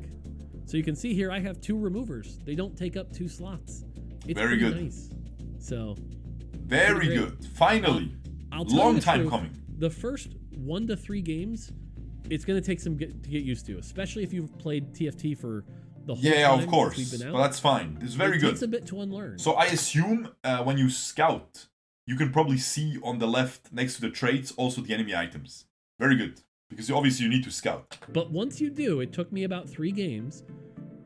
So you can see here I have 2 removers. They don't take up 2 slots. It's very good. Nice. So very good. Finally. Long time coming. The first 1 to 3 games, it's going to take some to get used to, especially if you've played TFT for the whole time. Yeah, of course. We've been out. But that's fine. It's very good. It takes a bit to unlearn. So I assume when you scout, you can probably see on the left next to the traits also the enemy items. Very good. Because obviously you need to scout. But once you do, it took me about 3 games.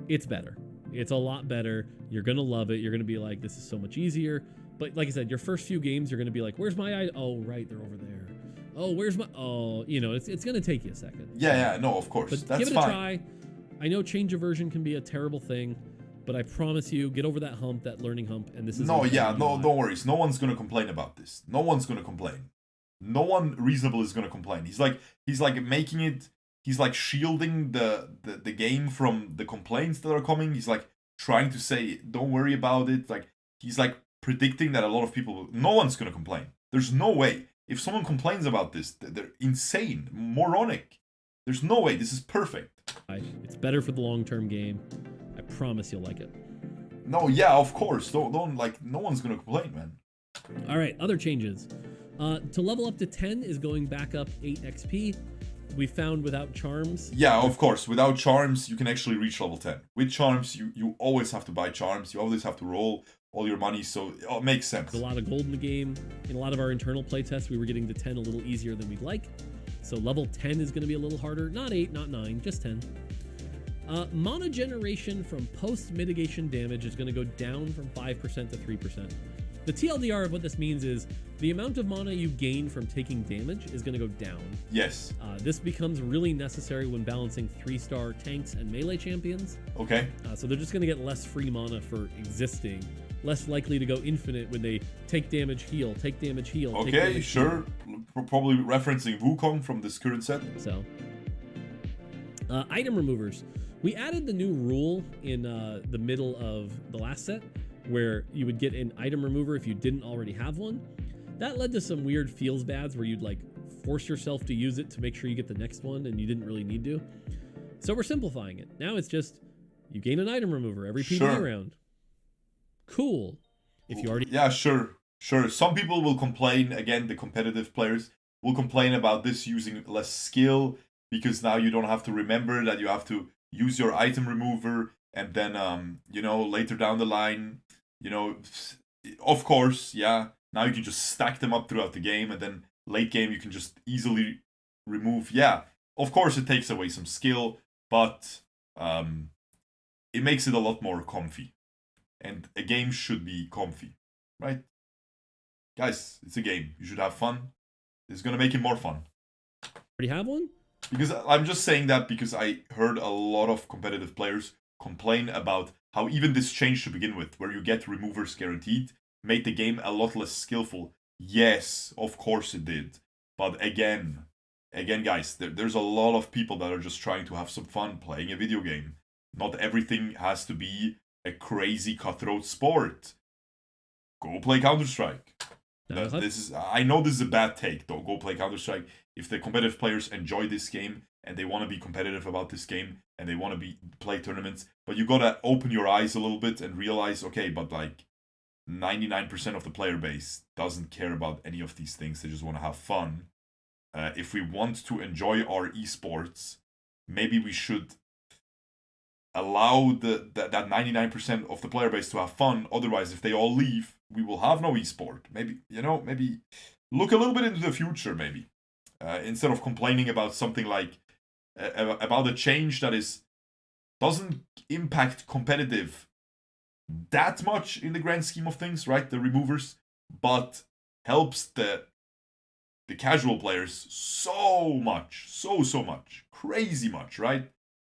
It's better. It's a lot better. You're going to love it. You're going to be like, this is so much easier. But like I said, your first few games, you're going to be like, where's my item? Oh, right, they're over there. Oh, where's my... Oh, you know, it's going to take you a second. Yeah, no, of course. But that's give it fine. a try. I know change of version can be a terrible thing, but I promise you, get over that hump, that learning hump, and this is... No, don't worry. No one's going to complain about this. No one's going to complain. No one reasonable is going to complain. He's like making it... He's like shielding the game from the complaints that are coming. He's like trying to say, don't worry about it. Like he's like predicting that a lot of people... No one's going to complain. There's no way. If someone complains about this, they're insane, moronic. There's no way. This is perfect. It's better for the long-term game. I promise you'll like it. No, yeah, of course. Don't like. No one's gonna complain, man. All right, other changes. To level up to 10 is going back up 8 XP. We found without charms. Yeah, of course. Without charms, you can actually reach level 10. With charms, you always have to buy charms. You always have to roll all your money, so it makes sense. There's a lot of gold in the game. In a lot of our internal playtests, we were getting to 10 a little easier than we'd like. So level 10 is going to be a little harder. Not 8, not 9, just 10. Mana generation from post-mitigation damage is going to go down from 5% to 3%. The TLDR of what this means is the amount of mana you gain from taking damage is going to go down. Yes. This becomes really necessary when balancing 3-star tanks and melee champions. Okay. So they're just going to get less free mana for existing. Less likely to go infinite when they take damage, heal, take damage, heal. Okay, sure. Probably referencing Wukong from this current set. So, item removers. We added the new rule in the middle of the last set where you would get an item remover if you didn't already have one. That led to some weird feels bads where you'd like force yourself to use it to make sure you get the next one and you didn't really need to. So we're simplifying it. Now it's just you gain an item remover every PvE round. Cool. If you already... Yeah, sure. Some people will complain, again, the competitive players will complain about this using less skill because now you don't have to remember that you have to use your item remover and then, later down the line, of course, yeah, now you can just stack them up throughout the game and then late game you can just easily remove. Yeah, of course it takes away some skill, but it makes it a lot more comfy. And a game should be comfy, right? Guys, it's a game. You should have fun. It's going to make it more fun. Already have one? Because I'm just saying that because I heard a lot of competitive players complain about how even this change to begin with, where you get removers guaranteed, made the game a lot less skillful. Yes, of course it did. But again, guys, there's a lot of people that are just trying to have some fun playing a video game. Not everything has to be a crazy cutthroat sport. Go play Counter-Strike. I know this is a bad take, though. Go play Counter-Strike. If the competitive players enjoy this game and they want to be competitive about this game and they want to play tournaments, but you gotta open your eyes a little bit and realize, okay, but like 99% of the player base doesn't care about any of these things. They just want to have fun. If we want to enjoy our esports, maybe we should allow that 99% of the player base to have fun. Otherwise, if they all leave, we will have no esport. Maybe, maybe look a little bit into the future, maybe. Instead of complaining about something like, about a change that doesn't impact competitive that much in the grand scheme of things, right? The removers, but helps the casual players so much, so much, crazy much, right?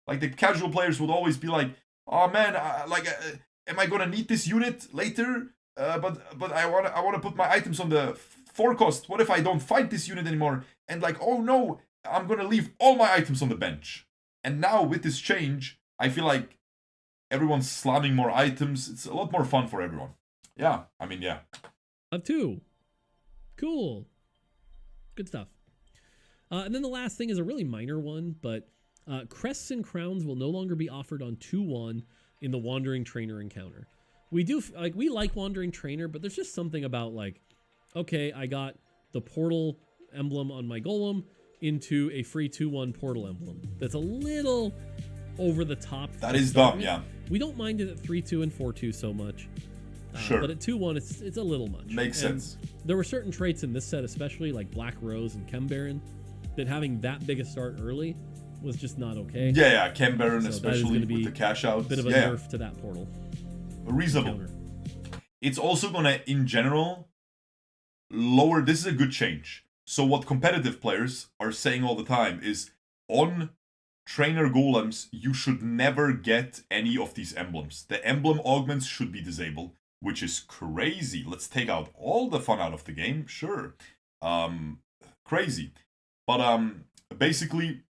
Like the casual players would always be like, "Oh man, am I gonna need this unit later? But I wanna put my items on the forecast. What if I don't fight this unit anymore? And like, oh no, I'm gonna leave all my items on the bench." And now with this change, I feel like everyone's slamming more items. It's a lot more fun for everyone. Yeah, I mean, yeah. Up two. Cool. Good stuff. And then the last thing is a really minor one, but crests and crowns will no longer be offered on 2-1 in the Wandering Trainer encounter. We like Wandering Trainer, but there's just something about like, okay, I got the portal emblem on my golem into a free 2-1 portal emblem. That's a little over the top. That is dumb, yeah. We don't mind it at 3-2 and 4-2 so much. Sure. But at 2-1, it's a little much. Makes sense. There were certain traits in this set, especially like Black Rose and Chem Baron, that having that big a start early was just not okay. Yeah, Chem Baron, so especially with the cash out. A bit of a nerf to that portal. Reasonable. Counter. It's also gonna, in general, lower. This is a good change. So what competitive players are saying all the time is, on trainer golems, you should never get any of these emblems. The emblem augments should be disabled, which is crazy. Let's take out all the fun out of the game, sure. Crazy. But basically,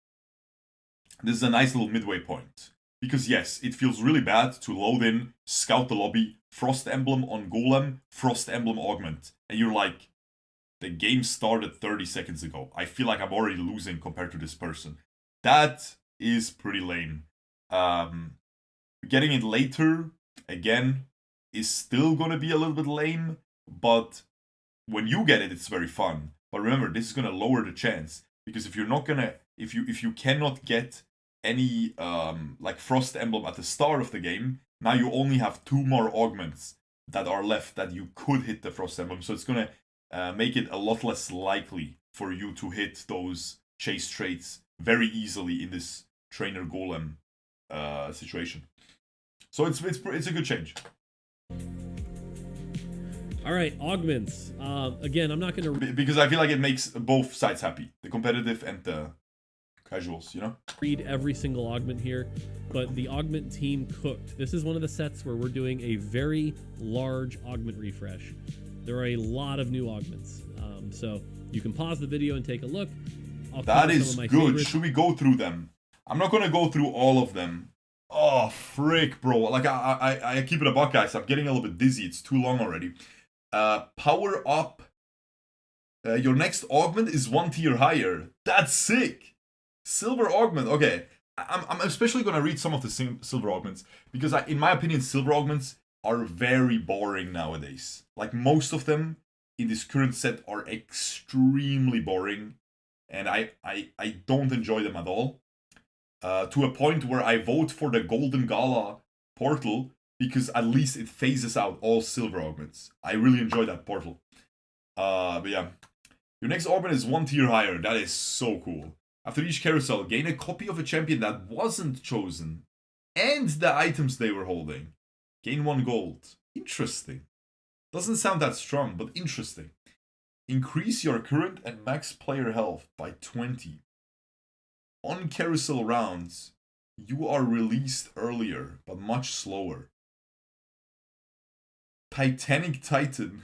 this is a nice little midway point. Because yes, it feels really bad to load in, scout the lobby, Frost Emblem on Golem, Frost Emblem Augment. And you're like, the game started 30 seconds ago. I feel like I'm already losing compared to this person. That is pretty lame. Getting it later, again, is still gonna be a little bit lame. But when you get it, it's very fun. But remember, this is gonna lower the chance. Because if you're not gonna, if you cannot get any like Frost Emblem at the start of the game, now you only have 2 more augments that are left that you could hit the Frost Emblem. So it's gonna make it a lot less likely for you to hit those chase traits very easily in this trainer golem situation. So it's a good change. All right, augments. Again, I'm not gonna because I feel like it makes both sides happy, the competitive and the casuals, read every single augment here, but the augment team cooked. This is one of the sets where we're doing a very large augment refresh. There are a lot of new augments, so you can pause the video and take a look. That is good. Favorites. Should we go through them? I'm not gonna go through all of them. Oh frick, bro! Like I keep it a buck, guys. I'm getting a little bit dizzy. It's too long already. Power up. Your next augment is 1 tier higher. That's sick. Silver augment. Okay, I'm especially gonna read some of the silver augments because in my opinion, silver augments are very boring nowadays. Like most of them in this current set are extremely boring, and I don't enjoy them at all. To a point where I vote for the Golden Gala portal because at least it phases out all silver augments. I really enjoy that portal. But yeah, your next augment is 1 tier higher. That is so cool. After each carousel, gain a copy of a champion that wasn't chosen and the items they were holding. Gain 1 gold. Interesting. Doesn't sound that strong, but interesting. Increase your current and max player health by 20. On carousel rounds, you are released earlier, but much slower. Titanic Titan.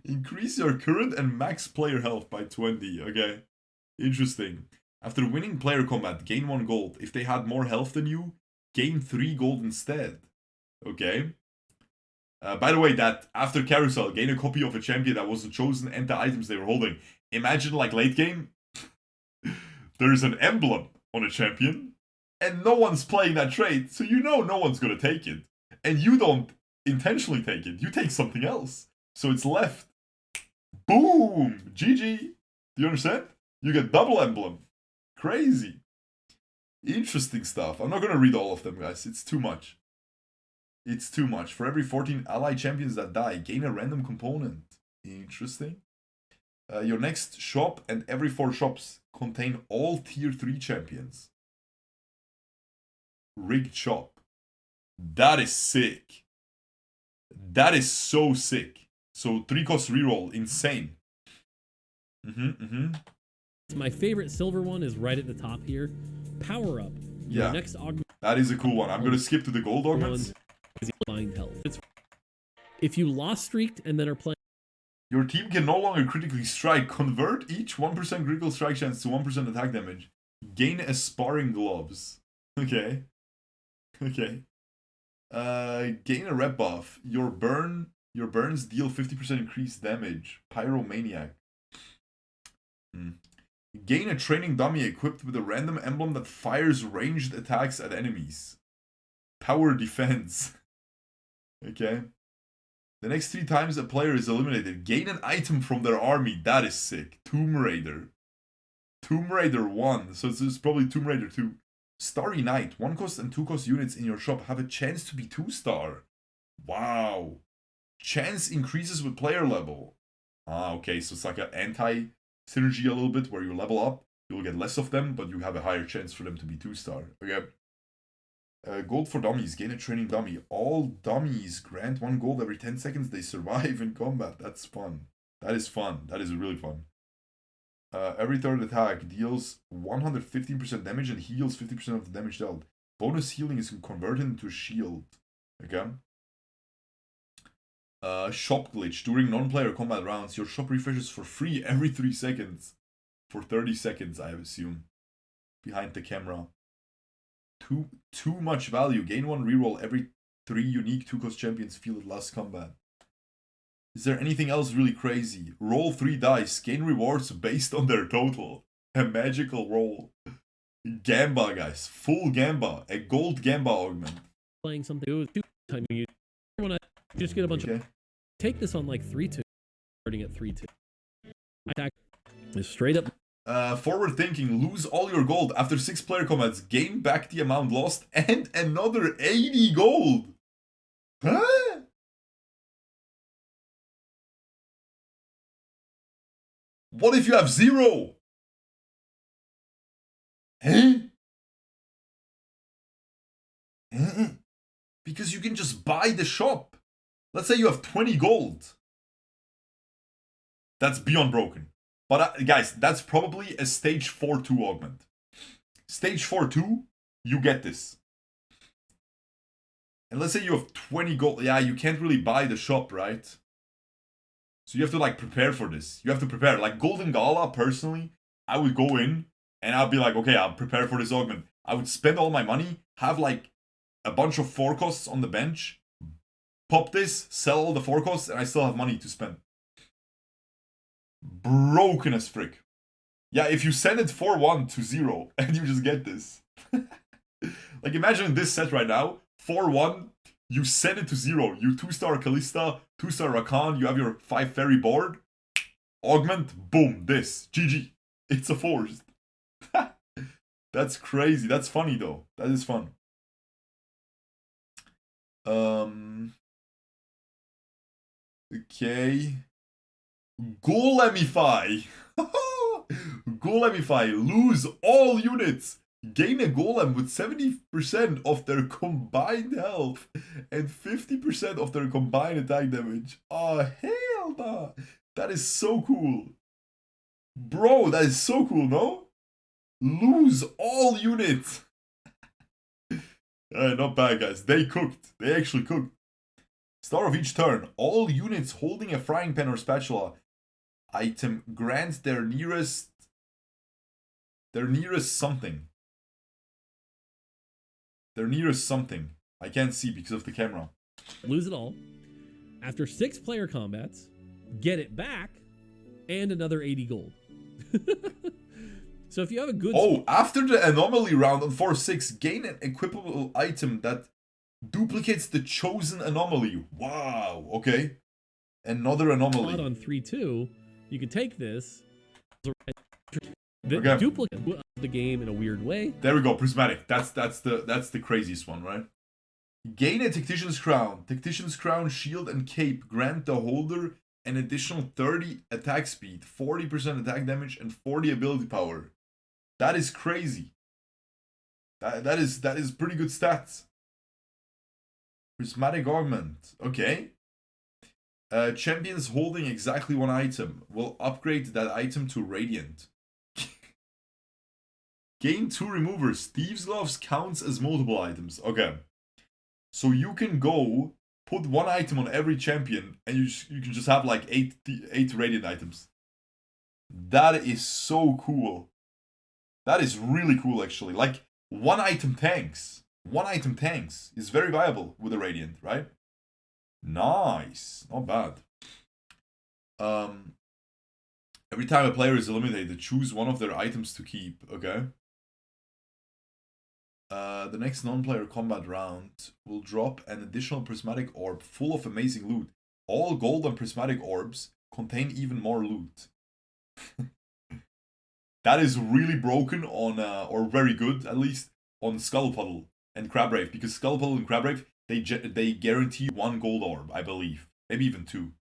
Increase your current and max player health by 20. Okay. Interesting. After winning player combat, gain 1 gold. If they had more health than you, gain 3 gold instead. Okay. By the way, that after carousel, gain a copy of a champion that wasn't chosen and the items they were holding. Imagine like late game, there's an emblem on a champion, and no one's playing that trait, so no one's gonna take it. And you don't intentionally take it, you take something else. So it's left. Boom! GG! Do you understand? You get double emblem. Crazy. Interesting stuff. I'm not gonna read all of them, guys. It's too much. It's too much. For every 14 ally champions that die, gain a random component. Interesting. Your next shop and every 4 shops contain all tier 3 champions. Rigged shop. That is sick. That is so sick. So 3 cost reroll. Insane. My favorite silver one is right at the top here. Power up. Yeah. Next augment. That is a cool one. I'm going to skip to the gold augments. Mind health. If you lost streaked and then are playing. Your team can no longer critically strike. Convert each 1% critical strike chance to 1% attack damage. Gain a sparring gloves. Okay. Okay. Gain a rep buff. Your burns deal 50% increased damage. Pyromaniac. Gain a training dummy equipped with a random emblem that fires ranged attacks at enemies. Power defense. Okay. The next 3 times a player is eliminated, gain an item from their army. That is sick. Tomb Raider. Tomb Raider 1. So it's probably Tomb Raider 2. Starry Night. 1 cost and 2 cost units in your shop have a chance to be 2-star. Wow. Chance increases with player level. Ah, okay. So it's like an anti-synergy a little bit where you level up. You'll get less of them, but you have a higher chance for them to be 2-star. Okay. Gold for dummies. Gain a training dummy. All dummies grant 1 gold every 10 seconds they survive in combat. That's fun. That is fun. That is really fun. Every third attack deals 115% damage and heals 50% of the damage dealt. Bonus healing is converted into a shield. Okay. Shop glitch. During non-player combat rounds, your shop refreshes for free every 3 seconds. For 30 seconds, I assume. Behind the camera. Too much value. Gain 1 reroll every 3 unique 2-cost champions feel at last combat. Is there anything else really crazy? Roll 3 dice. Gain rewards based on their total. A magical roll. Gamba, guys. Full Gamba. A gold Gamba augment. Playing something. You just get a bunch of. Take this on like 3-2. Starting at 3-2. Attack is straight up. Forward thinking, lose all your gold after 6 player combats, gain back the amount lost, and another 80 gold. Huh? What if you have 0? Huh? Because you can just buy the shop. Let's say you have 20 gold. That's beyond broken. But guys, that's probably a stage 4-2 augment. Stage 4-2, you get this. And let's say you have 20 gold. Yeah, you can't really buy the shop, right? So you have to like prepare for this. You have to prepare. Like Golden Gala, personally, I would go in and I'd be like, okay, I'll prepare for this augment. I would spend all my money, have like a bunch of 4 costs on the bench, pop this, sell all the 4 costs, and I still have money to spend. Broken as frick. Yeah, if you send it 4-1 to 0 and you just get this. Like imagine this set right now, 4-1, you send it to 0, you 2-star Kalista, 2-star Rakan, you have your 5 Faerie board, augment, boom, this, GG. It's a forced. That's crazy. That's funny though. That is fun. Okay. Golemify. Golemify. Lose all units. Gain a golem with 70% of their combined health and 50% of their combined attack damage. Oh, hell nah. That is so cool. Bro, that is so cool, no? Lose all units. Not bad, guys. They cooked. They actually cooked. Start of each turn. All units holding a frying pan or spatula item grants their nearest something. Their nearest something. I can't see because of the camera. Lose it all. After 6 player combats, get it back, and another 80 gold. So if you have a good... Oh, after the anomaly round on 4-6, gain an equipable item that duplicates the chosen anomaly. Wow, okay. Another anomaly. On 3-2, you can take this, the duplicate of the game in a weird way. There we go, prismatic. That's the craziest one, right? Gain a Tactician's Crown. Tactician's Crown, Shield, and Cape grant the holder an additional 30 attack speed, 40% attack damage, and 40 ability power. That is crazy. That is pretty good stats. Prismatic Augment. Okay. Champions holding exactly one item will upgrade that item to Radiant. Gain 2 removers. Thieves' Gloves counts as multiple items. Okay. So you can go put one item on every champion and you can just have like 8 Radiant items. That is so cool. That is really cool actually. Like one item tanks. One item tanks is very viable with a Radiant, right? Nice. Not bad. Every time a player is eliminated, choose one of their items to keep. Okay. The next non-player combat round will drop an additional prismatic orb full of amazing loot. All gold and prismatic orbs contain even more loot. That is really broken on, or very good at least, on Skullpuddle and Crabrave, because Skullpuddle and Crabrave, they guarantee 1 gold orb, I believe. Maybe even 2.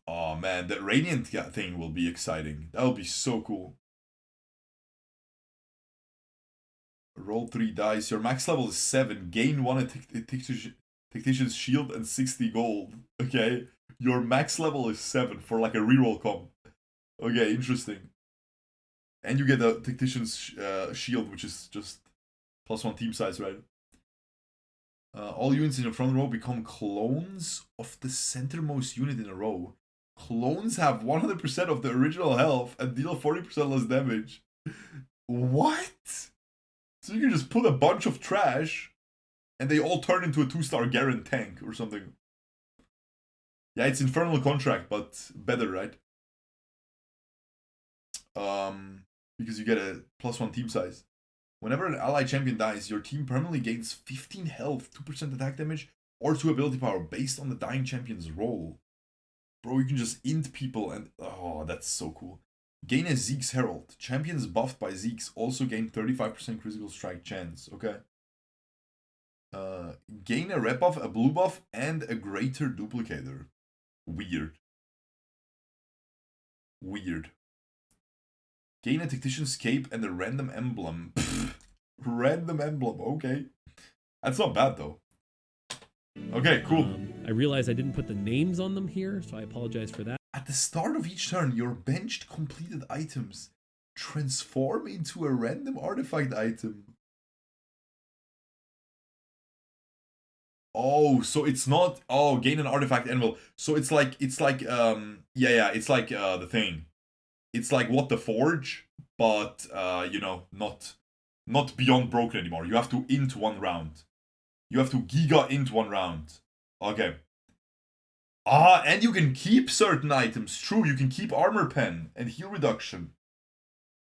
Oh man, that Radiant thing will be exciting. That will be so cool. Roll 3 dice. Your max level is 7. Gain 1 Tactician's Shield and 60 gold. Okay. Your max level is 7 for like a reroll comp. Okay, interesting. And you get a Tactician's Shield, which is just +1 team size, right? All units in your front row become clones of the centermost unit in a row. Clones have 100% of the original health and deal 40% less damage. What? So you can just put a bunch of trash and they all turn into a 2-star Garen tank or something. Yeah, it's Infernal Contract, but better, right? Because you get a +1 team size. Whenever an ally champion dies, your team permanently gains 15 health, 2% attack damage, or 2 ability power based on the dying champion's roll. Bro, you can just int people and... Oh, that's so cool. Gain a Zeke's Herald. Champions buffed by Zeke's also gain 35% critical strike chance. Okay. Gain a red buff, a blue buff, and a greater duplicator. Weird. Weird. Gain a Tactician's Cape and a random emblem. Random emblem, okay. That's not bad though. Okay, cool. I realize I didn't put the names on them here, so I apologize for that. At the start of each turn, your benched completed items transform into a random artifact item. Oh, so it's not... Oh, gain an artifact anvil. So it's like it's like the thing. It's like What the Forge, but you know, not beyond broken anymore. You have to int 1 round. You have to giga int 1 round. Okay. Ah, and you can keep certain items. True, you can keep armor pen and heal reduction.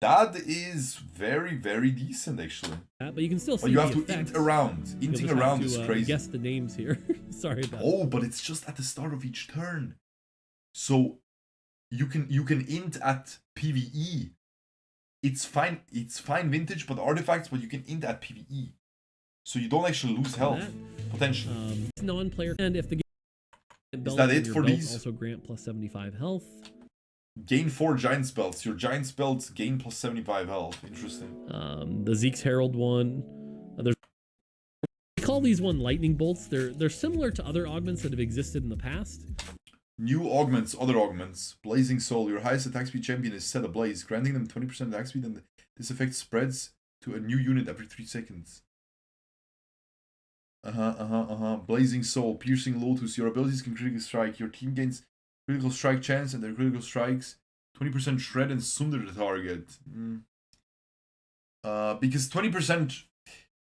That is very, very decent, actually. But you can still see. But you have to effects. int around. Inting around is crazy. Guess the names here. Sorry about that. Oh, but it's just at the start of each turn. So you can int at PvE. It's fine vintage, but artifacts, but you can int at PvE. So you don't actually lose health potentially. Non-player, and if the is that it for these? Also grant +75 health. Gain 4 giant spells. Your giant spells gain +75 health. Interesting. The Zeke's Herald one. There's we call these one lightning bolts. They're similar to other augments that have existed in the past. New augments, other augments. Blazing Soul. Your highest attack speed champion is set ablaze, granting them 20% attack speed, and this effect spreads to a new unit every 3 seconds. Blazing Soul, Piercing Lotus. Your abilities can critical strike. Your team gains critical strike chance, and their critical strikes 20% shred and sunder the target. Because 20%.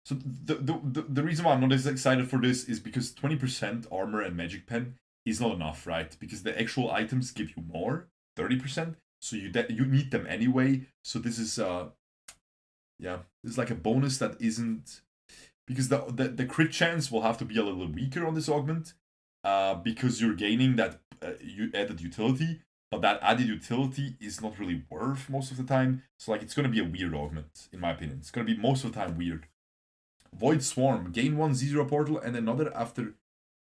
So the reason why I'm not as excited for this is because 20% armor and magic pen is not enough, right? Because the actual items give you more, 30%. So you need them anyway. So this is this is like a bonus that isn't. Because the crit chance will have to be a little weaker on this augment, because you're gaining that added utility, but that added utility is not really worth most of the time. So like it's gonna be a weird augment, in my opinion. It's gonna be most of the time weird. Void Swarm, gain 1 Z0 portal and another after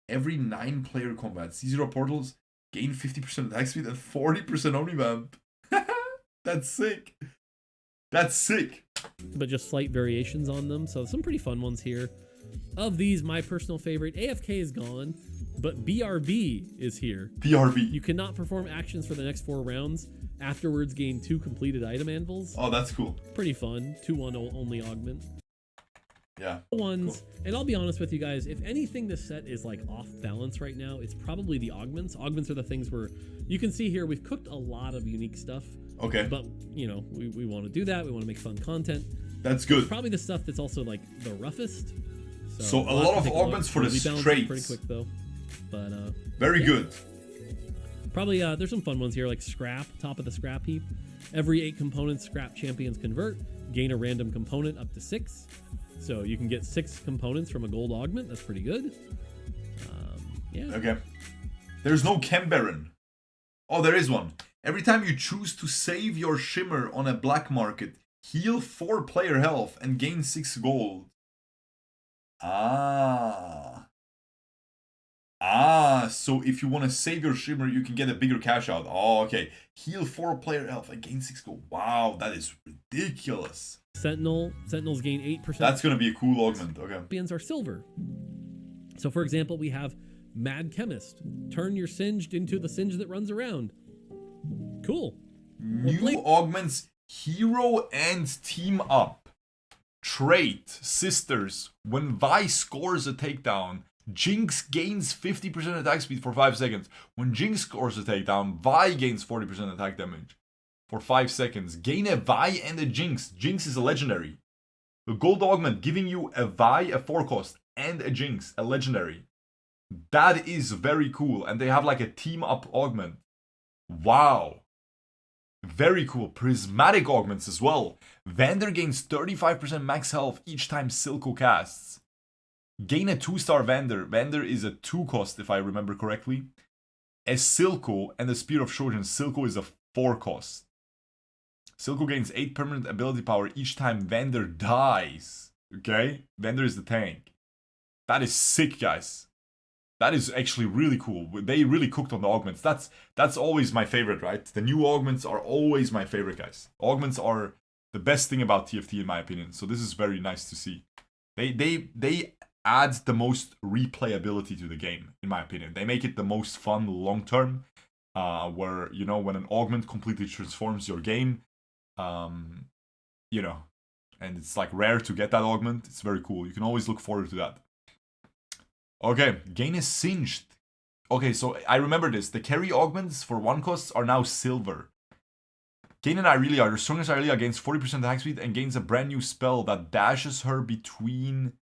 every 9-player combat. Z0 portals gain 50% attack speed and 40% omnivamp. That's sick. That's sick. But just slight variations on them. So some pretty fun ones here. Of these, my personal favorite, AFK is gone, but BRB is here. BRB. You cannot perform actions for the next 4 rounds. Afterwards, gain 2 completed item anvils. Oh, that's cool. Pretty fun. 2/1 only augment. Yeah. Ones, cool. And I'll be honest with you guys, if anything this set is like off balance right now, it's probably the augments. Augments are the things where you can see here we've cooked a lot of unique stuff. Okay. But, you know, we want to do that. We want to make fun content. That's good. It's probably the stuff that's also like the roughest. So a lot of augments for the straights. Pretty quick though. But very good. Probably there's some fun ones here like scrap, top of the scrap heap. Every 8 components scrap champions convert, gain a random component up to 6. So you can get 6 components from a gold augment. That's pretty good. Yeah. Okay. There's no Chem Baron. Oh, there is one. Every time you choose to save your shimmer on a black market, heal 4 player health and gain 6 gold. So if you want to save your shimmer, you can get a bigger cash out. Oh, okay. Heal 4 player health and gain 6 gold. Wow, that is ridiculous. Sentinels gain 8%. That's going to be a cool augment. Okay. Champions are silver. So for example, we have Mad Chemist. Turn your singed into the singe that runs around. Cool. New augments, hero and team up. Trait, sisters. When Vi scores a takedown, Jinx gains 50% attack speed for 5 seconds. When Jinx scores a takedown, Vi gains 40% attack damage for 5 seconds. Gain a Vi and a Jinx. Jinx is a legendary. The gold augment giving you a Vi, a 4 cost, and a Jinx, a legendary. That is very cool. And they have like a team up augment. Wow. Very cool. Prismatic augments as well. Vander gains 35% max health each time Silco casts. Gain a 2-star Vander. Vander is a 2 cost if I remember correctly. A Silco and a Spear of Shojin. Silco is a 4 cost. Silco gains 8 permanent ability power each time Vander dies. Okay? Vander is the tank. That is sick, guys. That is actually really cool. They really cooked on the augments. That's always my favorite, right? The new augments are always my favorite, guys. Augments are the best thing about TFT in my opinion. So this is very nice to see. They add the most replayability to the game, in my opinion. They make it the most fun long term. Where, you know, when an augment completely transforms your game, you know, and it's like rare to get that augment. It's very cool. You can always look forward to that. Okay, gain is singed. Okay, so I remember this. The carry augments for 1 costs are now silver. Gain and Irelia, the strongest Irelia gains 40% attack speed and gains a brand new spell that dashes her between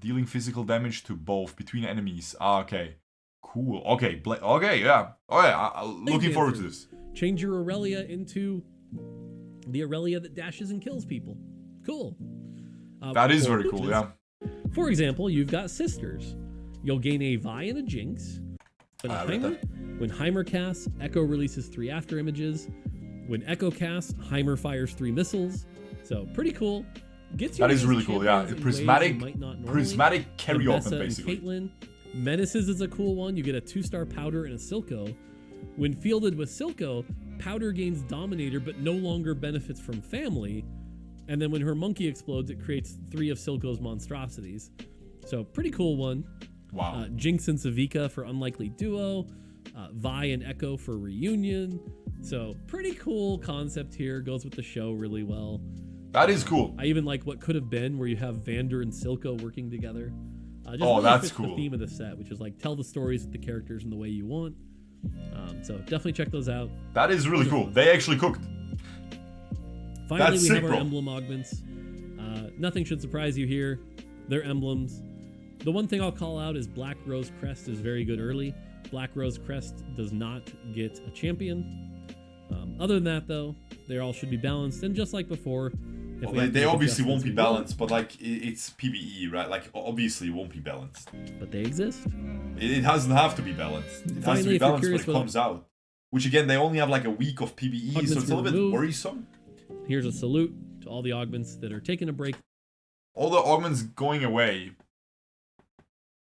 dealing physical damage to both, between enemies. Ah, okay. Cool. Okay, okay, yeah. Alright, looking forward to this. Change your Aurelia into the Aurelia that dashes and kills people. Cool. That is very cool, yeah. For example, you've got sisters. You'll gain a Vi and a Jinx. When Heimer casts, Echo releases 3 after images. When Echo casts, Heimer fires 3 missiles. So pretty cool. Gets you that is really cool, yeah. Prismatic carry augment, basically. Caitlyn. Menaces is a cool one. You get a 2-star Powder and a Silco. When fielded with Silco, Powder gains Dominator but no longer benefits from family. And then when her monkey explodes, it creates 3 of Silco's monstrosities. So pretty cool one. Wow. Jinx and Savika for Unlikely Duo. Vi and Echo for Reunion. So pretty cool concept here. Goes with the show really well. That is cool. I even like what could have been where you have Vander and Silco working together. Just really that's fits cool. The theme of the set, which is like tell the stories with the characters in the way you want. So definitely check those out. That is really cool. They actually cooked. Finally, That's we sick, have our bro. emblem augments. Nothing should surprise you here. They're emblems. The one thing I'll call out is Black Rose Crest is very good early. Black Rose Crest does not get a champion. Other than that, though, they all should be balanced. And just like before, well, they obviously won't be balanced, but like it's PvE, right? Like obviously it won't be balanced. But they exist. It doesn't have to be balanced. It has to be balanced when it comes out. which again, they only have like a week of PvE, Augments so it's a little bit removed. worrisome. Here's a salute to all the augments that are taking a break. All the augments going away.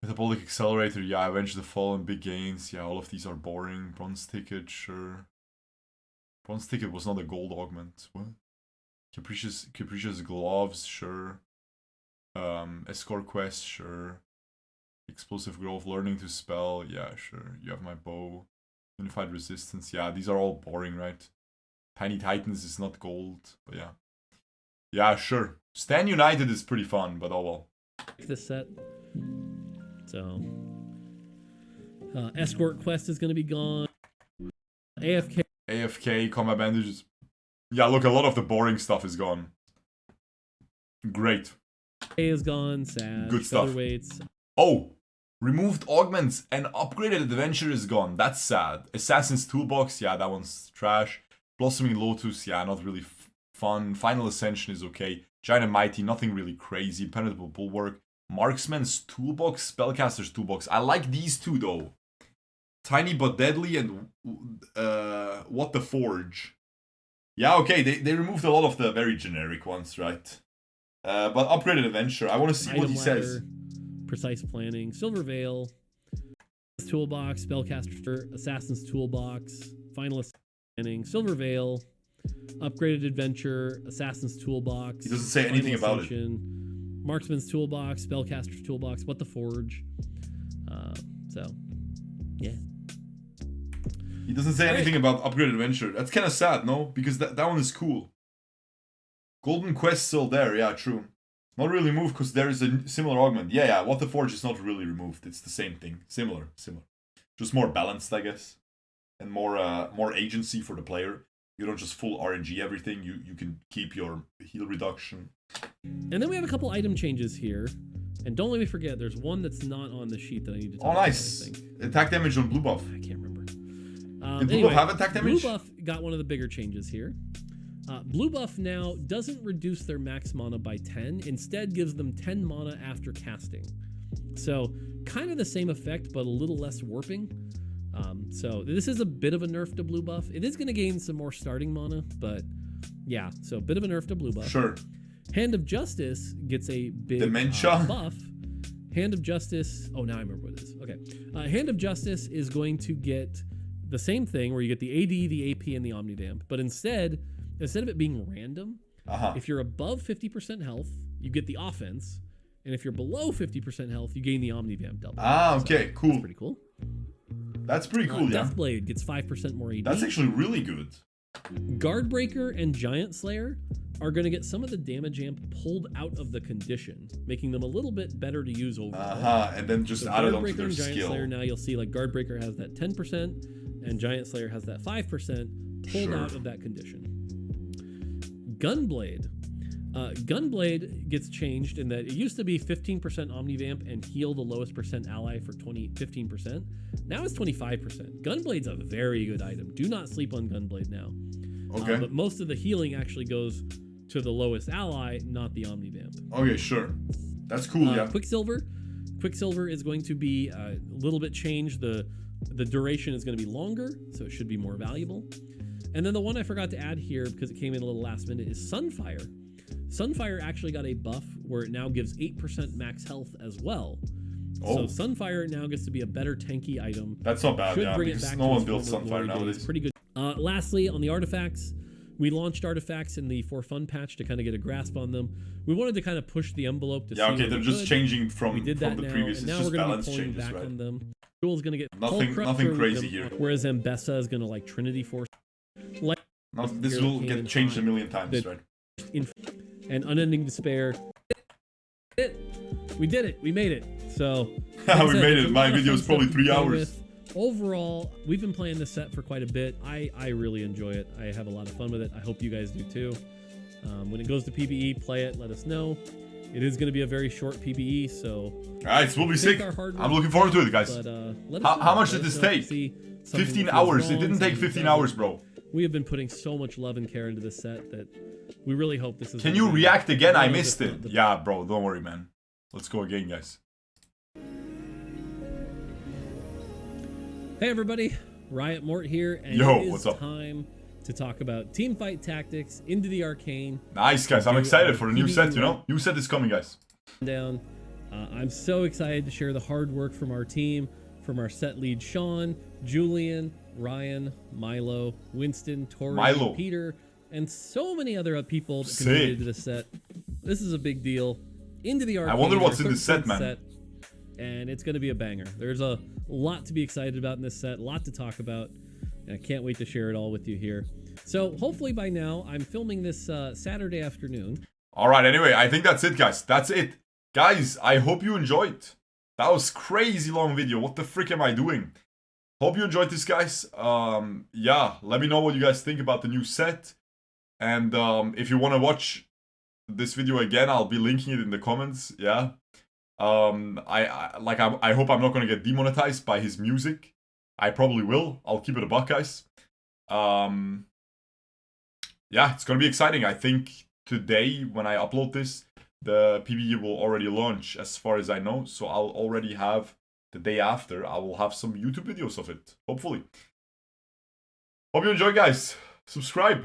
Metabolic Accelerator, yeah, Avenge the Fallen, big gains. Yeah, all of these are boring. Bronze Ticket, sure. Bronze Ticket was not a gold augment. What? Capricious Gloves, sure. Escort Quest, sure. Explosive Growth, Learning to Spell, yeah, sure. You have my bow. Unified Resistance, yeah, these are all boring, right? Tiny Titans is not gold, but yeah. Yeah, sure. Stand United is pretty fun, but oh well. This set. So, Escort Quest is going to be gone. AFK, Combat Bandages. Yeah, look, a lot of the boring stuff is gone. Great. A is gone, sad. Good stuff. Featherweights. Oh! Removed augments and upgraded adventure is gone. That's sad. Assassin's Toolbox, yeah, that one's trash. Blossoming Lotus, yeah, not really fun. Final Ascension is okay. Giant and Mighty, nothing really crazy. Impenetrable Bulwark. Marksman's Toolbox, Spellcaster's Toolbox. I like these two though. Tiny but Deadly and What the Forge. Yeah, okay, they removed a lot of the very generic ones, right? But upgraded adventure. I want to see Item what he ladder, says. Precise Planning, Silver Veil, Toolbox, Spellcaster, Assassin's Toolbox, Final Planning, Silver Veil, Upgraded Adventure, Assassin's Toolbox. He doesn't say anything about it. Marksman's Toolbox, Spellcaster's Toolbox, What the Forge. So, yeah. He doesn't say anything about Upgraded Adventure. That's kind of sad, no? Because that one is cool. Golden Quest still there, yeah, true. Not really removed because there is a similar augment. Yeah, What the Forge is not really removed. It's the same thing. Similar. Just more balanced, I guess. And more agency for the player. You don't just full RNG everything. You can keep your heal reduction. And then we have a couple item changes here. And don't let me forget, there's one that's not on the sheet that I need to talk about, nice. I think. Attack damage on blue buff. I can't remember. Did blue buff have attack damage? Blue buff got one of the bigger changes here. Blue buff now doesn't reduce their max mana by 10, instead gives them 10 mana after casting. So kind of the same effect, but a little less warping. So this is a bit of a nerf to blue buff. It is going to gain some more starting mana, but yeah, so a bit of a nerf to blue buff. Sure. Hand of Justice gets a big Dementia buff. Hand of Justice, oh, now I remember what it is. Okay. Hand of Justice is going to get the same thing where you get the AD, the AP, and the Omnivamp, but instead of it being random, if you're above 50% health, you get the offense, and if you're below 50% health, you gain the Omnivamp double. Okay, cool. That's pretty cool. That's pretty cool, yeah. Deathblade gets 5% more AD. That's actually really good. Guardbreaker and Giant Slayer are going to get some of the damage amp pulled out of the condition, making them a little bit better to use overall. And then just add it onto their and Giant skill. Slayer, now you'll see like Guardbreaker has that 10%, and Giant Slayer has that 5% pulled out of that condition. Gunblade. Gunblade gets changed in that it used to be 15% Omnivamp and heal the lowest percent ally for 15%. Now it's 25%. Gunblade's a very good item. Do not sleep on Gunblade now. Okay. But most of the healing actually goes to the lowest ally, not the Omnivamp. Okay, sure. That's cool, yeah. Quicksilver is going to be a little bit changed. The duration is going to be longer, so it should be more valuable. And then the one I forgot to add here, because it came in a little last minute, is Sunfire. Sunfire actually got a buff where it now gives 8% max health as well. So Sunfire now gets to be a better tanky item. That's not bad, yeah, because no one builds Sunfire nowadays. Pretty good. Lastly, on the artifacts, we launched artifacts in the For Fun patch to kind of get a grasp on them. We wanted to kind of push the envelope to see okay, they're just changing from we did that the now, previous. And It's now just we're going to balance be pulling changes, back right? on them. Jewel's going to get nothing crazy here. Whereas Ambessa is going to like Trinity Force. This will get changed a million times, right? And Unending Despair. We did it. We made it. So we made it. My video is probably 3 hours. Overall, we've been playing this set for quite a bit. I really enjoy it. I have a lot of fun with it. I hope you guys do too. When it goes to PvE, play it. Let us know. It is going to be a very short PvE, so... Alright, so we'll be sick. I'm looking forward to it, guys. But, how much did this take? 15 hours. It didn't take 15 hours, bro. We have been putting so much love and care into this set that we really hope this is... Can you react again? I missed it. Yeah, bro. Don't worry, man. Let's go again, guys. Hey, everybody. Riot Mort here, and Yo, it is what's up? time to talk about Teamfight Tactics into the Arcane. Nice, guys. I'm excited for the new set, you know? New set is coming, guys. I'm so excited to share the hard work from our team, from our set lead Sean, Julian, Ryan, Milo, Winston, Tori, Peter, and so many other people that contributed to the set. This is a big deal. Into the Arcane. I wonder what's in the set, man. And it's going to be a banger. There's a lot to be excited about in this set, a lot to talk about, and I can't wait to share it all with you here. So hopefully by now, I'm filming this Saturday afternoon. All right, anyway, I think that's it, guys. That's it. Guys, I hope you enjoyed. That was crazy long video. What the frick am I doing? Hope you enjoyed this, guys. Yeah, let me know what you guys think about the new set. And if you want to watch this video again, I'll be linking it in the comments. Yeah. I hope I'm not gonna get demonetized by his music. I probably will. I'll keep it a buck, guys. Yeah, it's gonna be exciting. I think today when I upload this, the PvE will already launch, as far as I know. So I'll already have the day after. I will have some YouTube videos of it, hopefully. Hope you enjoy, guys. Subscribe.